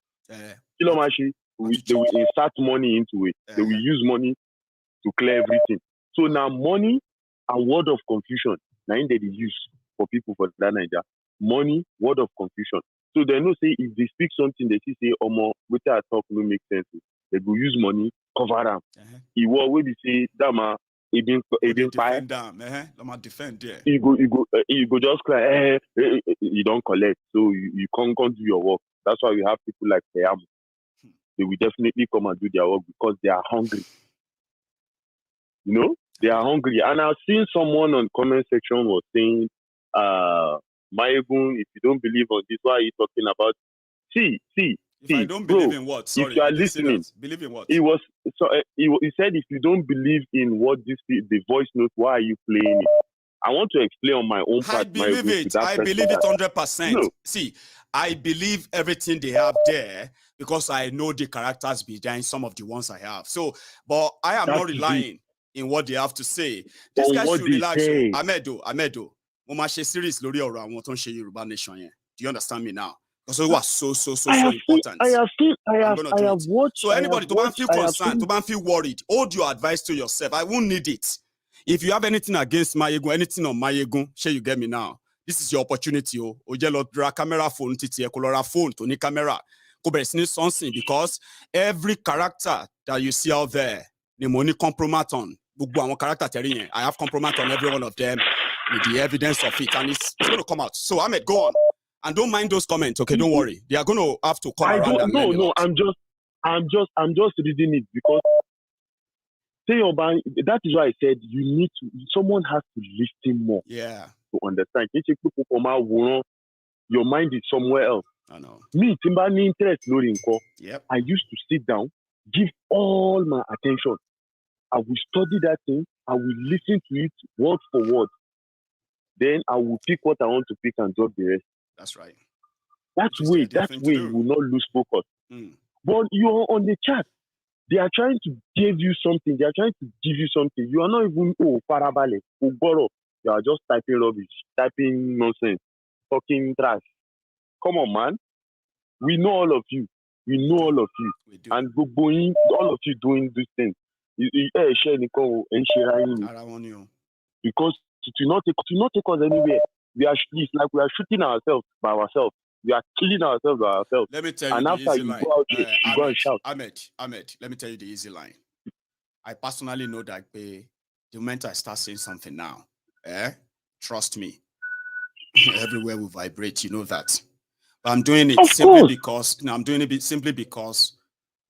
They will insert money into it. They will use money to clear everything. So now money and word of confusion, now they use for people for that Nigeria. Money, word of confusion. So they know say if they speak something, they say, what I talk no make sense. They go use money, cover them. He will always say, Dama, he been defend them. Defend there. You go just cry, you don't collect. So you can't do your work. That's why we have people like Teyam. They will definitely come and do their work because they are hungry. You know, they are hungry. And I've seen someone on comment section was saying, Maiyegun, if you don't believe on this, why are you talking about? I don't believe in what? Sorry, if you are listening, believe in what? He said, if you don't believe in what the voice note, why are you playing it? I want to explain on my own part. I believe it 100%. No. See, I believe everything they have there because I know the characters behind some of the ones I have. So, but I am not relying in what they have to say. This guy should relax. Amedo. Series Lori or Yoruba Nation. Do you understand me now? Because it was so important. I have watched. So anybody to feel concerned, to feel worried, hold your advice to yourself. I won't need it. If you have anything against Maiyegun, anything on Maiyegun, share you get me now. This is your opportunity. Ojelo camera phone, colora phone, to camera. Something because every character that you see out there, the money compromise on. I have compromise on every one of them with the evidence of it, and it's going to come out. So Ahmed, go on. And don't mind those comments, okay? Don't worry. They are going to have to come around. No. I'm just reading it because that is why I said someone has to listen more. Yeah. To understand. Your mind is somewhere else. I know. Me, Timbani interest loading call. Yep. I used to sit down, give all my attention. I will study that thing. I will listen to it word for word. Then I will pick what I want to pick and drop the rest. That's right. That way you will not lose focus. But you're on the chat. They are trying to give you something. They are trying to give you something. You are not even, parabale, Ugoro. You are just typing rubbish, typing nonsense, talking trash. Come on, man. We know all of you. We know all of you. And all of you doing these things. because it will not take us anywhere. It's like we are shooting ourselves by ourselves. We are killing ourselves by ourselves. Let me tell you and the after easy you line. go out there, you go and shout. Ahmed, let me tell you the easy line. I personally know that the moment I start saying something now, trust me, everywhere will vibrate. You know that. But I'm doing it simply because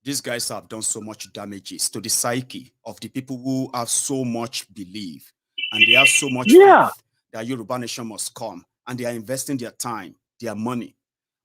these guys have done so much damages to the psyche of the people who have so much belief and they have so much faith that Yoruba nation must come, and they are investing their time, their money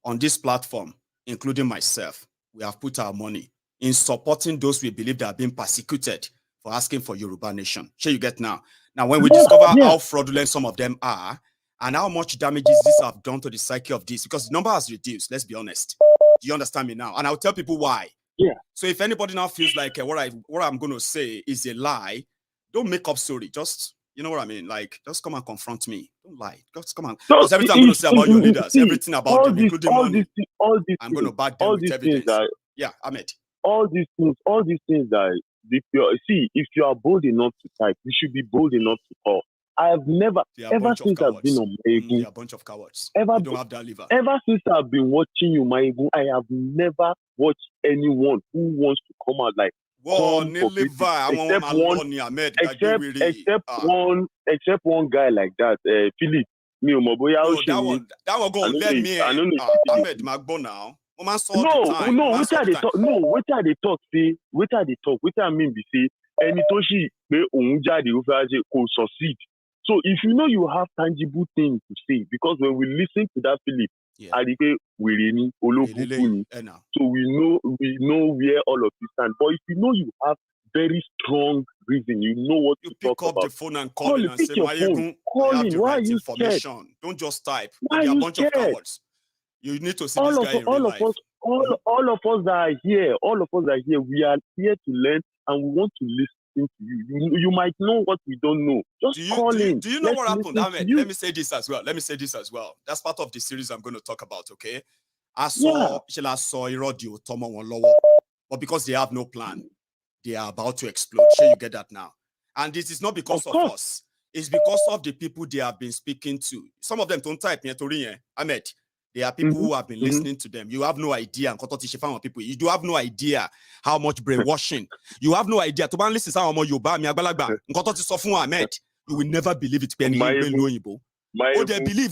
on this platform, including myself. We have put our money in supporting those we believe that are being persecuted for asking for Yoruba nation. Sure, you get now. Now, when we discover how fraudulent some of them are and how much damages this have done to the psyche of this, because the number has reduced, let's be honest. Do you understand me now? And I'll tell people why. Yeah. So if anybody now feels like what I'm going to say is a lie, don't make up story. Just, you know what I mean? Like, just come and confront me. Don't lie. Just come on. Because everything I'm going to say about your leaders, everything about them, including money, I'm going to back them with evidence. Ahmed. All these things that if you are bold enough to type, you should be bold enough to call. I have never, ever since I've been on Maiyegun, a bunch of cowards. You don't have that liver. Ever since I've been watching you, Maiyegun, I have never watched anyone who wants to come out like except one guy like that, Philip. That one go let me. Ahmed Magbo now. What I talk. What I mean be say, any toshi be onjade ko succeed. So if you know you have tangible things to say, because when we listen to that Philip, so we know where all of you stand. But if you know you have very strong reason, you know what to talk about. You pick up the phone and call in and say, Maiyegun, I have the right information. Don't just type. They are a bunch of cowards. You need to see this guy in real life. All of us that are here, we are here to learn and we want to listen to you. You might know what we don't know. Just call in. Do you know what happened, Ahmed? Let me say this as well. That's part of the series I'm going to talk about, okay? I saw Irodio Tomo one lower, but because they have no plan, they are about to explode. Sure, you get that now. And this is not because of us. It's because of the people they have been speaking to. Some of them don't type Ahmed. There are people who have been listening to them. You have no idea. People. You do have no idea how much brainwashing. You have no idea. To listen to Ahmed, you will never believe it. They believe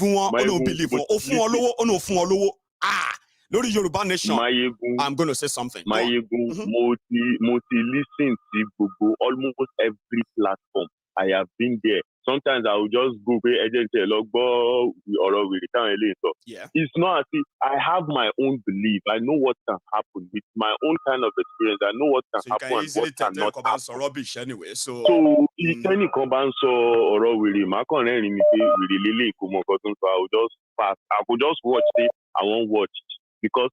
one, don't believe one. Lori Yoruba nation. I'm going to say something. Maiyegun, listen to almost every platform. I have been there. Sometimes I will just go agency logbo or we return later. Yeah. It's not as if I have my own belief. I know what can happen with my own kind of experience. I know what can happen and what cannot happen. Rubbish anyway. So if any combine or we I will just pass. I could just watch it. I won't watch it. Because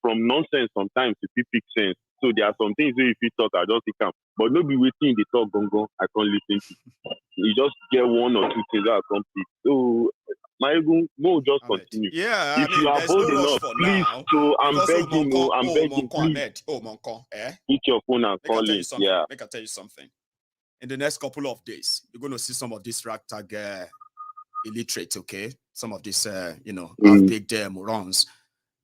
from nonsense sometimes it pick sense. So there are some things if you talk, I just come. But no be waiting the talk gongo, I can't listen to. You just get one or two things that are complete. So Maiyegun, no, just continue. Yeah, if you are bold enough, please. So I'm begging, please. Pick your phone and call in. Yeah. Make I tell you something. In the next couple of days, you're going to see some of this ragtag illiterate, okay? Some of this, half-baked morons.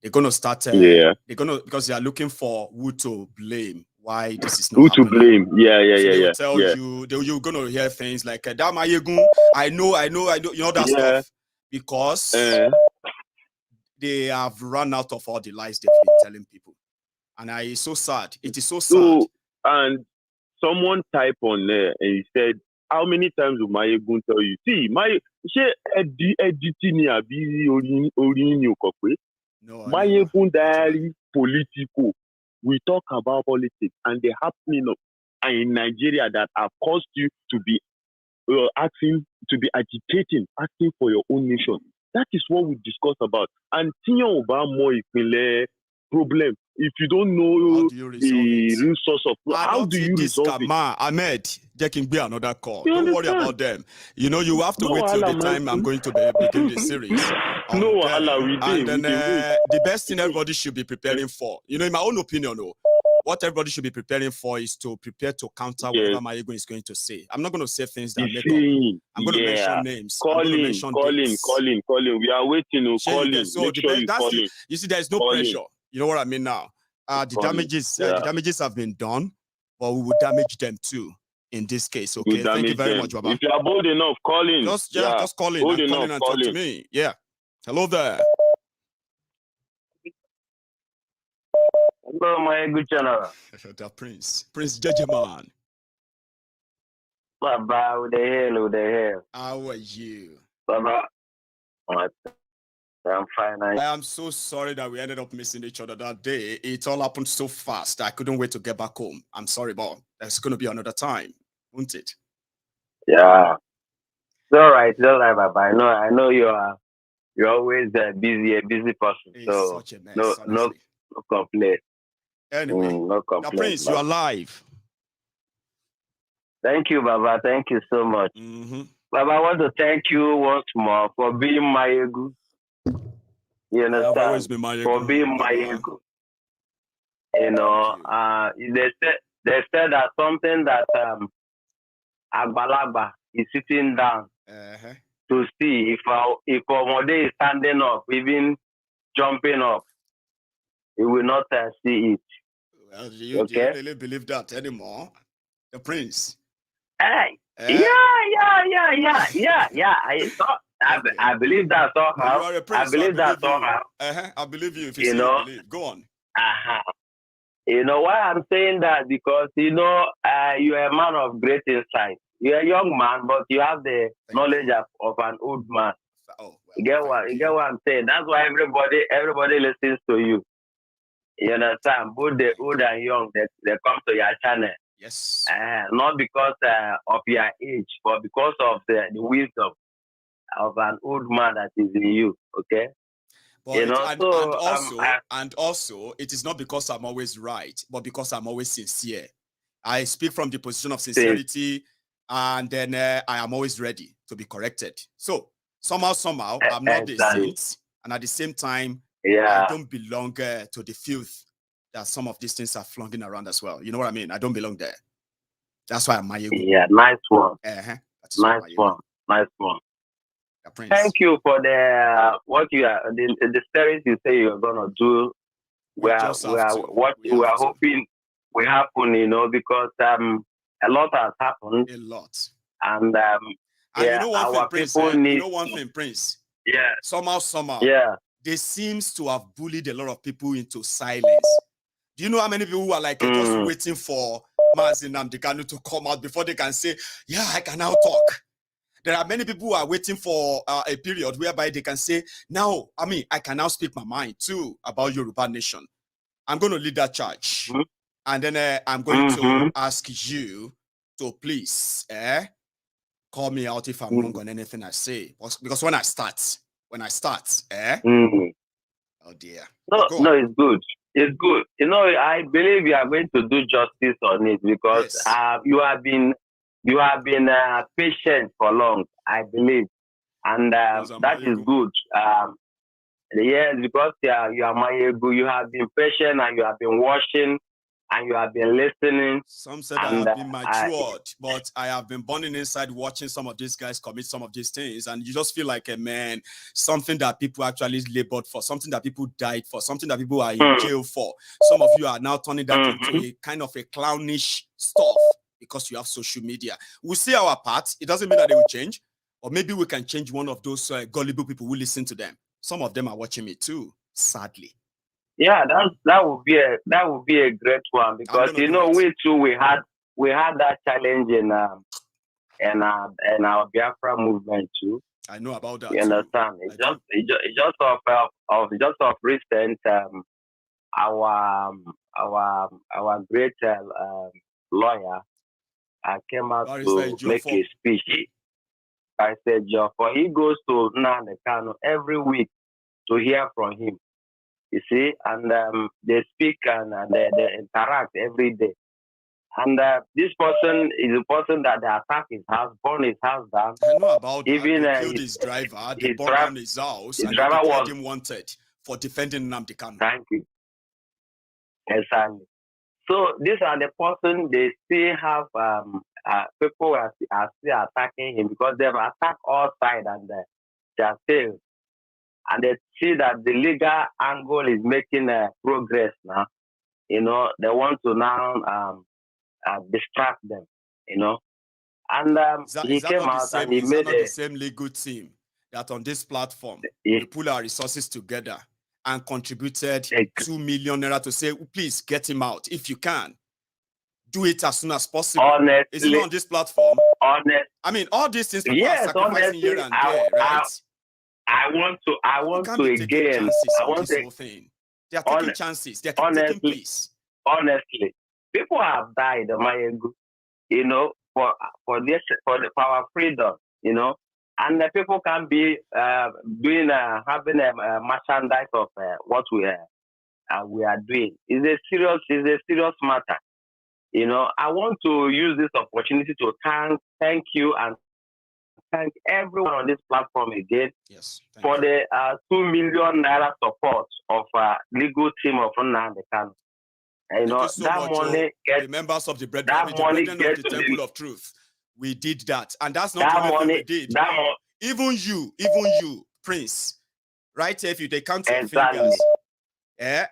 They're going to start. They're going to, because they are looking for who to blame. Why this is not happening. To blame? They will tell you. You're going to hear things like that. Maiyegun, I know. You know that stuff because they have run out of all the lies they've been telling people, and it's so sad. It is so sad. And someone typed on there and he said, "How many times will Maiyegun tell you? See, No, Maiyegun diary Politico. We talk about politics and the happening in Nigeria that have caused you to be agitating, asking for your own nation. That is what we discuss about. And problem. If you don't know the real source of how do you resolve it? Ahmed, there can be another call. Don't worry about them. You have to wait till the time I'm going to begin the series. The best thing everybody should be preparing for, in my own opinion, what everybody should be preparing for is to prepare to counter whatever Maiyegun is going to say. I'm not going to say things that make up. I'm going to mention names. Call in. We are waiting. Call in. So Make sure you call in. You see, there's no pressure. You know what I mean now? The damages have been done, but we will damage them too in this case. Okay, thank you very much, Baba. If you are bold enough, call in. Just call in. Call in and talk to me. Yeah. Hello there. Hello, my good channel. The Prince Judgeman. Baba, who the hell? How are you? Baba, I'm fine. I am so sorry that we ended up missing each other that day. It all happened so fast. I couldn't wait to get back home. I'm sorry, but there's going to be another time, won't it? Yeah. It's all right, Baba. I know you're always a busy person. It's so such a mess, no complaint. Anyway, no complaint. The Prince, you are live. Thank you, Baba. Thank you so much. Baba, I want to thank you once more for being Maiyegun. You understand? I've always been Maiyegun. For being Maiyegun. You know, they said that something that Agbalagba is sitting down to see if Omode is standing up, even jumping up, he will not see it. Well, do you really believe that anymore? The Prince. Hey. Yeah. I believe that somehow. You are a prince, I believe that somehow. I believe you if you say you believe. Go on. You know why I'm saying that? Because you are a man of great insight. You're a young man, but you have the knowledge of an old man. You get what I'm saying? That's why everybody listens to you. You understand? Both the old and young, they come to your channel. Yes. Not because of your age, but because of the wisdom of an old man that is in you. Okay. But and also, it is not because I'm always right, but because I'm always sincere. I speak from the position of sincerity, and then I am always ready to be corrected. So somehow, I'm not the saint, and at the same time, I don't belong to the filth that some of these things are flunging around as well. You know what I mean? I don't belong there. That's why I'm Maiyegun. Yeah, nice one. Nice one. Thank you for the the stories you say you're gonna do. We are hoping will happen, because a lot has happened. A lot. And you know one thing, Prince. Need, you know one thing, Prince. Yeah. Somehow. Yeah. They seems to have bullied a lot of people into silence. Do you know how many people who are like just waiting for Mazi Nnamdi Kanu to come out before they can say, yeah, I can now talk? There are many people who are waiting for a period whereby they can say, now, I can now speak my mind too about Yoruba nation. I'm going to lead that charge. And then I'm going to ask you to please call me out if I'm wrong on anything I say. Because when I start, oh dear. No, it's good. It's good. I believe you are going to do justice on it because you have been patient for long, I believe. And that is good. Yes, because you are Maiyegun, you have been patient and you have been watching and you have been listening. Some said I have been matured, but I have been burning inside watching some of these guys commit some of these things. And you just feel like, something that people actually labored for, something that people died for, something that people are in jail for. Some of you are now turning that into a kind of a clownish stuff because you have social media. We'll see our part. It doesn't mean that they will change. Or maybe we can change one of those gullible people who listen to them. Some of them are watching me too, sadly. Yeah, that would be a great one because we too we had that challenge in our Biafra movement too. I know about that. You understand? It's just of recent our great lawyer came out to make a speech. I said, for he goes to Nnamdi Kanu every week to hear from him. You see, and they speak and they interact every day. And this person is a person that they attack his house, burn his house down. I know about even that. They killed his driver, they burned down his house, and they declared him wanted for defending Nnamdi Kanu. Thank you. Exactly. So these are the person they still have people are still attacking him because they've attacked all sides and they are failed. And they see that the legal angle is making progress now. You know, they want to now distract them, you know. And he came out and he made the same legal team that on this platform we pull our resources together and contributed 2 million naira to say, please get him out. If you can, do it as soon as possible. Honestly, is it not on this platform? I mean, all these things people are sacrificing honestly, here and there, right? I want to again. I want this whole thing. They are taking chances. They are taking place. Honestly, people have died, Maiyegun, you know, for our freedom, you know, and the people can be having a merchandise of what we are doing. It's a serious matter, you know. I want to use this opportunity to thank you and thank everyone on this platform again for the 2 million naira support of legal team of Nnamdi Kanu. You know, so that much, money the members of the Brethren of the Temple of Truth. We did that. And that's not the only thing we did. Even you, Prince, right here, if you count your fingers,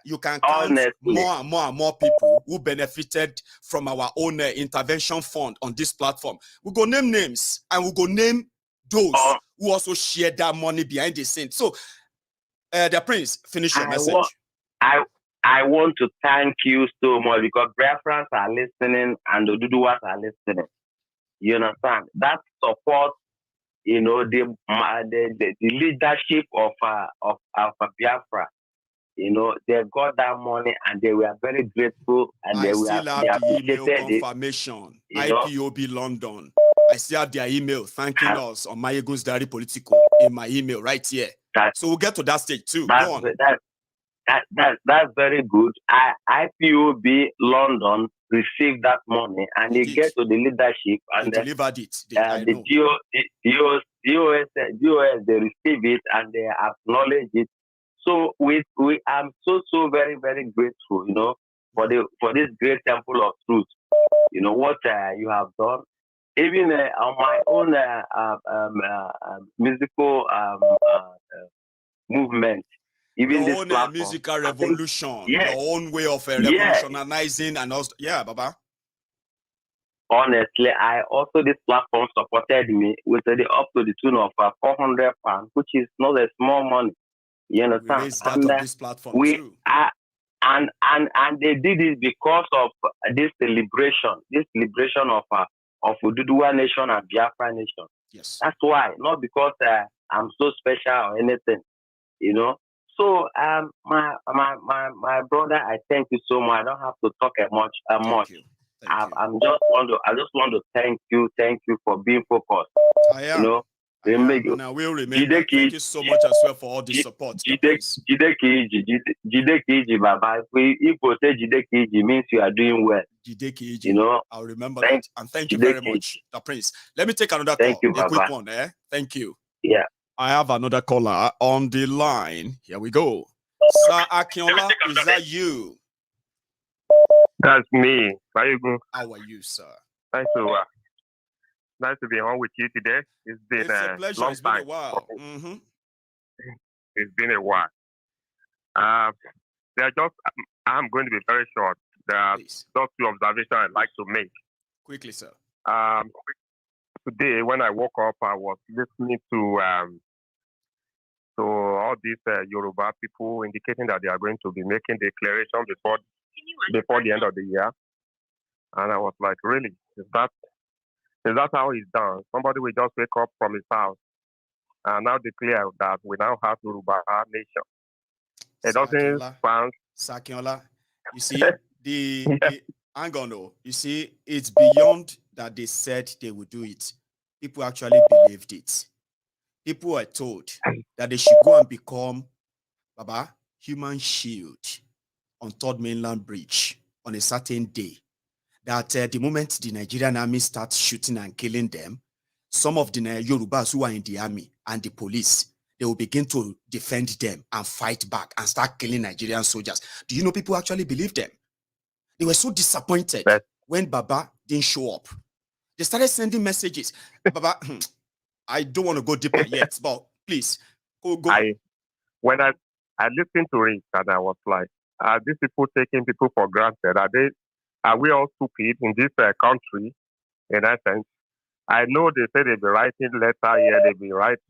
you can count more and more people who benefited from our own intervention fund on this platform. We go name names and we go name those who also share that money behind the scenes. So, the Prince, finish your message. I want to thank you so much because Biafrans are listening and the Oduduwas are listening. You understand? That support, you know, the leadership of Biafra, you know, they got that money and they were very grateful and they still were have the email it, confirmation. You know? IPOB London. I still have their email thanking us on Maiyegun's Diary Politico in my email right here. So we'll get to that stage too. Go on. That's very good. IPOB London received that money and they get to the leadership and they delivered it. The DOS they receive it and they acknowledge it. So we am so very very grateful, you know, for this great temple of truth. You know what you have done. Even on my own musical movement. Even your this own musical revolution, your own way of revolutionizing and also, Baba. Honestly, this platform supported me with up to the tune of 400 pounds, which is not a small money. You understand? We raised that on this platform too. And they did it because of this liberation of Oduduwa nation and Biafra nation. Yes. That's why, not because I'm so special or anything, you know. So my brother, I thank you so much. I don't have to talk much. I just want to thank you for being focused. I am. You know, and I will remember. Thank you so much as well for all the support. Jidekiji, Baba. If you say Jidekiji means you are doing well. Jidekiji. You know, I'll remember that. And thank you very much, the Prince. Let me take another call. You, a quick one, Thank you. Yeah. I have another caller on the line. Here we go. Sir Akinola, is that you? That's me. Maiyegun. How are you, sir? Nice to be on with you today. It's been a pleasure. Long it's been time. A while. Mm-hmm. It's been a while. I'm going to be very short. There are just 2 observations I'd like to make. Quickly, sir. Today, when I woke up, I was listening to all these Yoruba people indicating that they are going to be making declaration before the end of the year. And I was like, really? Is that how it's done? Somebody will just wake up from his house and now declare that we now have Yoruba nation. It doesn't sound... Sakinola, you see, hang on, no. You see, it's beyond that they said they would do it. People actually believed it. People were told that they should go and become human shield on Third Mainland Bridge on a certain day. That the moment the Nigerian army starts shooting and killing them, some of the Yorubas who are in the army and the police, they will begin to defend them and fight back and start killing Nigerian soldiers. Do you know people actually believe them? They were so disappointed when Baba didn't show up. They started sending messages. Baba, I don't want to go deeper yet, but please, go. When I listened to it, and I was like, are these people taking people for granted? Are we all stupid in this country? In essence, I know they say they'll be writing letter here, they'll be writing.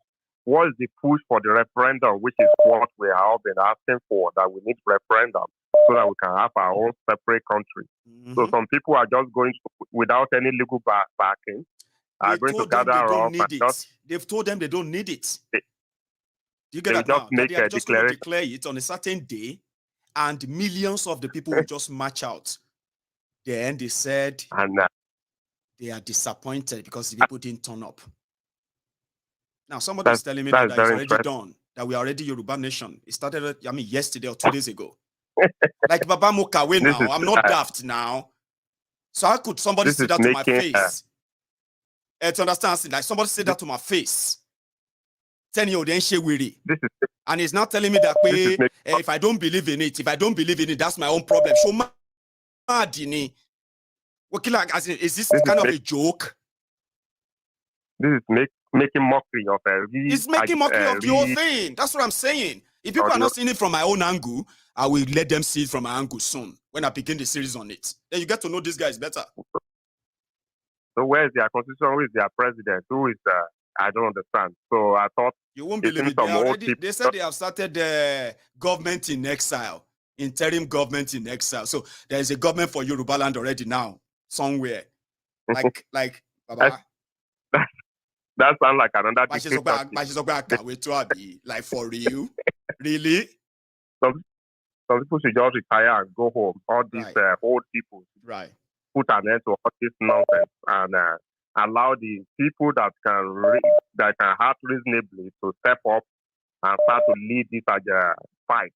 What is the push for the referendum, which is what we have all been asking for, that we need referendum so that we can have our own separate country. So some people are just going to, without any legal backing, are going to gather up and just... They've told them they don't need it. You get they that just now? make They are a just going to declaration. declare it on a certain day, and millions of the people will just march out. Then they said they are disappointed because the people didn't turn up. Now, somebody is telling me that it's already done, that we are already Yoruba nation. It started, yesterday or 2 days ago. Like Baba Mokawe now. I'm not daft now. So how could somebody say that to my face? To understand, like somebody say that to my face. 10-year-old ain't share with it. And he's now telling me that if I don't believe in it, that's my own problem. So mad, is this kind of a joke? This is making mockery of it's making mockery of the whole thing. That's what I'm saying. If people are not seeing it from my own angle, I will let them see it from my angle soon when I begin the series on it. Then you get to know these guys better. So where is their constitution? Who is their president? Who is I don't understand. So I thought you won't believe it. They said they have started the government in exile, interim government in exile. So there is a government for Yoruba land already now, somewhere. Like Baba. That sounds like another like for real? Really? Some people should just retire and go home. All these old people. Right. Put an end to all this nonsense and allow the people that can act reasonably to step up and start to lead this fight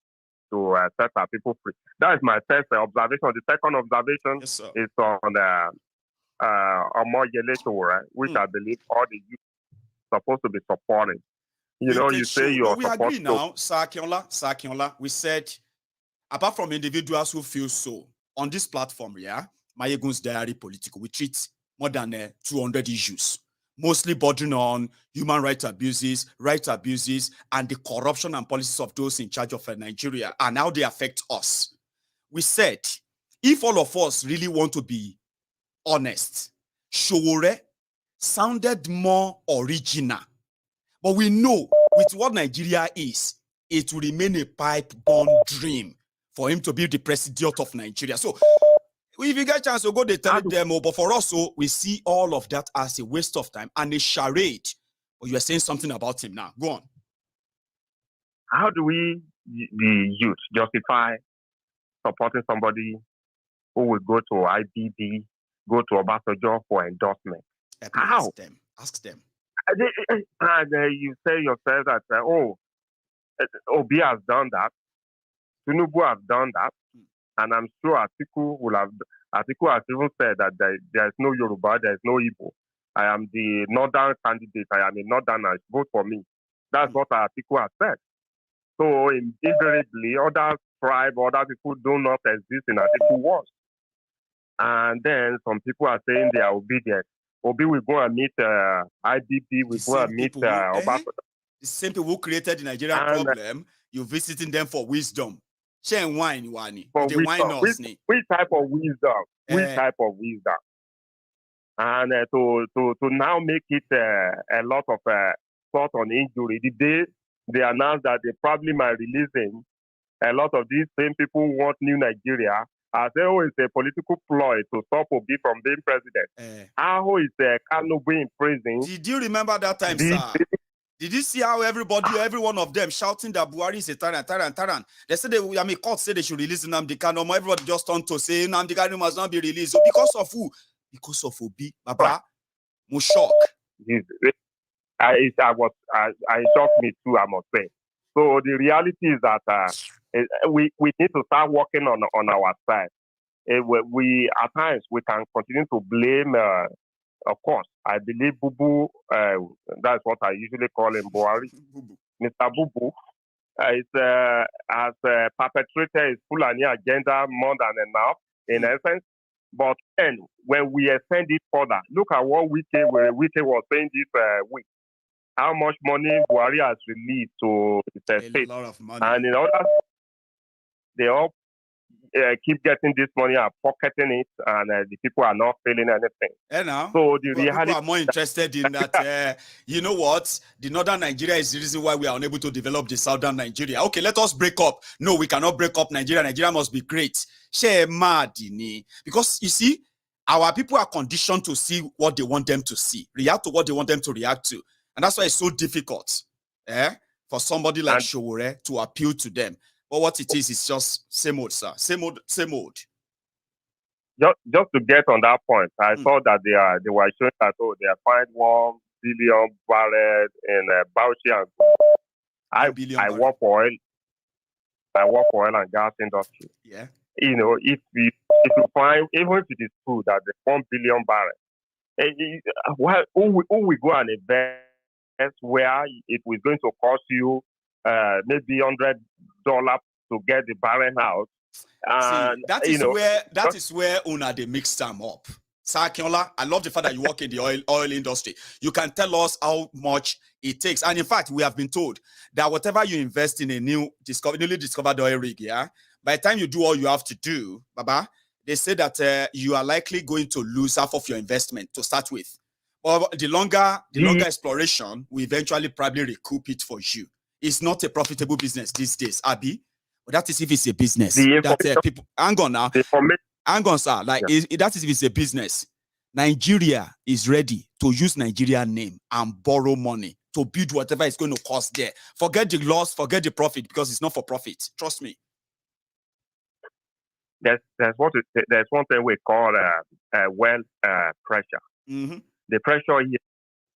to set our people free. That is my first observation. The second observation is on Maiyegun, which I believe all the youth supposed to be supporting. You say you're we agree now, Sir Akinola. We said, apart from individuals who feel so, on this platform, Maiyegun's Diary Politico, we treat more than 200 issues, mostly bordering on human rights abuses, and the corruption and policies of those in charge of Nigeria and how they affect us. We said, if all of us really want to be honest, Showore sounded more original. But we know with what Nigeria is, it will remain a pipe-born dream for him to be the president of Nigeria. So if you get a chance to go, they tell them, but for us, we see all of that as a waste of time and a charade. But you are saying something about him now. Go on. How do we, the youth, justify supporting somebody who will go to IBB, go to Obasanjo for endorsement? How? Ask them. And you say yourself that, Obi has done that, Tinubu has done that, and I'm sure Atiku has even said that there is no Yoruba, there is no Igbo. I am the northern candidate, I am a northerner, vote for me. That's what Atiku has said. So invariably, other tribes, other people do not exist in Atiku world. And then some people are saying they are obedient. Obi will go and meet IBP, will go and meet Obasanjo. The same people who created the Nigerian problem, you're visiting them for wisdom. Share wine, Wani. For wisdom. Which type of wisdom? Which type of wisdom? And to now make it a lot of thought on injury. The day they announced that they probably might release him, a lot of these same people who want new Nigeria. I say, it's a political ploy to stop Obi from being president. How is Kanu being in prison? Did you remember that time, sir? Did you see how every one of them shouting that Buhari is a tyrant? They said, court said they should release Nnamdi Kanu. Everybody just turned to say Nnamdi Kanu must not be released. So because of who? Because of Obi. Baba, more shock. It shocked me too, I must say. So the reality is that we need to start working on our side. We at times we can continue to blame. Of course, I believe Bubu. That's what I usually call him, Buhari. Mr. Bubu has perpetrated his Fulani agenda more than enough in essence. But then, when we extend it further, look at what Wike was saying this week. How much money Buhari has released to the state. A lot of money. And in order, they all keep getting this money and pocketing it, and the people are not feeling anything. Now, so the reality, people are more interested in that. You know what? The northern Nigeria is the reason why we are unable to develop the southern Nigeria. Okay, let us break up. No, we cannot break up Nigeria. Nigeria must be great. Because you see, our people are conditioned to see what they want them to see, react to what they want them to react to, and that's why it's so difficult, for somebody like Showore to appeal to them. But what it is just same old, sir. Same old, same old. Just to get on that point, I saw that they were showing that they have found 1 billion barrels in Bauchi and Gombe. I work for oil. I work for oil and gas industry. Yeah. You know, if you find, even if it is true that the 1 billion barrels, who will go and invest where it was going to cost you maybe $100 to get the barrel out. See, that is where Una they mix them up. Sakiola, I love the fact that you work in the oil industry. You can tell us how much it takes. And in fact, we have been told that whatever you invest in a newly discovered oil rig, by the time you do all you have to do, Baba, they say that you are likely going to lose half of your investment to start with. Or the longer exploration will eventually probably recoup it for you. It's not a profitable business these days, Abi. But that is if it's a business. That people hang on now. Hang on, sir. That is if it's a business. Nigeria is ready to use Nigerian name and borrow money to build whatever it's going to cost there. Forget the loss, forget the profit, because it's not for profit. Trust me. There's one thing we call pressure. Mm-hmm. The pressure here,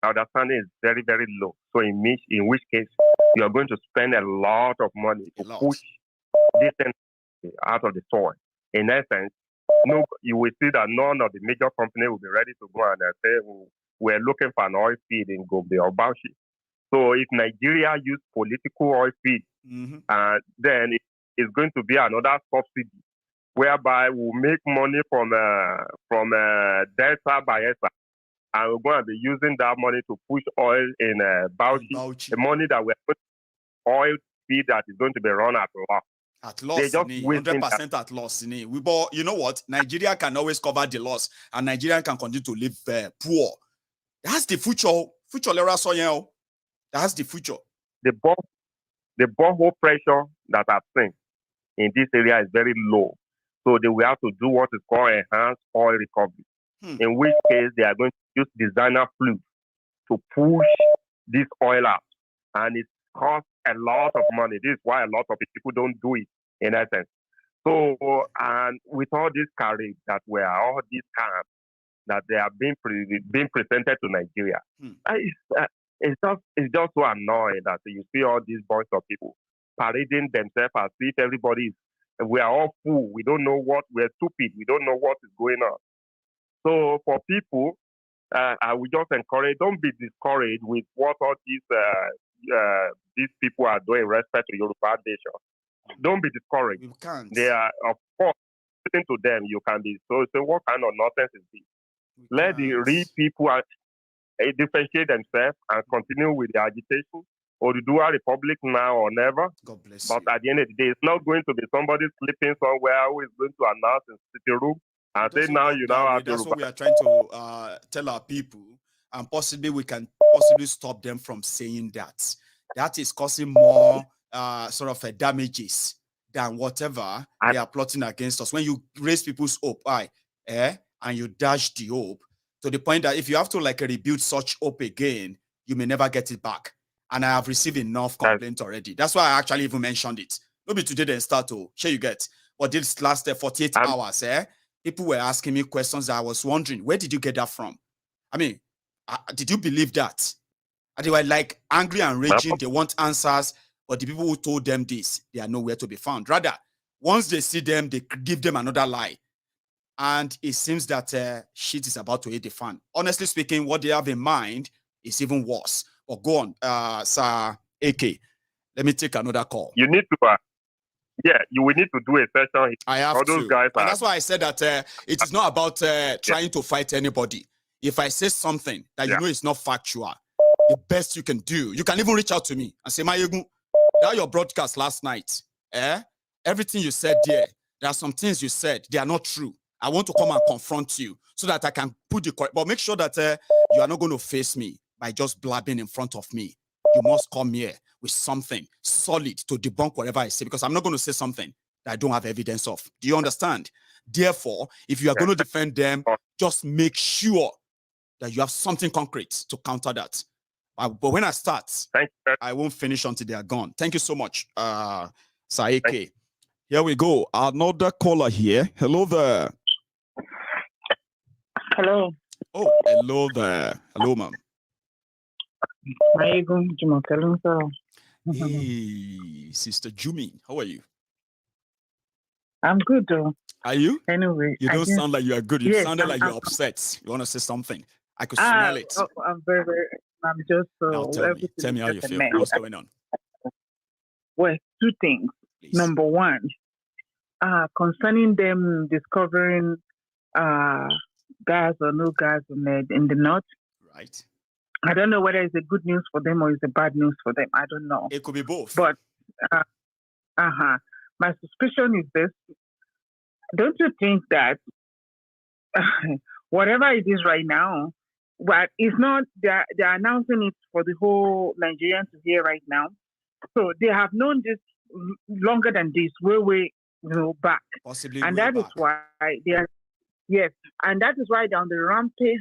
understanding, is very, very low. So in which case you are going to spend a lot of money to push this thing out of the soil. In essence, you will see that none of the major companies will be ready to go and say we're looking for an oil field in Gombe or Bauchi. So if Nigeria use political oil field, then it's going to be another subsidy whereby we'll make money from Delta Bayelsa, and we're going to be using that money to push oil in Bauchi. The money that we're putting oil feed that is going to be run at loss. At loss, 100% at loss. But you know what? Nigeria can always cover the loss, and Nigeria can continue to live poor. That's the future. That's the future. The borehole pressure that I've seen in this area is very low. So they will have to do what is called enhanced oil recovery, in which case they are going to use designer fluid to push this oil out. And it costs a lot of money. This is why a lot of people don't do it, in essence. So, and with all these carriage that were all these camps that they are being presented to Nigeria, it's just so annoying that you see all these bunch of people parading themselves as if everybody is, we are all fool. We don't know we're stupid. We don't know what is going on. So for people, I would just encourage, don't be discouraged with what all these people are doing in respect to Yoruba nation. Don't be discouraged. You can't. They are, of course, listening to them, you can be so what kind of nonsense is this? Let the real people differentiate themselves and continue with the agitation, or to do a republic now or never. God bless you. But at the end of the day, it's not going to be somebody sleeping somewhere who is going to announce in the city room and say, now you now have to. That's what we are trying to tell our people, and possibly we can stop them from saying that. That is causing more sort of damages than whatever they are plotting against us. When you raise people's hope, and you dash the hope to the point that if you have to rebuild such hope again, you may never get it back. And I have received enough complaints already. That's why I actually even mentioned it. Maybe today then start to share you get. But this last 48 hours, people were asking me questions that I was wondering, where did you get that from? I mean, did you believe that? And they were angry and raging. They want answers. But the people who told them this, they are nowhere to be found. Rather, once they see them, they give them another lie. And it seems that shit is about to hit the fan. Honestly speaking, what they have in mind is even worse. But go on, Sir AK. Let me take another call. You need to Yeah, you will need to do a session. I have all to. Those guys And are, that's why I said that it is not about trying to fight anybody. If I say something that you know is not factual, the best you can do, you can even reach out to me and say, Maiyegun, that your broadcast last night, everything you said there are some things you said, they are not true. I want to come and confront you so that I can put the correct, but make sure that you are not going to face me by just blabbing in front of me. You must come here with something solid to debunk whatever I say, because I'm not going to say something that I don't have evidence of. Do you understand? Therefore, if you are going to defend them, just make sure that you have something concrete to counter that. But when I start, I won't finish until they are gone. Thank you so much, Saike. Here we go. Another caller here. Hello there. Hello. Oh, hello there. Hello, ma'am. Maiyegun, Hey, Sister Jumi, how are you? I'm good, though. Are you? Anyway, you don't sound like you are good. You sounded like you're I'm upset. You want to say something? I could smell it. I'm very, very. I'm just. Now tell me how you feel. What's going on? Well, two things. Please. Number one, concerning them discovering gas or no gas in the north. Right. I don't know whether it's a good news for them or it's a bad news for them. I don't know. It could be both. But my suspicion is this. Don't you think that whatever it is right now, but it's not, they're announcing it for the whole Nigerian to hear right now. So they have known this longer than this, way back. Possibly. And that is why they are, and that is why they're on the rampage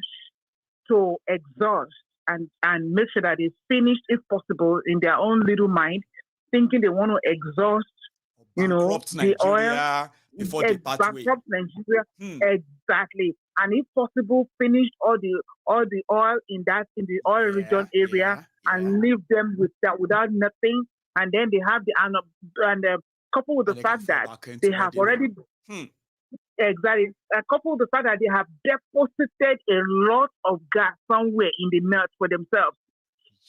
to exhaust and make sure that it's finished, if possible, in their own little mind, thinking they want to exhaust, the oil before they bankrupt Nigeria. Exactly. And if possible, finish all the oil in the oil region area and leave them with that without nothing. And then they have coupled with the fact that they have already coupled with the fact that they have deposited a lot of gas somewhere in the north for themselves.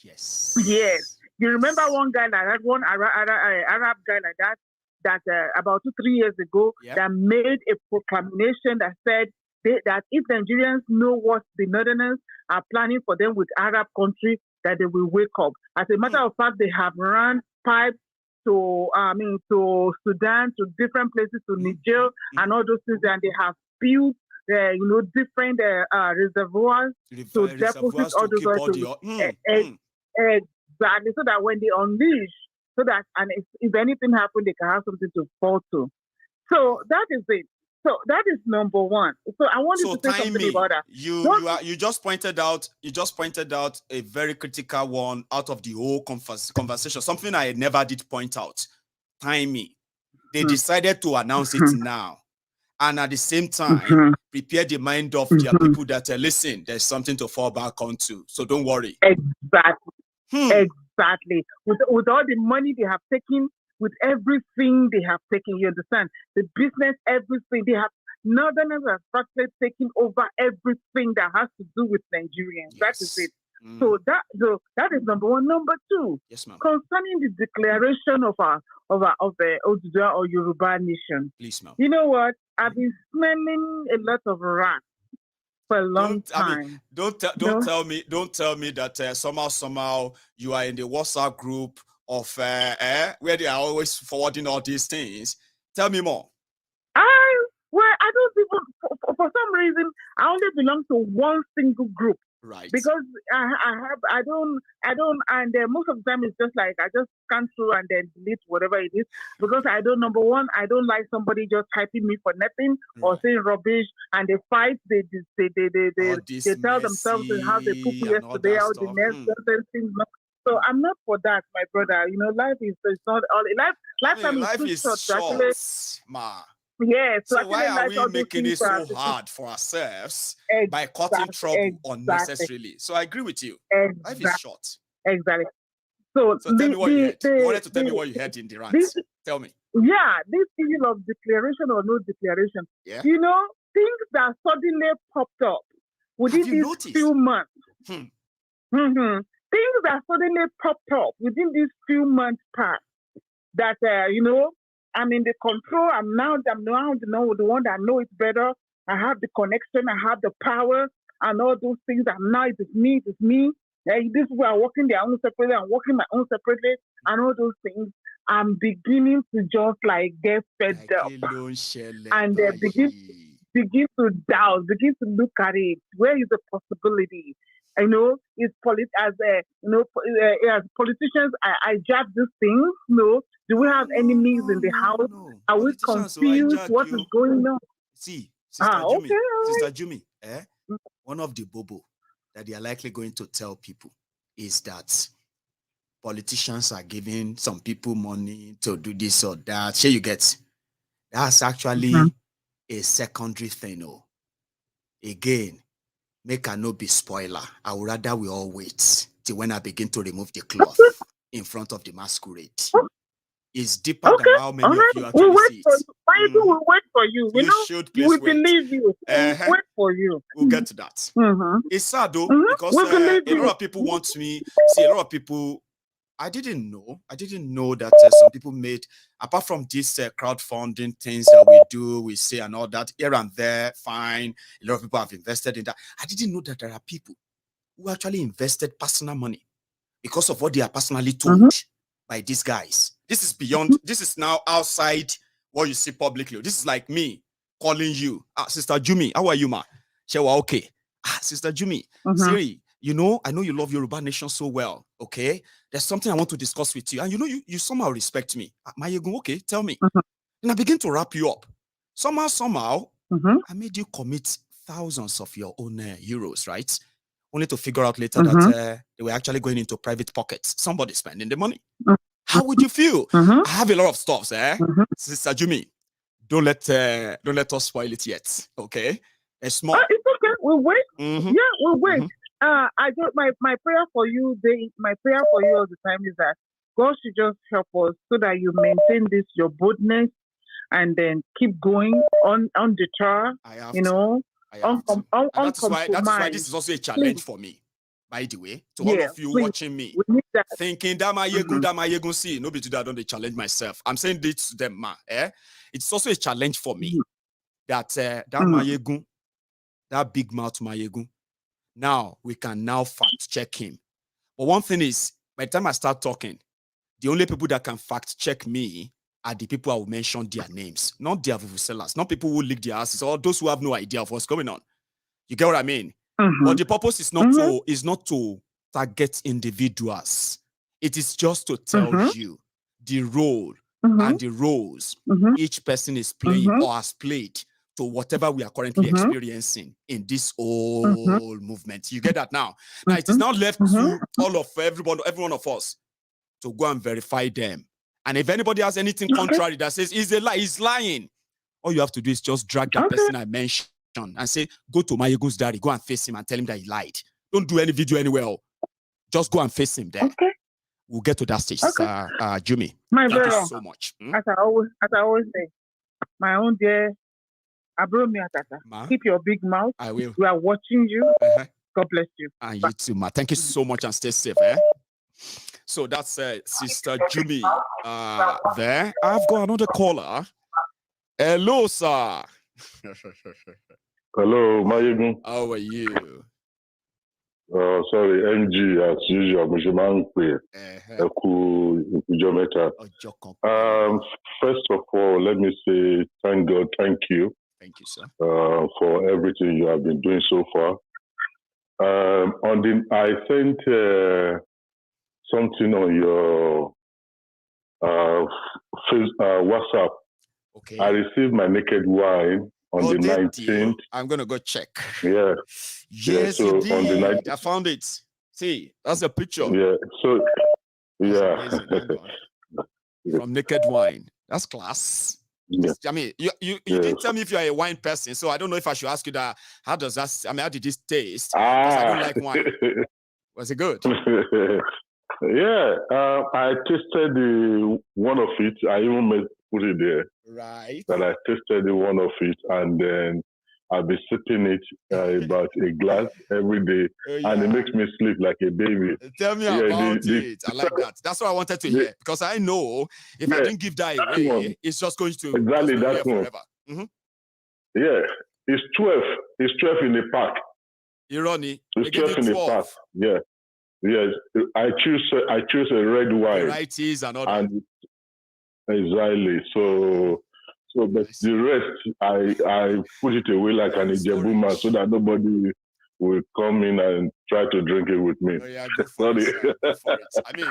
Yes. You remember one guy like that, one Arab guy like that about 2-3 years ago that made a proclamation that said that if Nigerians know what the Northerners are planning for them with Arab countries, that they will wake up. As a matter of fact, they have run pipes to Sudan, to different places, to Niger, and all those things, and they have built different reservoirs to deposit all those oil. Exactly, so that when they unleash, and if anything happens, they can have something to fall to. So that is it. So that is number one. So I wanted to say something about that. You just pointed out a very critical one out of the whole conversation. Something I never did point out. Timing. They decided to announce it now, and at the same time prepare the mind of their people that listen. There's something to fall back onto. So don't worry. Exactly. Exactly. With all the money they have taken, with everything they have taken, you understand? The business, everything. They have, Northerners have started taking over everything that has to do with Nigerians. That is it. So that is number one. Number two, concerning the declaration of Odudua or Yoruba nation. Please, ma'am. You know what? I've been smelling a lot of rats for a long time. Don't tell me that somehow you are in the WhatsApp group of where they are always forwarding all these things. Tell me more. I don't even, for some reason, I only belong to one single group. Right. Because I don't, and most of the time it's just like I just scan through and then delete whatever it is. Because number one, I don't like somebody just typing me for nothing or saying rubbish, and they fight. They tell themselves how they poop yesterday, how the next things. So I'm not for that, my brother. Life is not all life is too short. Yeah, so why are we making it so hard for ourselves by cutting trouble unnecessarily? So I agree with you. Life is short. Exactly. So tell me what you heard. You wanted to tell me what you heard in the rant. Tell me. Yeah, this issue of declaration or no declaration. Yeah. Things that suddenly popped up within these few months. Things that suddenly popped up within these few months past that, I'm in the control. I'm now the one that know it better. I have the connection. I have the power and all those things. I'm now, it is me. This people are working their own separately. I'm working my own separately and all those things. I'm beginning to just like get fed up and begin to doubt, begin to look at it. Where is the possibility? I know it's as politicians. I judge these things. Do we have enemies in the house? Are we confused? What is going on? See, Sister Jumi, one of the bobo that they are likely going to tell people is that politicians are giving some people money to do this or that. Sure, you get. That's actually a secondary thing. Again, make I no be spoiler. I would rather we all wait till when I begin to remove the cloth in front of the masquerade. It's deeper than how many of you actually see it. Why do we wait for you? We believe you. We'll wait for you. We'll get to that. It's sad though, because a lot of people want me. See, a lot of people. I didn't know that some people made, apart from these crowdfunding things that we say and all that, here and there, fine. A lot of people have invested in that. I didn't know that there are people who actually invested personal money because of what they are personally told by these guys. This is beyond, this is now outside what you see publicly. This is like me calling you, Sister Jumi, how are you, ma? Shewa, okay. Sister Jumi, Siri, I know you love Yoruba nation so well, okay? There's something I want to discuss with you. And you somehow respect me. Maiyegun, okay, tell me. And I begin to wrap you up. Somehow, I made you commit thousands of your own euros, right? Only to figure out later that they were actually going into private pockets. Somebody spending the money. How would you feel? I have a lot of stuff, Sister Jumi, don't let us spoil it yet, okay? It's small. It's okay. We'll wait. Yeah, we'll wait. I just my prayer for you, my prayer for you all the time is that God should just help us so that you maintain your boldness and then keep going on the tour. That is why this is also a challenge for me. By the way, to all of you watching me, thinking that Maiyegun, see, nobody do that, I don't challenge myself. I'm saying this to them, It's also a challenge for me that Maiyegun, that big mouth Maiyegun, now we can fact check him. But one thing is, by the time I start talking, the only people that can fact check me are the people I will mention their names, not their sellers, not people who lick their asses, or those who have no idea of what's going on. You get what I mean? But the purpose is not to target individuals. It is just to tell you the role and the roles each person is playing or has played to whatever we are currently experiencing in this whole movement. You get that now? Now it is now left to every one of us to go and verify them. And if anybody has anything contrary that says he's a lie, he's lying, all you have to do is just drag that person I mentioned and say, go to Maiyegun's diary, go and face him and tell him that he lied. Don't do any video anywhere. Just go and face him there. We'll get to that stage, Jumi. Thank you so much. As I always say, my own dear, keep your big mouth. I will. We are watching you. God bless you. And you too, ma. Thank you so much and stay safe. So that's Sister Jumi there. I've got another caller. Hello, sir. Hello, Maiyegun. How are you? Sorry, MG as usual. First of all, let me say thank God, thank you. Thank you, sir. For everything you have been doing so far. I sent something on your WhatsApp. Okay. I received my naked wine on the 19th. I'm going to go check. Yeah. Yes, so you did. on the 19th. I found it. See, that's a picture. Yeah. So, yeah. From naked wine. That's class. Yeah. I mean, you didn't tell me if you're a wine person, so I don't know if I should ask you that. How did this taste? Because I don't like wine. Was it good? Yeah. I tasted one of it. I even put it there. Right. That I tasted one of it, and then I'll be sipping it about a glass every day, and it makes me sleep like a baby. Tell me about it. I like that. That's what I wanted to hear, because I know if I didn't give that away, it's just going to exactly just be that here one. forever. Yeah, it's 12. It's 12 in the park. Irony. It's 12 in the park. Yeah. Yes. I choose a red wine. Varieties and all that. Exactly. So but the rest I put it away like an Ijebu man so that nobody will come in and try to drink it with me. Oh, yeah, go for it, sir. Go for it. I mean,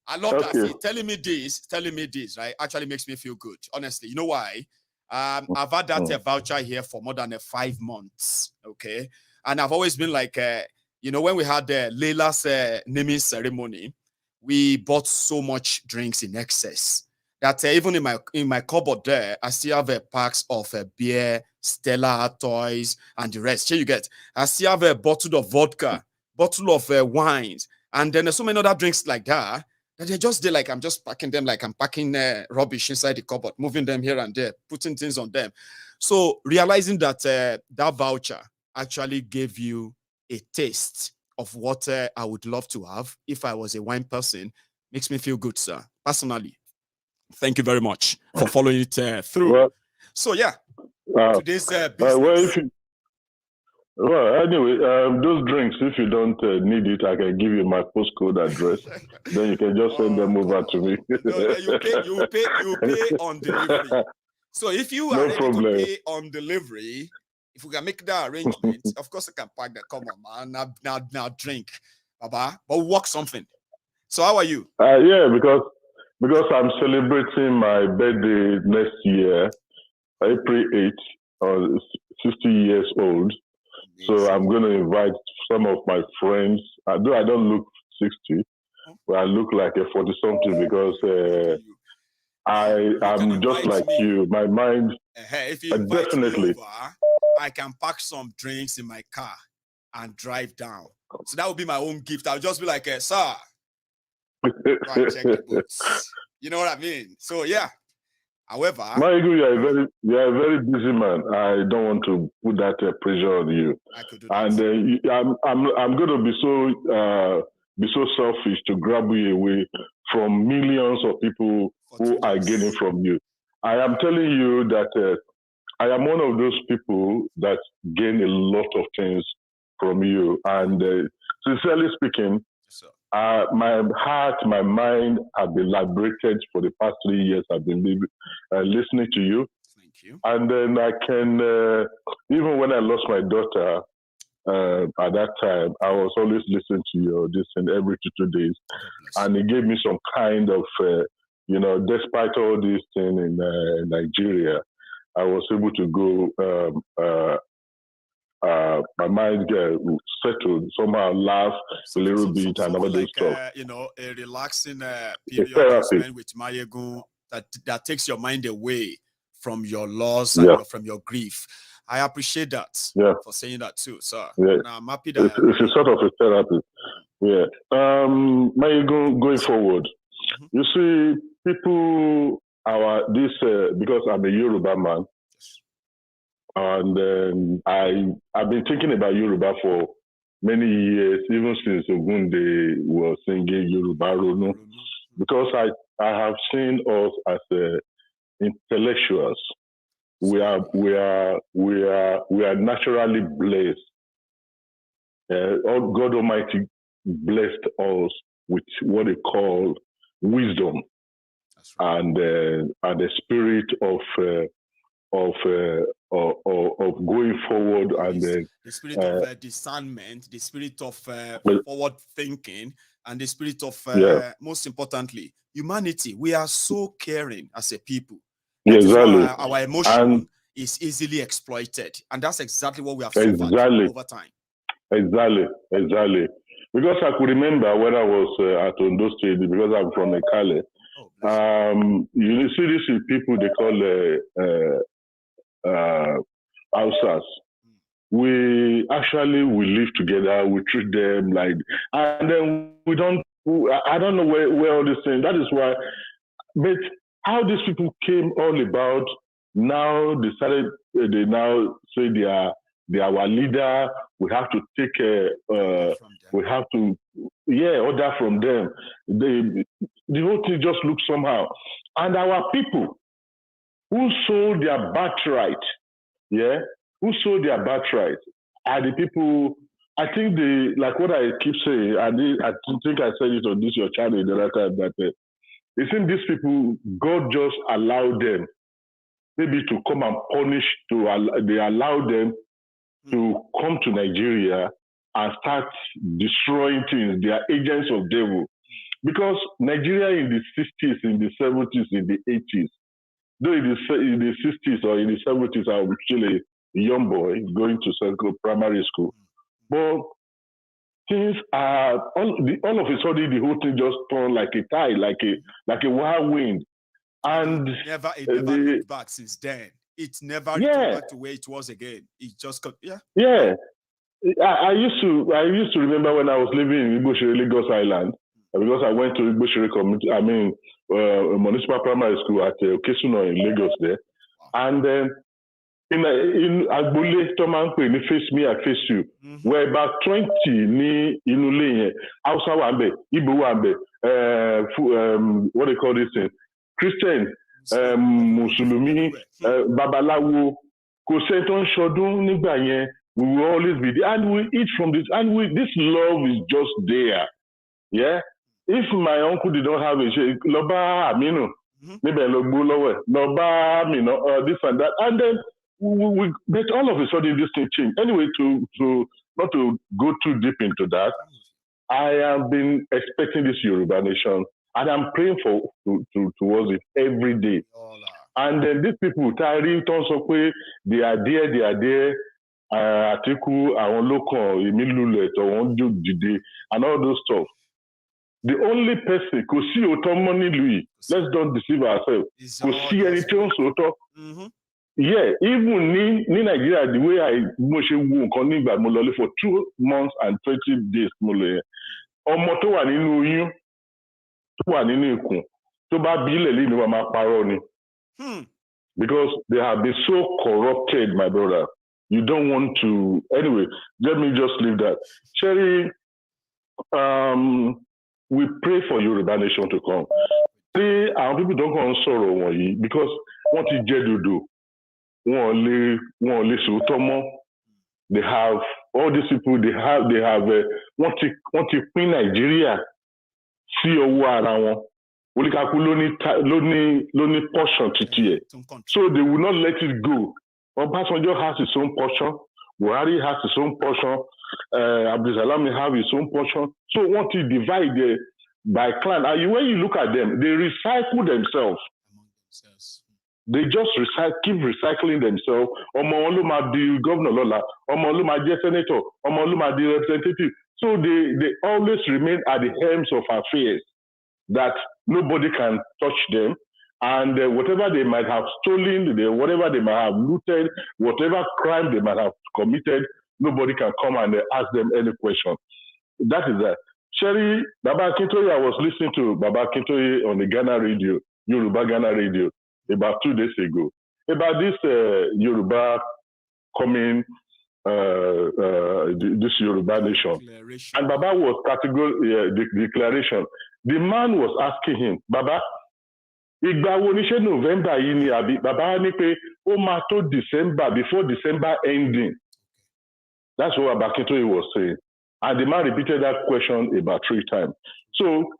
I love that. See, telling me this, right, actually makes me feel good. Honestly, you know why? I've had that voucher here for more than 5 months. Okay, and I've always been like, when we had Leila's naming ceremony, we bought so much drinks in excess that even in my cupboard there, I still have packs of beer, Stella toys, and the rest. Here you get. I still have a bottle of vodka, bottle of wines, and then there's so many other drinks like that they're just there, like I'm just packing them, like I'm packing rubbish inside the cupboard, moving them here and there, putting things on them. So realizing that that voucher actually gave you a taste of what I would love to have if I was a wine person makes me feel good, sir. Personally, thank you very much for following it through. Well, so yeah, today's business. Well, anyway, those drinks, if you don't need it, I can give you my postcode address. Then you can just send them over to me. No, you pay on delivery. So if you are ready to pay on delivery, if we can make that arrangement, of course I can pack that. Come on, man. Now drink, Baba. But we'll work something. So how are you? Yeah, because I'm celebrating my birthday next year, April 8th, or 60 years old. So I'm going to invite some of my friends. Though I don't look 60, but I look like a 40-something because I'm just like you. My mind, if you invite definitely. Me over, I can pack some drinks in my car and drive down. So that would be my own gift. I'll just be like, sir, go and check the books. You know what I mean? So yeah. However, Maiyegun, you are a very busy man. I don't want to put that pressure on you. I could do that. And I'm going to be so selfish to grab you away from millions of people who are getting from you. I am telling you that I am one of those people that gain a lot of things from you. And sincerely speaking, my heart, my mind have been liberated for the past 3 years. I've been listening to you. Thank you. And then I can, even when I lost my daughter, at that time, I was always listening to your this every 2 days. And it gave me some kind of, despite all these things in Nigeria, I was able to go, my mind settled, somehow laugh a little bit and all this stuff. A relaxing period spent with Maiyegun that takes your mind away from your loss and from your grief. I appreciate that for saying that too, sir. Yeah. And I'm happy that it's a sort of a therapy. Yeah. Maiyegun, going forward, you see, people because I'm a Yoruba man. And I've been thinking about Yoruba for many years, even since Ogunde was singing Yoruba Ronu, because I have seen us as intellectuals. We are naturally blessed. God Almighty blessed us with what they call wisdom and the spirit of going forward, and the spirit of discernment, the spirit of forward thinking, and the spirit of most importantly, humanity. We are so caring as a people. Exactly. Our emotion is easily exploited, and that's exactly what we have suffered over time. Exactly. Because I could remember when I was at Ondo State, because I'm from Ekale. You see these people they call Hausas. We live together, we treat them like, and then I don't know where all this thing, that is why, but how these people came all about, now they now say they are They are our leader. We have to take, we have to, order from them. The whole thing just looks somehow. And our people who sold their birthright, who sold their birthright are the people, I think like what I keep saying, I think I said it on this your channel the other time, that it seems these people, God just allowed them maybe to come and punish, they allow them to come to Nigeria and start destroying things. They are agents of devil. Because Nigeria in the 60s, in the 70s, in the 80s, though in the 60s or in the 70s, I was still a young boy going to primary school. But things are, all of a sudden, the whole thing just turned like a tide, like a wild wind. And it never looked back since then. It never returned back to where it was again. It just got, I used to remember when I was living in Igboshere, Lagos Island, because I went to Igboshere community, municipal primary school at Okesuna in Lagos there. And in Agbole, Tomanpe, Face Me, I Face You, were about 20 ni Inule, Hausa Wambe, Igbo Wambe, what they call this thing? Christian, Musulumi, Babalawo, Koseton Shodun, Nigbayen, we will always be there. And we eat from this, and this love is just there. Yeah? If my uncle did not have a shake, Loba Amino, maybe Lobulowe, Loba Amino, this and that. And then but all of a sudden this thing changed. Anyway, to not to go too deep into that, I have been expecting this Yoruba nation, and I'm praying towards it every day. And then these people, Tari, Tonsokwe, they are there. Atiku, àwọn local, Emilule, Tawonjo Jide, and all those stuff. The only person who see autonomy, Louis, let's don't deceive ourselves. Who see anything so yeah, even in Nigeria, the way I for 2 months and 20 days, ọmọ tó wà nínú oyún, tó wà nínú ikùn, tó bá bílẹ̀ lẹ́nu wa máa parọ́ ni. Because they have been so corrupted, my brother. You don't want to. Anyway, let me just leave that. Sherry, we pray for Yoruba nation to come. Our people don't come sorrow because what is Jedudo? They have all these people. They have want to queen Nigeria. See around. Lonely portion to so they will not let it go. Obasanjo has his own portion. Buhari has his own portion. Abdulsalam have his own portion. So want to divide by clan. And when you look at them, they recycle themselves. They just keep recycling themselves. Omoluma the governor Lola, Omoluma the senator, Omoluma the representative. So they always remain at the helms of affairs that nobody can touch them. And whatever they might have stolen, whatever they might have looted, whatever crime they might have committed, nobody can come and ask them any question. That is that. Sherry, Baba Akintoye, I was listening to Baba Akintoye on the Ghana radio, Yoruba Ghana radio, about 2 days ago, about this Yoruba coming, this Yoruba nation. And Baba was categorical, declaration. The man was asking him, Baba, ìgbà wo ni ṣe November yìí ni àbí bàbá ní pé ó máa tó December before December ending. That's what Akintoye was saying. And the man repeated that question about 3 times. So,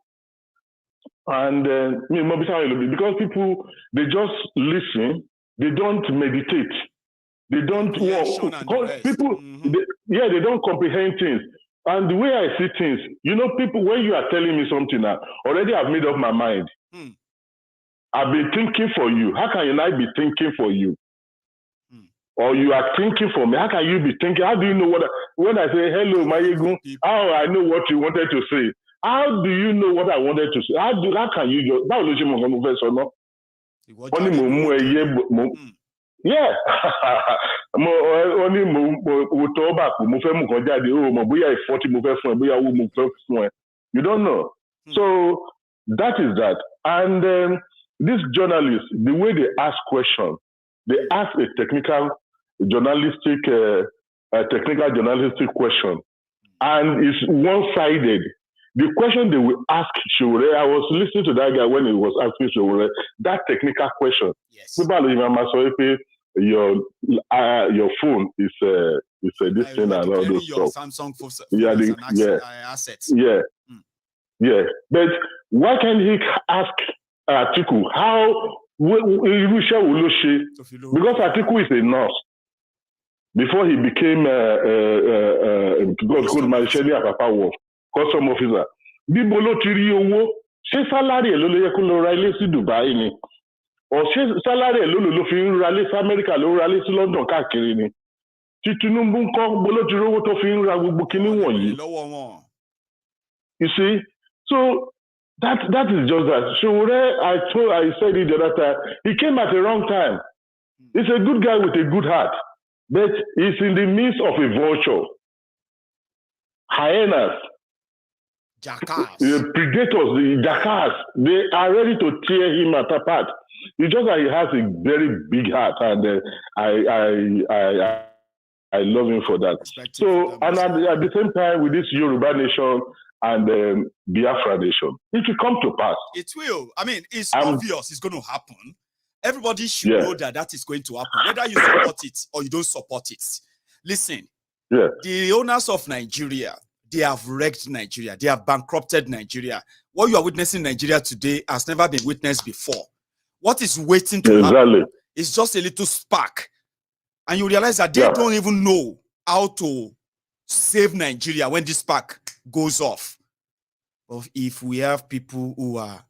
and because people, they just listen, they don't meditate. They don't people, they don't comprehend things. And the way I see things, people, when you are telling me something now, already I've made up my mind. I've been thinking for you. How can I be thinking for you? Or you are thinking for me. How can you be thinking? How do you know when I say, hello, Maiyegun, how I know what you wanted to say? How do you know what I wanted to say? How can you just, yeah. You don't know. So that is that. And these journalists, the way they ask questions, they ask a technical, journalistic technical journalistic question, and it's one-sided. The question they will ask Showore, I was listening to that guy when he was asking Showore that technical question. Yes. Your phone is this thing and all those your stuff. Samsung phone assets. Yeah. But why can't he ask Atiku how because Atiku is a nurse before he became called Marshall Papa was custom officer. Bibolo tiri owo ṣé salary ló lè yẹ kó lọ ra ilé sí Dubai ni or ṣé salary ló fi ń ra ilé sí America ló ra ilé sí London káàkiri ni tí Tinubu ń kọ́ bolo tiri owó tó fi ń ra gbogbo kinní wọ̀nyí. You see, so that is just that. So I said it the other time. He came at the wrong time. He's a good guy with a good heart, but he's in the midst of a vulture, hyenas, jackals, predators, the jackals. They are ready to tear him apart. It's just that he has a very big heart, and I love him for that. So, and at the same time, with this Yoruba nation and Biafra nation, it will come to pass. It will. I mean, it's obvious it's going to happen. Everybody should know that is going to happen, whether you support it or you don't support it. Listen, the owners of Nigeria, they have wrecked Nigeria. They have bankrupted Nigeria. What you are witnessing in Nigeria today has never been witnessed before. What is waiting to happen is just a little spark. And you realize that they don't even know how to save Nigeria when this spark goes off. But if we have people who are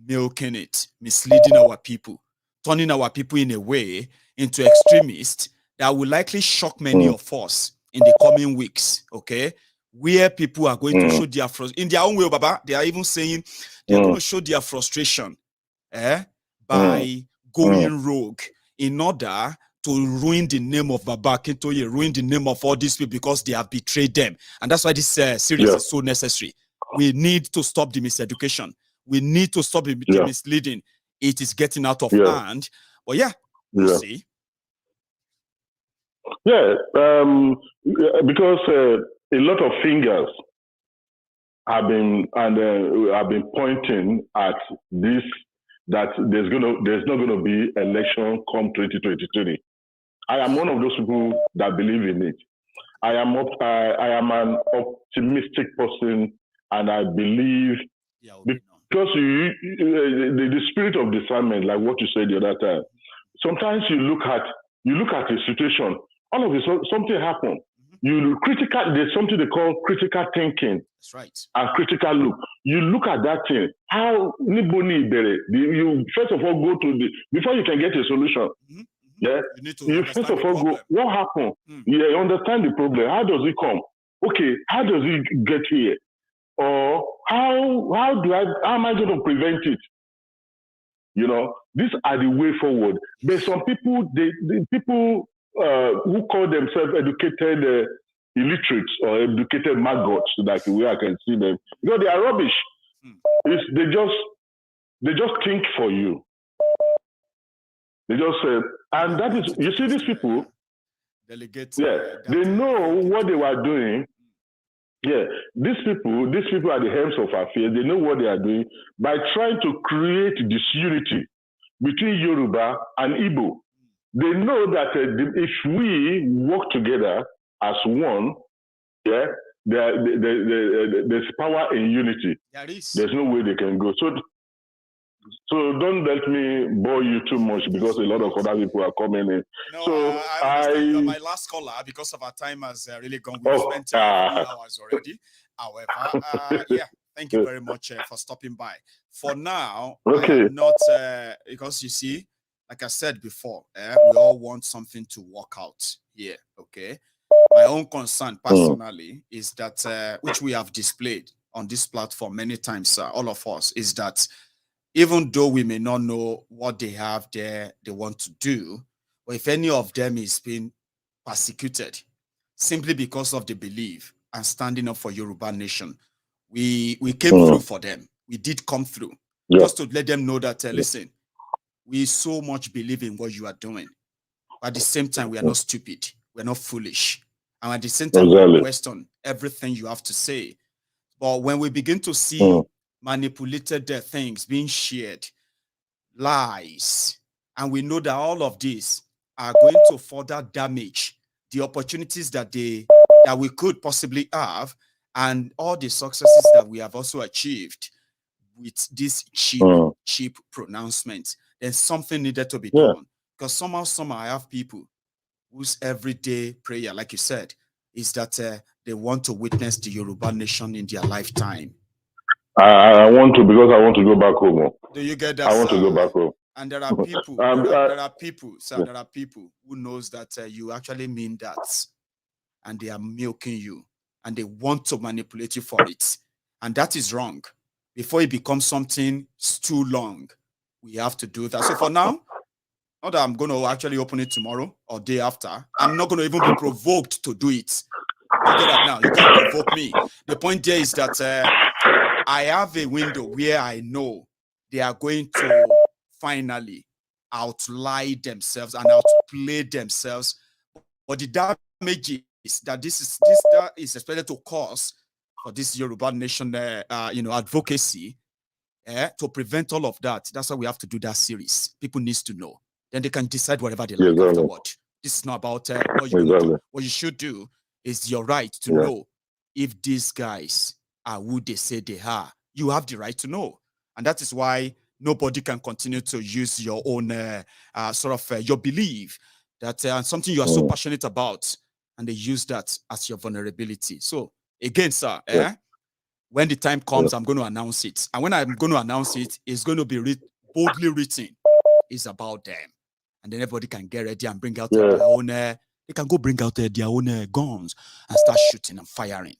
milking it, misleading our people, turning our people in a way into extremists, that will likely shock many of us in the coming weeks, okay? Where people are going to show their frustration. In their own way, Baba, they are even saying they're going to show their frustration by going rogue in order to ruin the name of Baba Akintoye, ruin the name of all these people because they have betrayed them. And that's why this series is so necessary. We need to stop the miseducation. We need to stop the misleading. It is getting out of hand. But we'll see. Yeah, because a lot of fingers have been pointing at this, that there's not going to be election come 2023. I am one of those people that believe in it. I am an optimistic person, and I believe because the spirit of discernment, like what you said the other time. Sometimes you look at a situation, all of a sudden something happened. There's something they call critical thinking. That's right. And critical look. You look at that thing. How you first of all go to before you can get a solution. You first of all go, what happened? You understand the problem. How does it come? Okay, how does it get here? Or how am I going to prevent it? You know, these are the way forward. But some people, the people who call themselves educated illiterates or educated maggots, like the way I can see them, they are rubbish. They just think for you. They just say, and that is, you see, these people, they know what they were doing. Yeah, these people are the helms of affairs. They know what they are doing by trying to create disunity between Yoruba and Igbo. They know that if we work together as one, there's power in unity. There's no way they can go. So don't let me bore you too much because a lot of other people are coming in. No, so you're my last caller because of our time has really gone. We've spent 3 hours already. However, thank you very much for stopping by. For now, I am not because you see, like I said before, we all want something to work out here. Okay, my own concern personally is that which we have displayed on this platform many times, all of us, is that even though we may not know what they have there, they want to do, or if any of them is being persecuted simply because of the belief and standing up for Yoruba nation, we came through for them. We did come through just to let them know that, listen, we so much believe in what you are doing. But at the same time, we are not stupid. We're not foolish. And at the same time, we question everything you have to say. But when we begin to see manipulated things being shared, lies, and we know that all of these are going to further damage the opportunities that we could possibly have, and all the successes that we have also achieved with this cheap pronouncements, then something needed to be done. Because somehow I have people whose everyday prayer, like you said, is that they want to witness the Yoruba nation in their lifetime. I want to, because I want to go back home. Do you get that? I want to go back home. And there are people, there are people who knows that you actually mean that, and they are milking you, and they want to manipulate you for it, and that is wrong. Before it becomes something too long, we have to do that. So for now, not that I'm going to actually open it tomorrow or day after, I'm not going to even be provoked to do it. You get that now? You can't provoke me. The point there is that I have a window where I know they are going to finally outlie themselves and outplay themselves. But the damage is that this is expected to cause for this Yoruba nation, advocacy, to prevent all of that. That's why we have to do that series. People need to know. Then they can decide whatever they like afterward. This is not about what you do. What you should do is your right to know if these guys are who they say they are. You have the right to know. And that is why nobody can continue to use your own your belief that something you are so passionate about, and they use that as your vulnerability. So again, sir, when the time comes, I'm going to announce it. And when I'm going to announce it, it's going to be boldly written. It's about them. And then everybody can get ready and bring out their own, they can go bring out their own guns and start shooting and firing.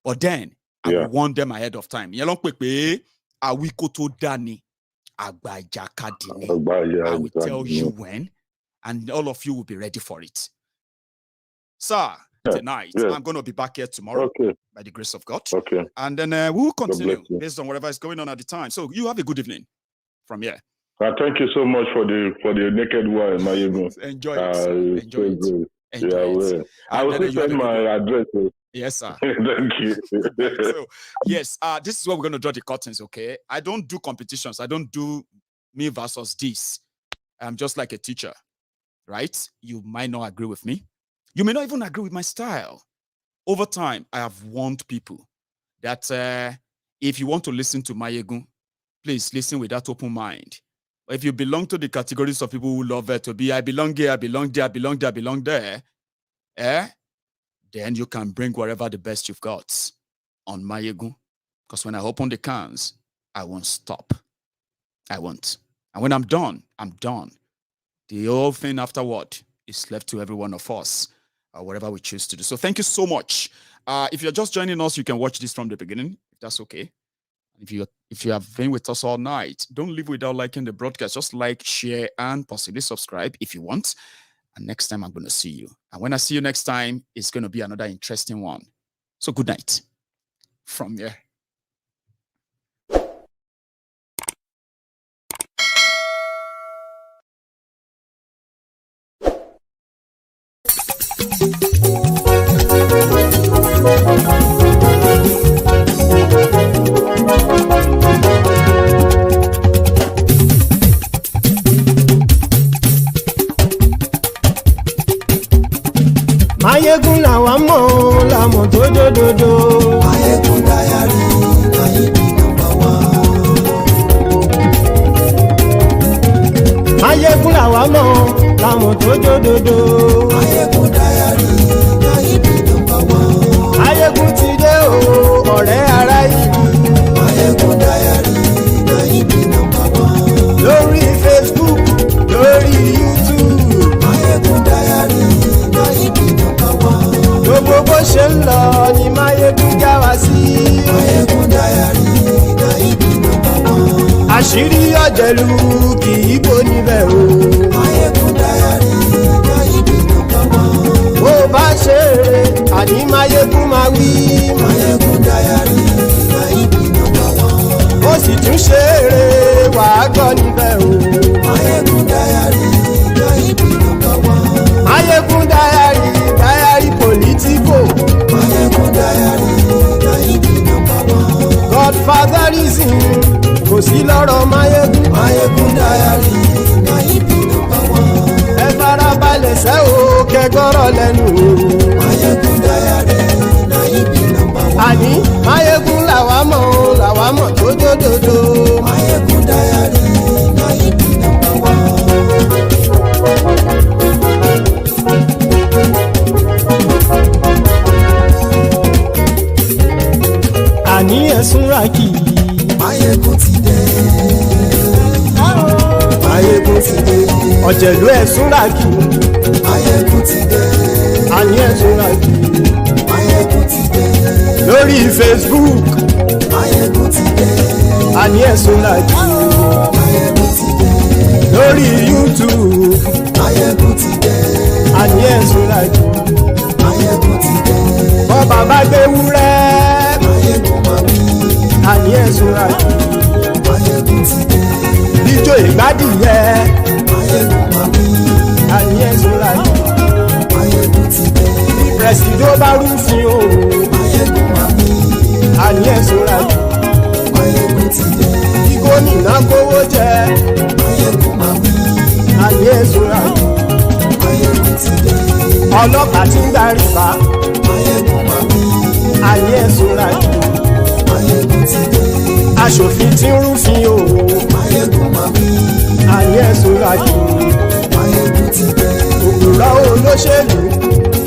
But then, I will warn them ahead of time. I will tell you when, and all of you will be ready for it. Sir, tonight, I'm going to be back here tomorrow by the grace of God. And then we will continue based on whatever is going on at the time. So you have a good evening from here. Thank you so much for the naked one, Maiyegun. Enjoy it. Enjoy it. Enjoy it. I will send my address. Yes, sir. Thank you. So, yes, this is where we're going to draw the curtains, okay? I don't do competitions. I don't do me versus this. I'm just like a teacher, right? You might not agree with me. You may not even agree with my style. Over time, I have warned people that if you want to listen to Maiyegun, please listen with that open mind. But if you belong to the categories of people who love it to be, I belong here, I belong there, I belong there, I belong there, then you can bring whatever the best you've got on Maiyegun. Because when I open the cans, I won't stop. I won't. And when I'm done, I'm done. The whole thing afterward is left to every one of us, whatever we choose to do. So thank you so much. If you're just joining us, you can watch this from the beginning, if that's okay. If you have been with us all night, don't leave without liking the broadcast. Just like, share, and possibly subscribe if you want. And next time, I'm going to see you. And when I see you next time, it's going to be another interesting one. So good night from here. Maiyegun làwa mọ̀ làmọ̀ tó dòdòdò. Maiyegun Diary, Maiyegun #1. Maiyegun làwa mọ̀ làmọ̀ tó dòdòdò. Maiyegun Diary, Maiyegun #1. Maiyegun ti dé o, ọ̀rẹ́ ará ìlú. Maiyegun Diary, Maiyegun #1. Lórí Facebook, lórí YouTube. Maiyegun Diary, Maiyegun #1. Gbogbo bó ṣe ń lọ ni Maiyegun já wa sí. Maiyegun Diary, Maiyegun #1. Àṣírí ọ̀jẹ̀lú kì í bò níbẹ̀ o. Maiyegun Diary, Maiyegun #1. Bó bá ṣe eré, àní Maiyegun máa wí. Maiyegun Diary, Maiyegun #1. Ó sì tún ṣe eré, wàá gbọ́ níbẹ̀ o. Maiyegun Diary, Maiyegun #1. Maiyegun Diary, Diary Politico. kẹgbọ́rọ̀ lẹ́nu o. Maiyegun diary na him be number one. àní Maiyegun làwa mọ̀ o làwa mọ̀ tó dódòdó. Maiyegun diary na him be number one. àní ẹ̀sùn ràkì. Maiyegun ti dé. Maiyegun ti dé. ọ̀jẹ̀lú ẹ̀sùn ràkì. Maiyegun ti dé. àní ẹ̀sùn ràkì. Maiyegun ti dé. lórí Facebook. Maiyegun ti dé. àní ẹ̀sùn ràkì. Maiyegun ti dé. lórí YouTube. Maiyegun ti dé. àní ẹ̀sùn ràkì. Maiyegun ti dé. bọ́ bàbá gbé wúrẹ́. Maiyegun máa wí. àní ẹ̀sùn ràkì. Maiyegun ti dé. ijó ìgbádìyẹ. Maiyegun máa wí. àní ẹ̀sùn ràkì. Maiyegun ti dé. pẹ̀sìdó bá rúfin o. Maiyegun máa wí. àní ẹ̀sùn ràkì. Maiyegun ti dé. kí gómìnà kówó jẹ. Maiyegun máa wí. àní ẹ̀sùn ràkì. Maiyegun ti dé. ọlọ́pàá tí ń gba rìbá. Maiyegun máa wí. àní ẹ̀sùn ràkì. Maiyegun ti dé. aṣòfin tí ń rúfin o. Maiyegun máa wí. àní ẹ̀sùn ràkì. Maiyegun ti dé. òpùrọ́ olóṣèlú.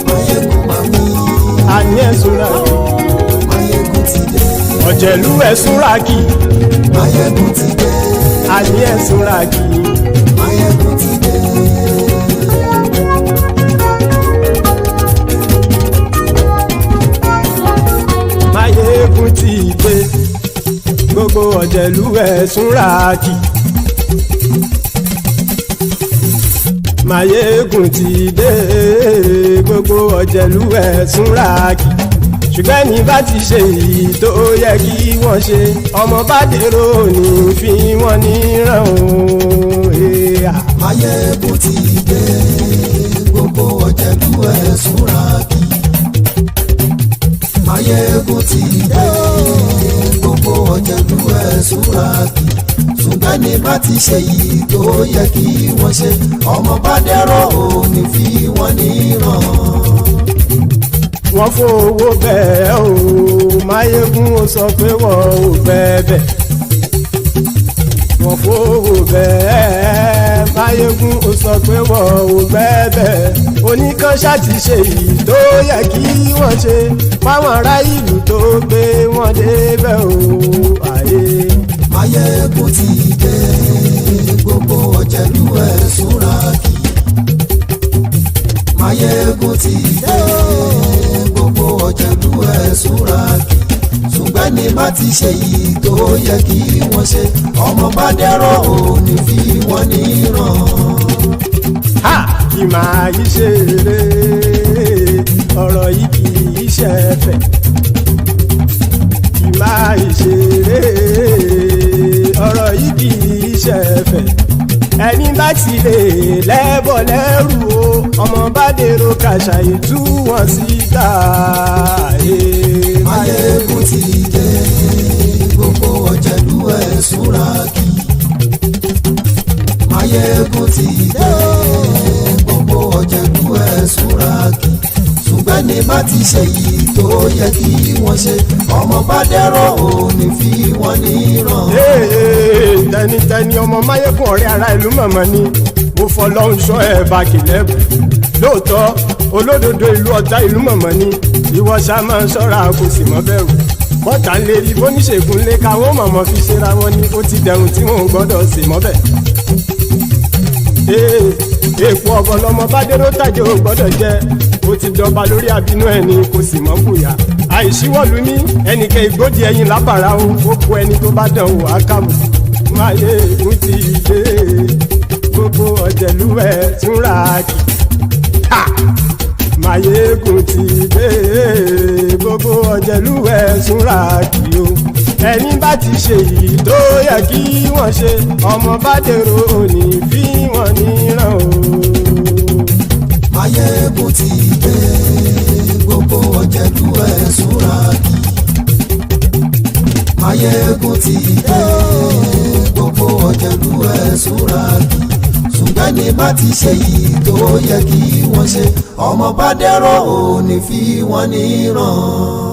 Maiyegun máa wí. àní ẹ̀sùn ràkì. Maiyegun ti dé. ọ̀jẹ̀lú ẹ̀sùn ràkì. Maiyegun ti dé. àní ẹ̀sùn ràkì. Maiyegun ti dé. Maiyegun ti dé. gbogbo ọ̀jẹ̀lú ẹ̀sùn ràkì. Maiyegun ti dé. gbogbo ọ̀jẹ̀lú ẹ̀sùn ràkì. ṣùgbọ́n ní bá ti ṣe èyí tó yẹ kí wọ́n ṣe ọmọ bá dèrò ní fi wọ́n níran o. Maiyegun ti dé. Gbogbo ọ̀jẹ̀lú ẹ̀sùn ràkì. Maiyegun ti dé. Gbogbo ọ̀jẹ̀lú ẹ̀sùn ràkì. ṣùgbọ́n ní bá ti ṣe yìí tó yẹ kí wọ́n ṣe ọmọ bá dẹ́rọ̀ ò ní fi wọ́n níran. wọ́n fowó bẹ́ẹ̀ o Maiyegun ó sọ pé wọ́n ò bẹ́ẹ̀ wọ́n fowó bẹ́ẹ̀ Maiyegun ó sọ pé wọ́n ò bẹ́ẹ̀ oníkan ṣáàtì ṣe yìí tó yẹ kí wọ́n ṣe fáwọn ará ìlú tó gbé wọn débẹ̀ o àyè. Maiyegun ti dé gbogbo ọ̀jẹ̀lú ẹ̀sùn ràkì. Maiyegun ti dé gbogbo ọ̀jẹ̀lú ẹ̀sùn ràkì. ṣùgbọ́n ní bá ti ṣe yìí tó yẹ kí wọ́n ṣe ọmọ bá dẹ́rọ̀ ò ní fi wọ́n níran. kì máa yí ṣe eré ọ̀rọ̀ yìí kì í ṣe ẹ̀fẹ̀ kì máa yí ṣe eré ọ̀rọ̀ yìí kì í ṣe ẹ̀fẹ̀ ẹni bá ti lè lẹ́bọ̀ lẹ́rù o ọmọ bá dèrò kàṣà ìtú wọn síta. Maiyegun ti dé gbogbo ọ̀jẹ̀lú ẹ̀sùn ràkì. Maiyegun ti dé gbogbo ọ̀jẹ̀lú ẹ̀sùn ràkì. ṣùgbọ́n ní bá ti ṣe yìí tó yẹ kí wọ́n ṣe ọmọ bá dẹ́rọ̀ ò ní fi wọ́n níran. tẹnitẹni ọmọ Maiyegun ọ̀rẹ́ ara ìlú mọ̀mọ́ ni mo fọlọ́run ṣọ́ ẹ̀ bá kìlẹ́bù lóòótọ́ olódodo ìlú ọ̀tá ìlú mọ̀mọ́ ni ìwọ ṣá máa ń ṣọ́ra kò sì mọ́ bẹ̀rù bọ́tà ń lè rí bóníṣègùn lé káwọn mọ̀mọ́ fi ṣera wọn ni ó ti dẹrùn tí wọn ò gbọ́dọ̀ sè mọ́bẹ̀. èèpo ọ̀bọ lọmọ bá dérò tàjẹ́ ò gbọ́dọ̀ jẹ́ ó ti jọba lórí àbínú ẹni kò sì mọ́ bùyà àìsíwọ́lu ní ẹnìkẹ́ ìgbódì ẹyin lábàrá o ó kó ẹni tó bá dán o àkàmù. Maiyegun ti dé gbogbo ọ̀jẹ̀lú ẹ̀sùn ràkì. Maiyegun ti dé gbogbo ọ̀jẹ̀lú ẹ̀sùn ràkì o ẹni bá ti ṣe yìí tó yẹ kí wọ́n ṣe ọmọ bá dèrò òní fi wọ́n níran o. Maiyegun ti dé gbogbo ọ̀jẹ̀lú ẹ̀sùn ràkì. Maiyegun ti dé gbogbo ọ̀jẹ̀lú ẹ̀sùn ràkì. ṣùgbọ́n ní bá ti ṣe yìí tó yẹ kí wọ́n ṣe ọmọ bá dẹ́rọ̀ ò ní fi wọ́n níran.